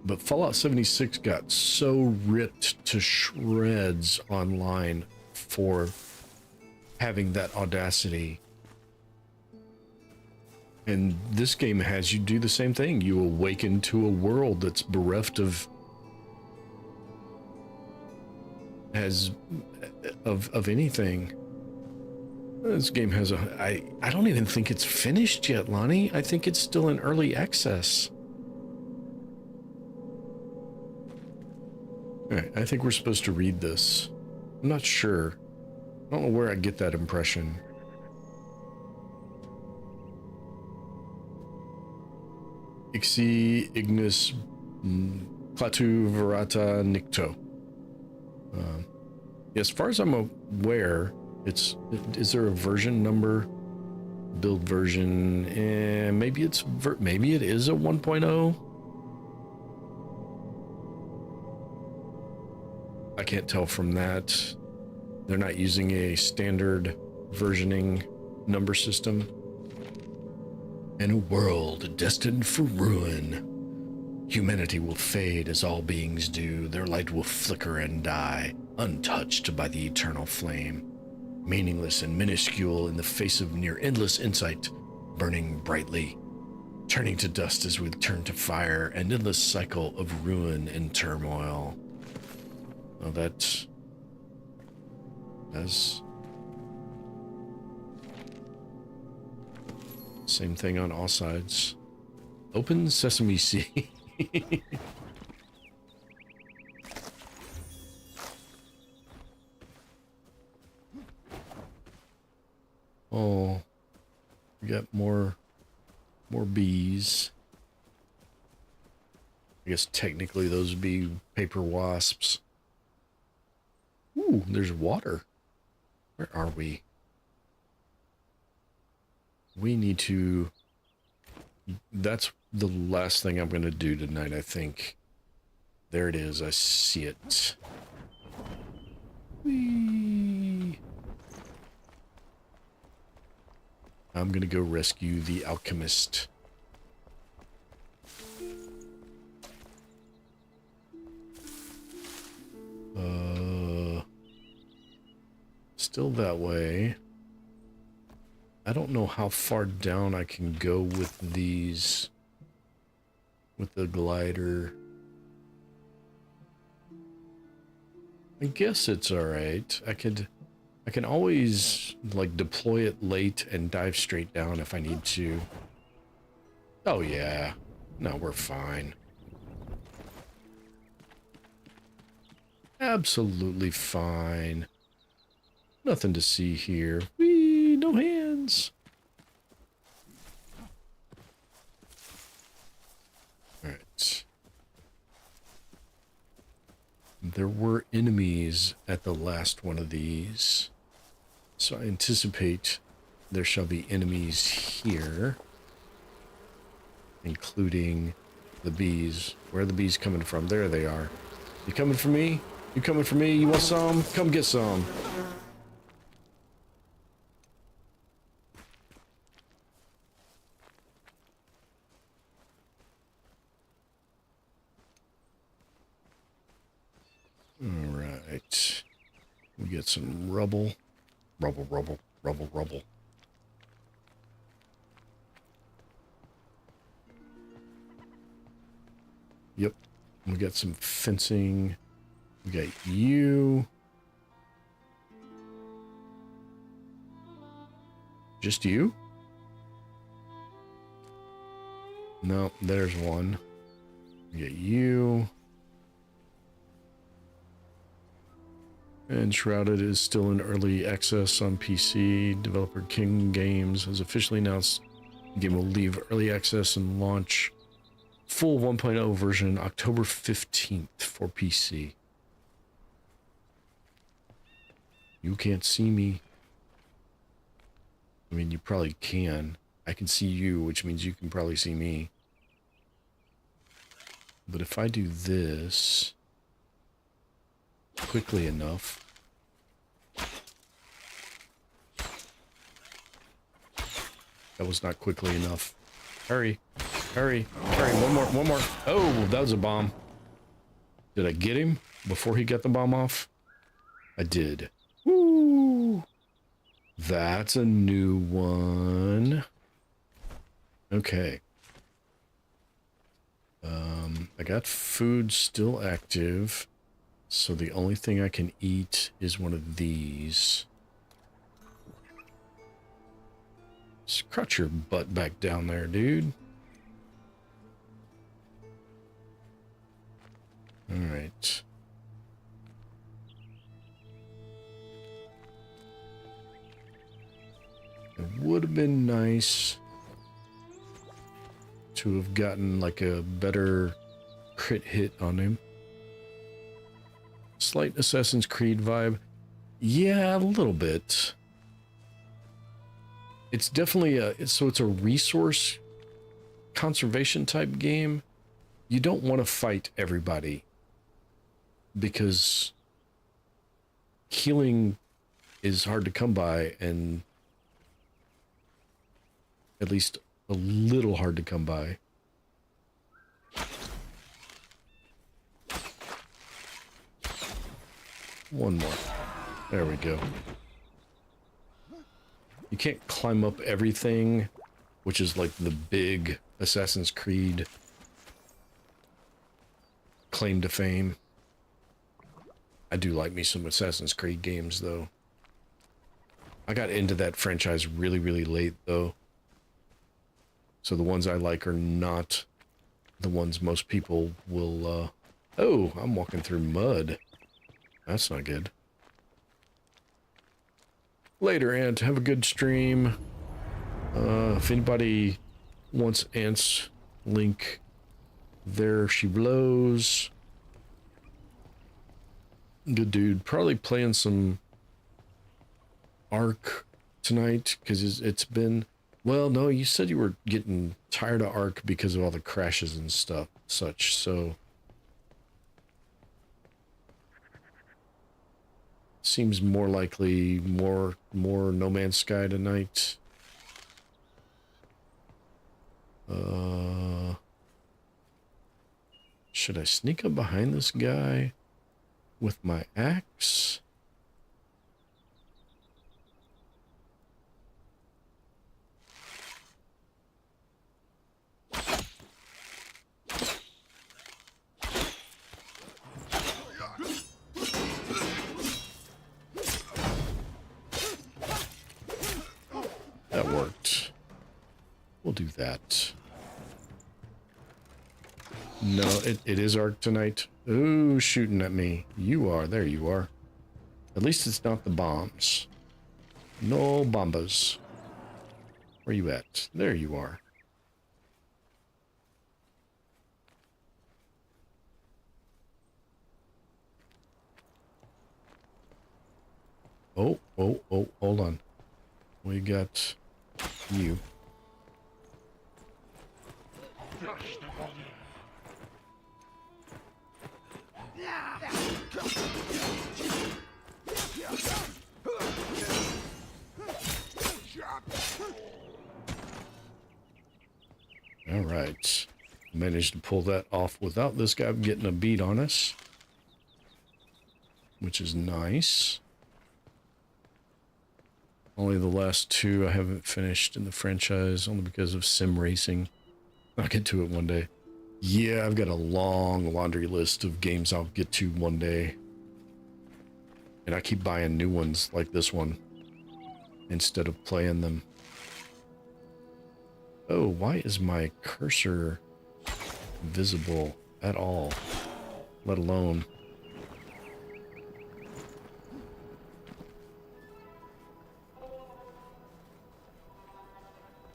But Fallout 76 got so ripped to shreds online for having that audacity. And this game has you do the same thing. You awaken to a world that's bereft of anything. This game has I don't even think it's finished yet, Lonnie. I think it's still in early access. All right, I think we're supposed to read this. I'm not sure. I don't know where I get that impression. Ixi Ignis Klatu Verata Nikto. As far as I'm aware, is there a version number? Build version, and maybe it is a 1.0. I can't tell from that. They're not using a standard versioning number system. In a world destined for ruin, humanity will fade as all beings do. Their light will flicker and die, untouched by the eternal flame. Meaningless and minuscule in the face of near endless insight, burning brightly, turning to dust as we turn to fire, an endless cycle of ruin and turmoil. Oh, that's same thing on all sides. Open Sesame Sea. Oh, we got more bees. I guess technically those would be paper wasps. Ooh, there's water. Where are we? We need to... That's the last thing I'm going to do tonight, I think. There it is. I see it. Whee! I'm gonna go rescue the alchemist. Still that way. I don't know how far down I can go with these, with the glider. I guess it's all right. I can always like deploy it late and dive straight down if I need to. Oh yeah. No, we're fine. Absolutely fine. Nothing to see here. Whee, no hands. All right. There were enemies at the last one of these, so I anticipate there shall be enemies here, including the bees. Where are the bees coming from? There they are. You coming for me? You coming for me? You want some? Come get some. All right. We get some rubble. Rubble, rubble, rubble, rubble. Yep. We got some fencing. We got you. Just you? No, there's one. We got you. Enshrouded is still in early access on PC. Developer King Games has officially announced the game will leave early access and launch full 1.0 version October 15th for PC. You can't see me. I mean, you probably can. I can see you, which means you can probably see me. But if I do this quickly enough, that was not quickly enough. Hurry, hurry, hurry, one more. Oh, that was a bomb. Did I get him before he got the bomb off? I did. Woo! That's a new one. Okay. I got food still active, so the only thing I can eat is one of these. Just crouch your butt back down there, dude. All right. It would have been nice to have gotten like a better crit hit on him. Slight Assassin's Creed vibe. Yeah, a little bit. It's definitely it's a resource conservation type game. You don't want to fight everybody because healing is hard to come by, and at least a little hard to come by. One more. There we go. You can't climb up everything, which is like the big Assassin's Creed claim to fame. I do like me some Assassin's Creed games, though. I got into that franchise really, really late, though. So the ones I like are not the ones most people will, Oh, I'm walking through mud. That's not good. Later, Ant. Have a good stream. If anybody wants Ant's link, there she blows. Good dude. Probably playing some Ark tonight, because it's been... Well, no, you said you were getting tired of Ark because of all the crashes and stuff, such, so... Seems more likely, more No Man's Sky tonight. Should I sneak up behind this guy with my axe? That worked. We'll do that. No, it is Arc tonight. Ooh, shooting at me. You are. There you are. At least it's not the bombs. No bombas. Where you at? There you are. Oh, hold on. We got you. All right. Managed to pull that off without this guy getting a beat on us, which is nice. Only the last two I haven't finished in the franchise, only because of sim racing. I'll get to it one day. Yeah, I've got a long laundry list of games I'll get to one day. And I keep buying new ones like this one instead of playing them. Oh, why is my cursor visible at all? Let alone...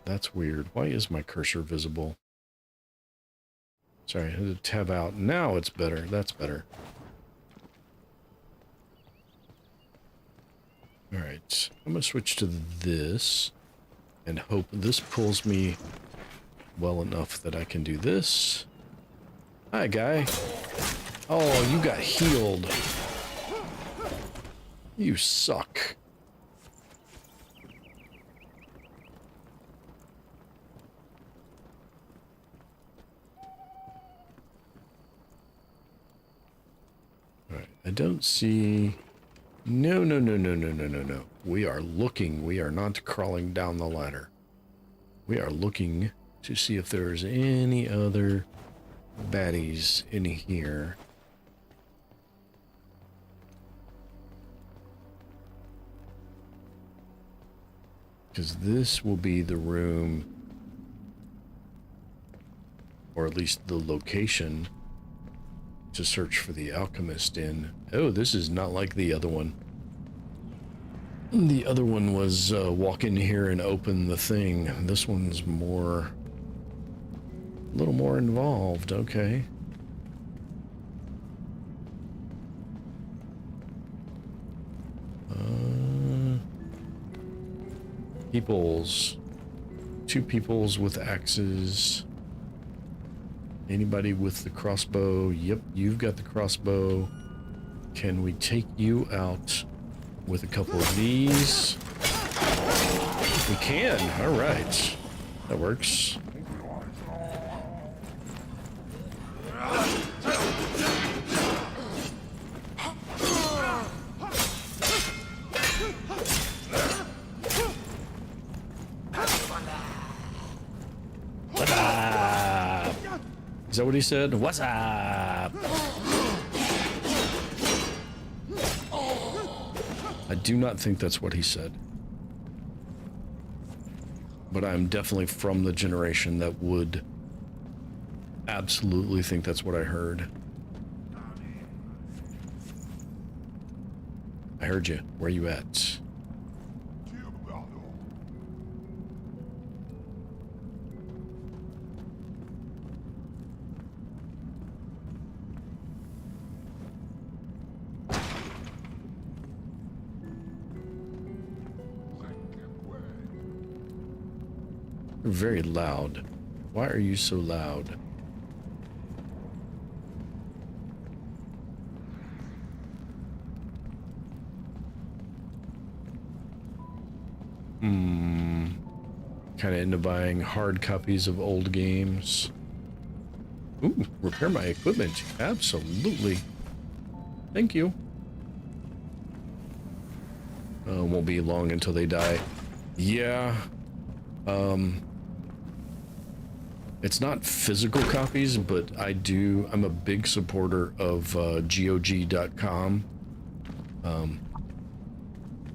That's weird. Why is my cursor visible? Sorry, I had to tab out. Now it's better. That's better. Alright. I'm going to switch to this and hope this pulls me well enough that I can do this. Hi, guy. Oh, you got healed. You suck. I don't see... No. We are looking. We are not crawling down the ladder. We are looking to see if there's any other baddies in here. Because this will be the room, or at least the location, to search for the alchemist in. Oh, this is not like the other one. The other one was walk in here and open the thing. This one's more... a little more involved. Okay. Peoples. Two peoples with axes. Anybody with the crossbow? Yep, you've got the crossbow. Can we take you out with a couple of these? We can. All right. That works. Is that what he said? What's up? I do not think that's what he said. But I'm definitely from the generation that would absolutely think that's what I heard. I heard you. Where you at? You're very loud. Why are you so loud? Kind of into buying hard copies of old games. Ooh, repair my equipment. Absolutely. Thank you. Won't be long until they die. Yeah. It's not physical copies, but I'm a big supporter of GOG.com,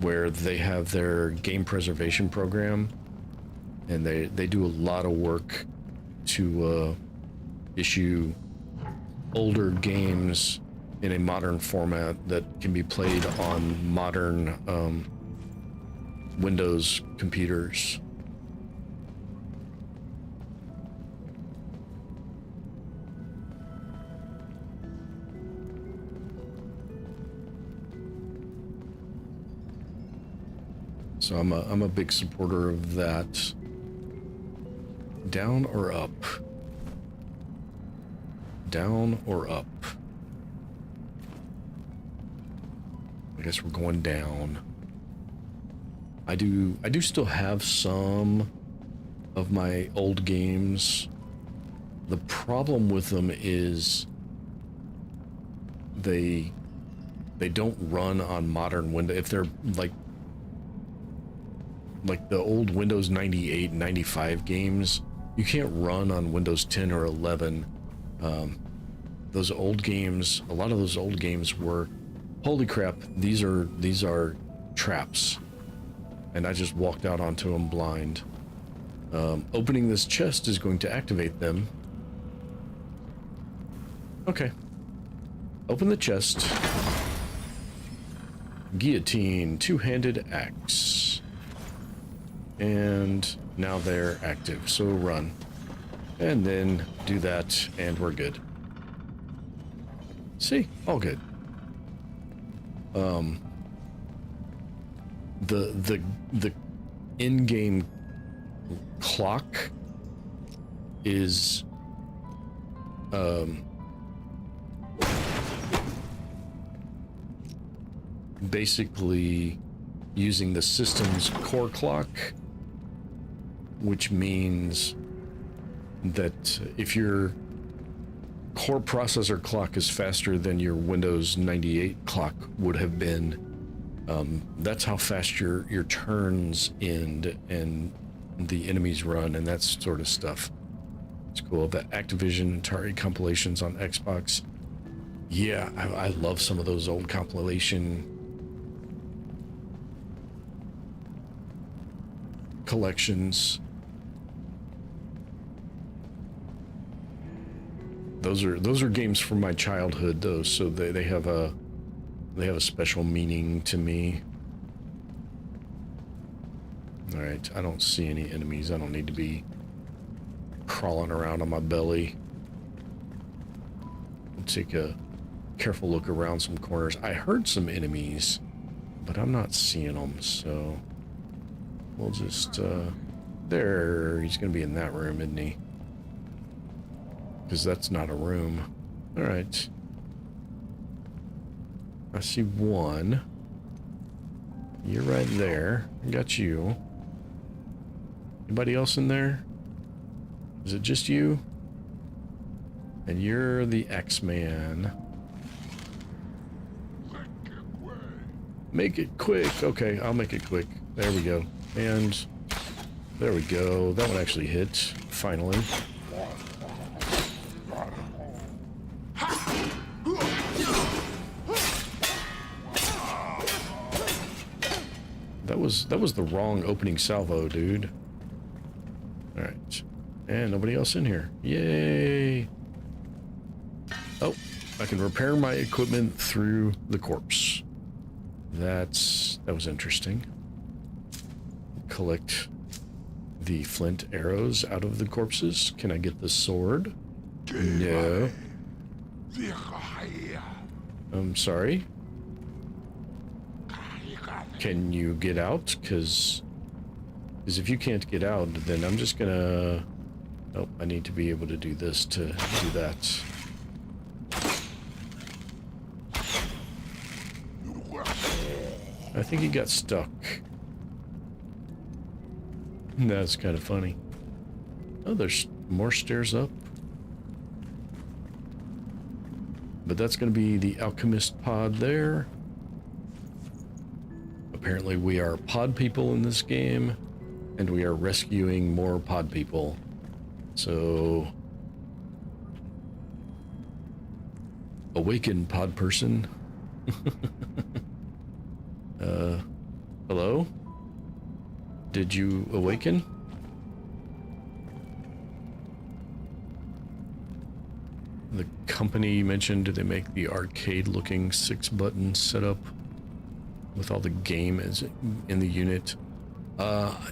where they have their game preservation program, and they do a lot of work to issue older games in a modern format that can be played on modern Windows computers. So I'm a big supporter of that. Down or up? Down or up? I guess we're going down. I do still have some of my old games. The problem with them is they don't run on modern Windows. If they're like the old Windows 98, 95 games, you can't run on Windows 10 or 11. Those old games, a lot of those old games were, holy crap, these are traps. And I just walked out onto them blind. Opening this chest is going to activate them. Okay. Open the chest. Guillotine, two-handed axe. And now they're active, so run. And then do that, and we're good. See? All good. The in-game clock is basically using the system's core clock, which means that if your core processor clock is faster than your Windows 98 clock would have been, that's how fast your turns end and the enemies run and that sort of stuff. It's cool. The Activision Atari compilations on Xbox. Yeah, I love some of those old compilation collections. Those are games from my childhood, though, so they have a special meaning to me. All right, I don't see any enemies. I don't need to be crawling around on my belly. I'll take a careful look around some corners. I heard some enemies, but I'm not seeing them, so we'll just there. He's gonna be in that room, isn't he? Because that's not a room. All right. I see one. You're right there. I got you. Anybody else in there? Is it just you? And you're the X-Man. Make it quick. Okay, I'll make it quick. There we go. And there we go. That one actually hit. Finally. That was the wrong opening salvo, dude. All right. And nobody else in here. Yay. Oh, I can repair my equipment through the corpse. That was interesting. Collect the flint arrows out of the corpses. Can I get the sword? No. I'm sorry. Can you get out? Because if you can't get out, then I'm just gonna... Oh, I need to be able to do this to do that. I think he got stuck. That's kind of funny. Oh, there's more stairs up. But that's going to be the alchemist pod there. Apparently we are pod people in this game, and we are rescuing more pod people. So, Awaken pod person. Hello? Did you awaken? The company mentioned they make the arcade looking 6-button setup with all the game as in the unit.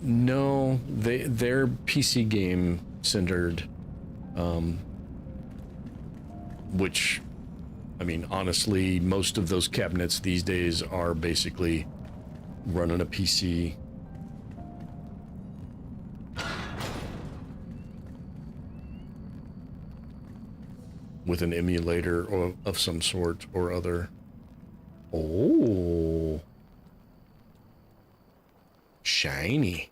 No, they're PC game centered, which, I mean, honestly, most of those cabinets these days are basically running a PC. With an emulator or of some sort or other. Oh. Shiny.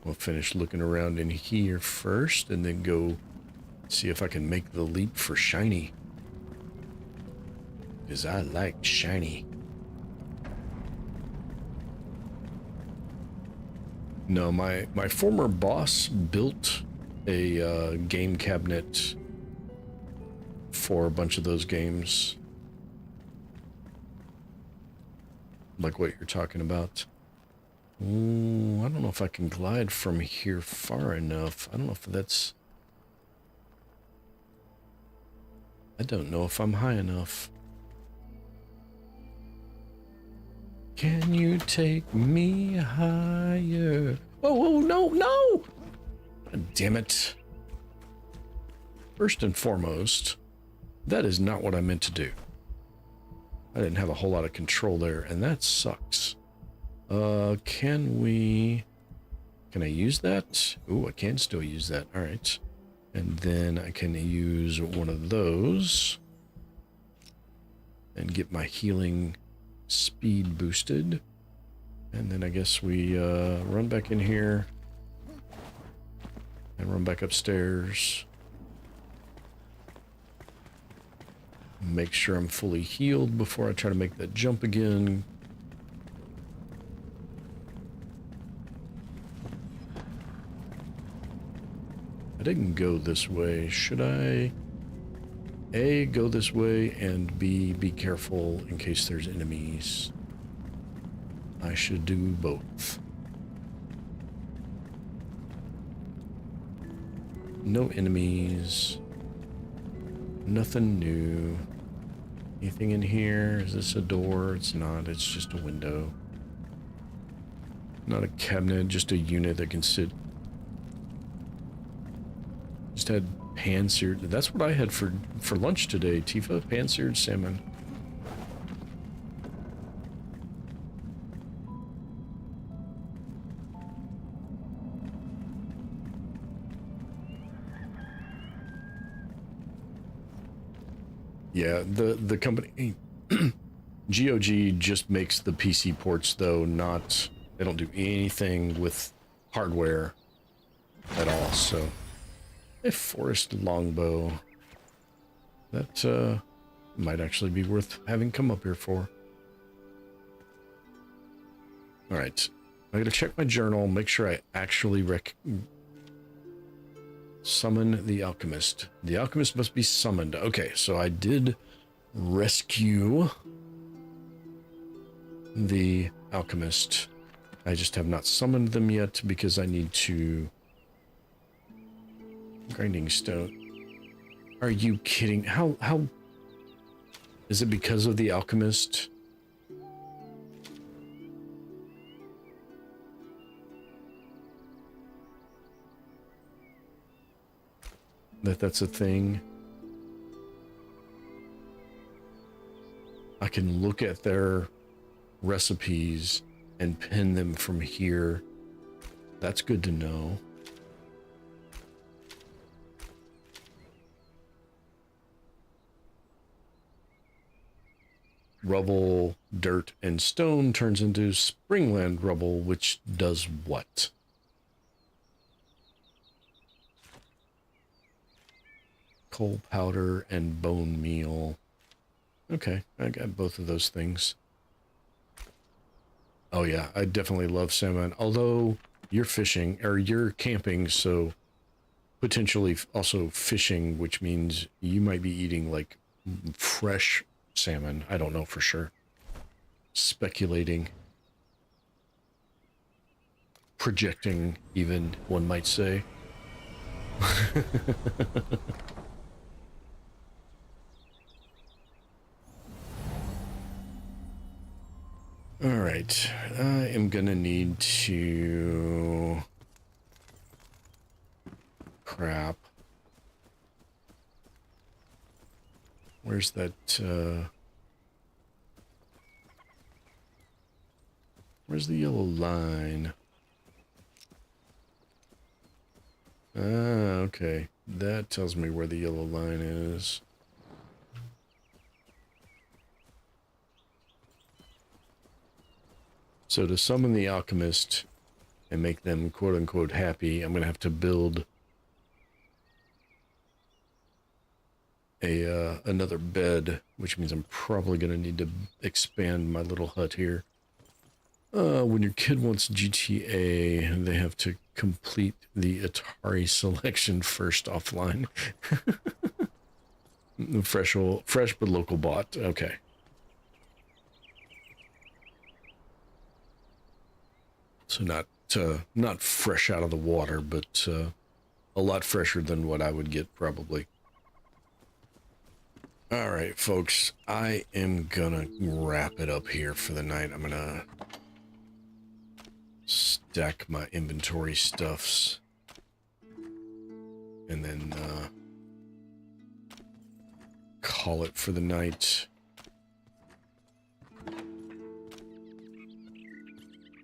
We'll finish looking around in here first and then go see if I can make the leap for shiny. Because I like shiny. No, my former boss built a game cabinet for a bunch of those games. Like what you're talking about. Ooh, I don't know if I can glide from here far enough. I don't know if that's... I don't know if I'm high enough. Can you take me higher? Oh, no, no! God damn it. First and foremost, that is not what I meant to do. I didn't have a whole lot of control there, and that sucks. Can I use that? Ooh, I can still use that. All right. And then I can use one of those and get my healing speed boosted. And then I guess we run back in here and run back upstairs. Make sure I'm fully healed before I try to make that jump again. I didn't go this way. Should I A, go this way, and B, be careful in case there's enemies? I should do both. No enemies. Nothing new. Anything in here? Is this a door? It's not. It's just a window. Not a cabinet, just a unit that can sit. Just had pan-seared. That's what I had for lunch today, Tifa. Pan-seared salmon. Yeah, the company GOG just makes the PC ports though, not, they don't do anything with hardware at all. So a forest longbow, that might actually be worth having come up here for. All right, I gotta check my journal, make sure I actually summon the alchemist. The alchemist must be summoned. Okay, so I did rescue the alchemist. I just have not summoned them yet because I need to... Grinding stone. Are you kidding? How is it because of the alchemist? That's a thing. I can look at their recipes and pin them from here. That's good to know. rubble, dirt, and stone turns into springland rubble, which does what? Coal powder and bone meal. Okay, I got both of those things. Oh yeah, I definitely love salmon. Although you're fishing, or you're camping, so potentially also fishing, which means you might be eating like fresh salmon. I don't know for sure. Speculating. Projecting, even, one might say. All right, I am gonna need to... Crap. Where's that, where's the yellow line? Ah, okay. That tells me where the yellow line is. So to summon the alchemist and make them quote-unquote happy, I'm going to have to build another bed, which means I'm probably going to need to expand my little hut here. When your kid wants GTA, they have to complete the Atari selection first offline. Fresh but local bot. Okay. So not fresh out of the water, but a lot fresher than what I would get probably. All right, folks, I am gonna wrap it up here for the night. I'm gonna stack my inventory stuffs and then call it for the night.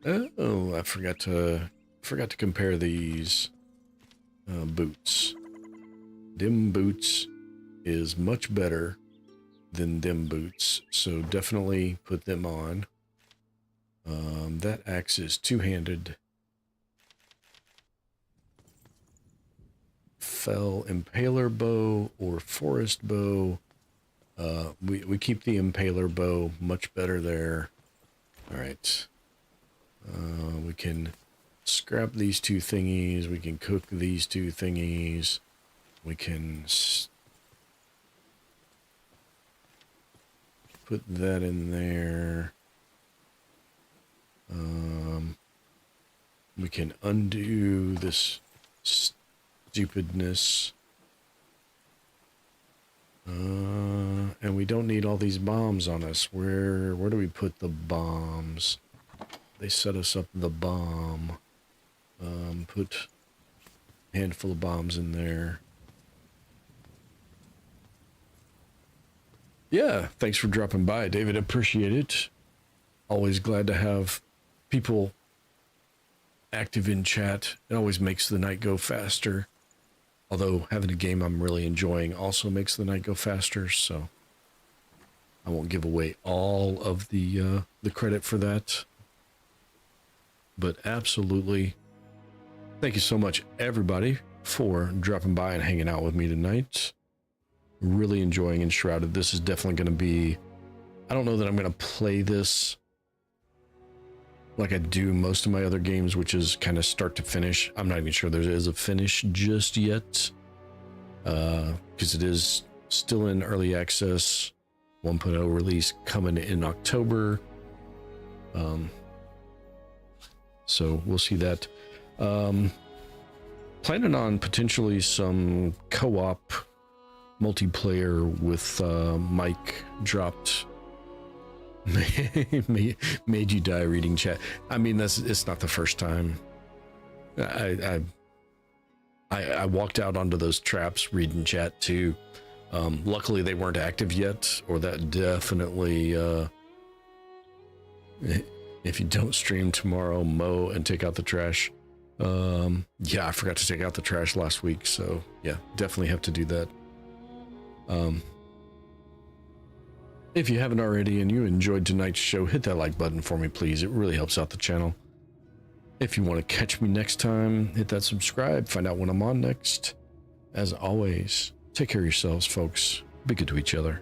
Oh, I forgot to compare these boots. Dim boots is much better than dim boots, so definitely put them on. That axe is two-handed. Fell impaler bow or forest bow. We keep the impaler bow, much better there. All right. We can scrap these two thingies. We can cook these two thingies. We can put that in there. We can undo this stupidness. And we don't need all these bombs on us. Where do we put the bombs? They set us up the bomb. Put a handful of bombs in there. Yeah, thanks for dropping by, David. Appreciate it. Always glad to have people active in chat. It always makes the night go faster. Although having a game I'm really enjoying also makes the night go faster, so I won't give away all of the credit for that. But absolutely, thank you so much, everybody, for dropping by and hanging out with me tonight. Really enjoying Enshrouded. This is definitely going to be... I don't know that I'm going to play this like I do most of my other games, which is kind of start to finish. I'm not even sure there is a finish just yet, because it is still in early access. 1.0 release coming in October. So we'll see that. Planning on potentially some co-op multiplayer with Mike dropped. Made you die reading chat. I mean, it's not the first time. I walked out onto those traps reading chat too. Luckily they weren't active yet, or that definitely if you don't stream tomorrow, mow and take out the trash. Yeah, I forgot to take out the trash last week, so yeah, definitely have to do that. If you haven't already and you enjoyed tonight's show, hit that like button for me, please. It really helps out the channel. If you want to catch me next time, hit that subscribe, find out when I'm on next. As always, take care of yourselves, folks. Be good to each other.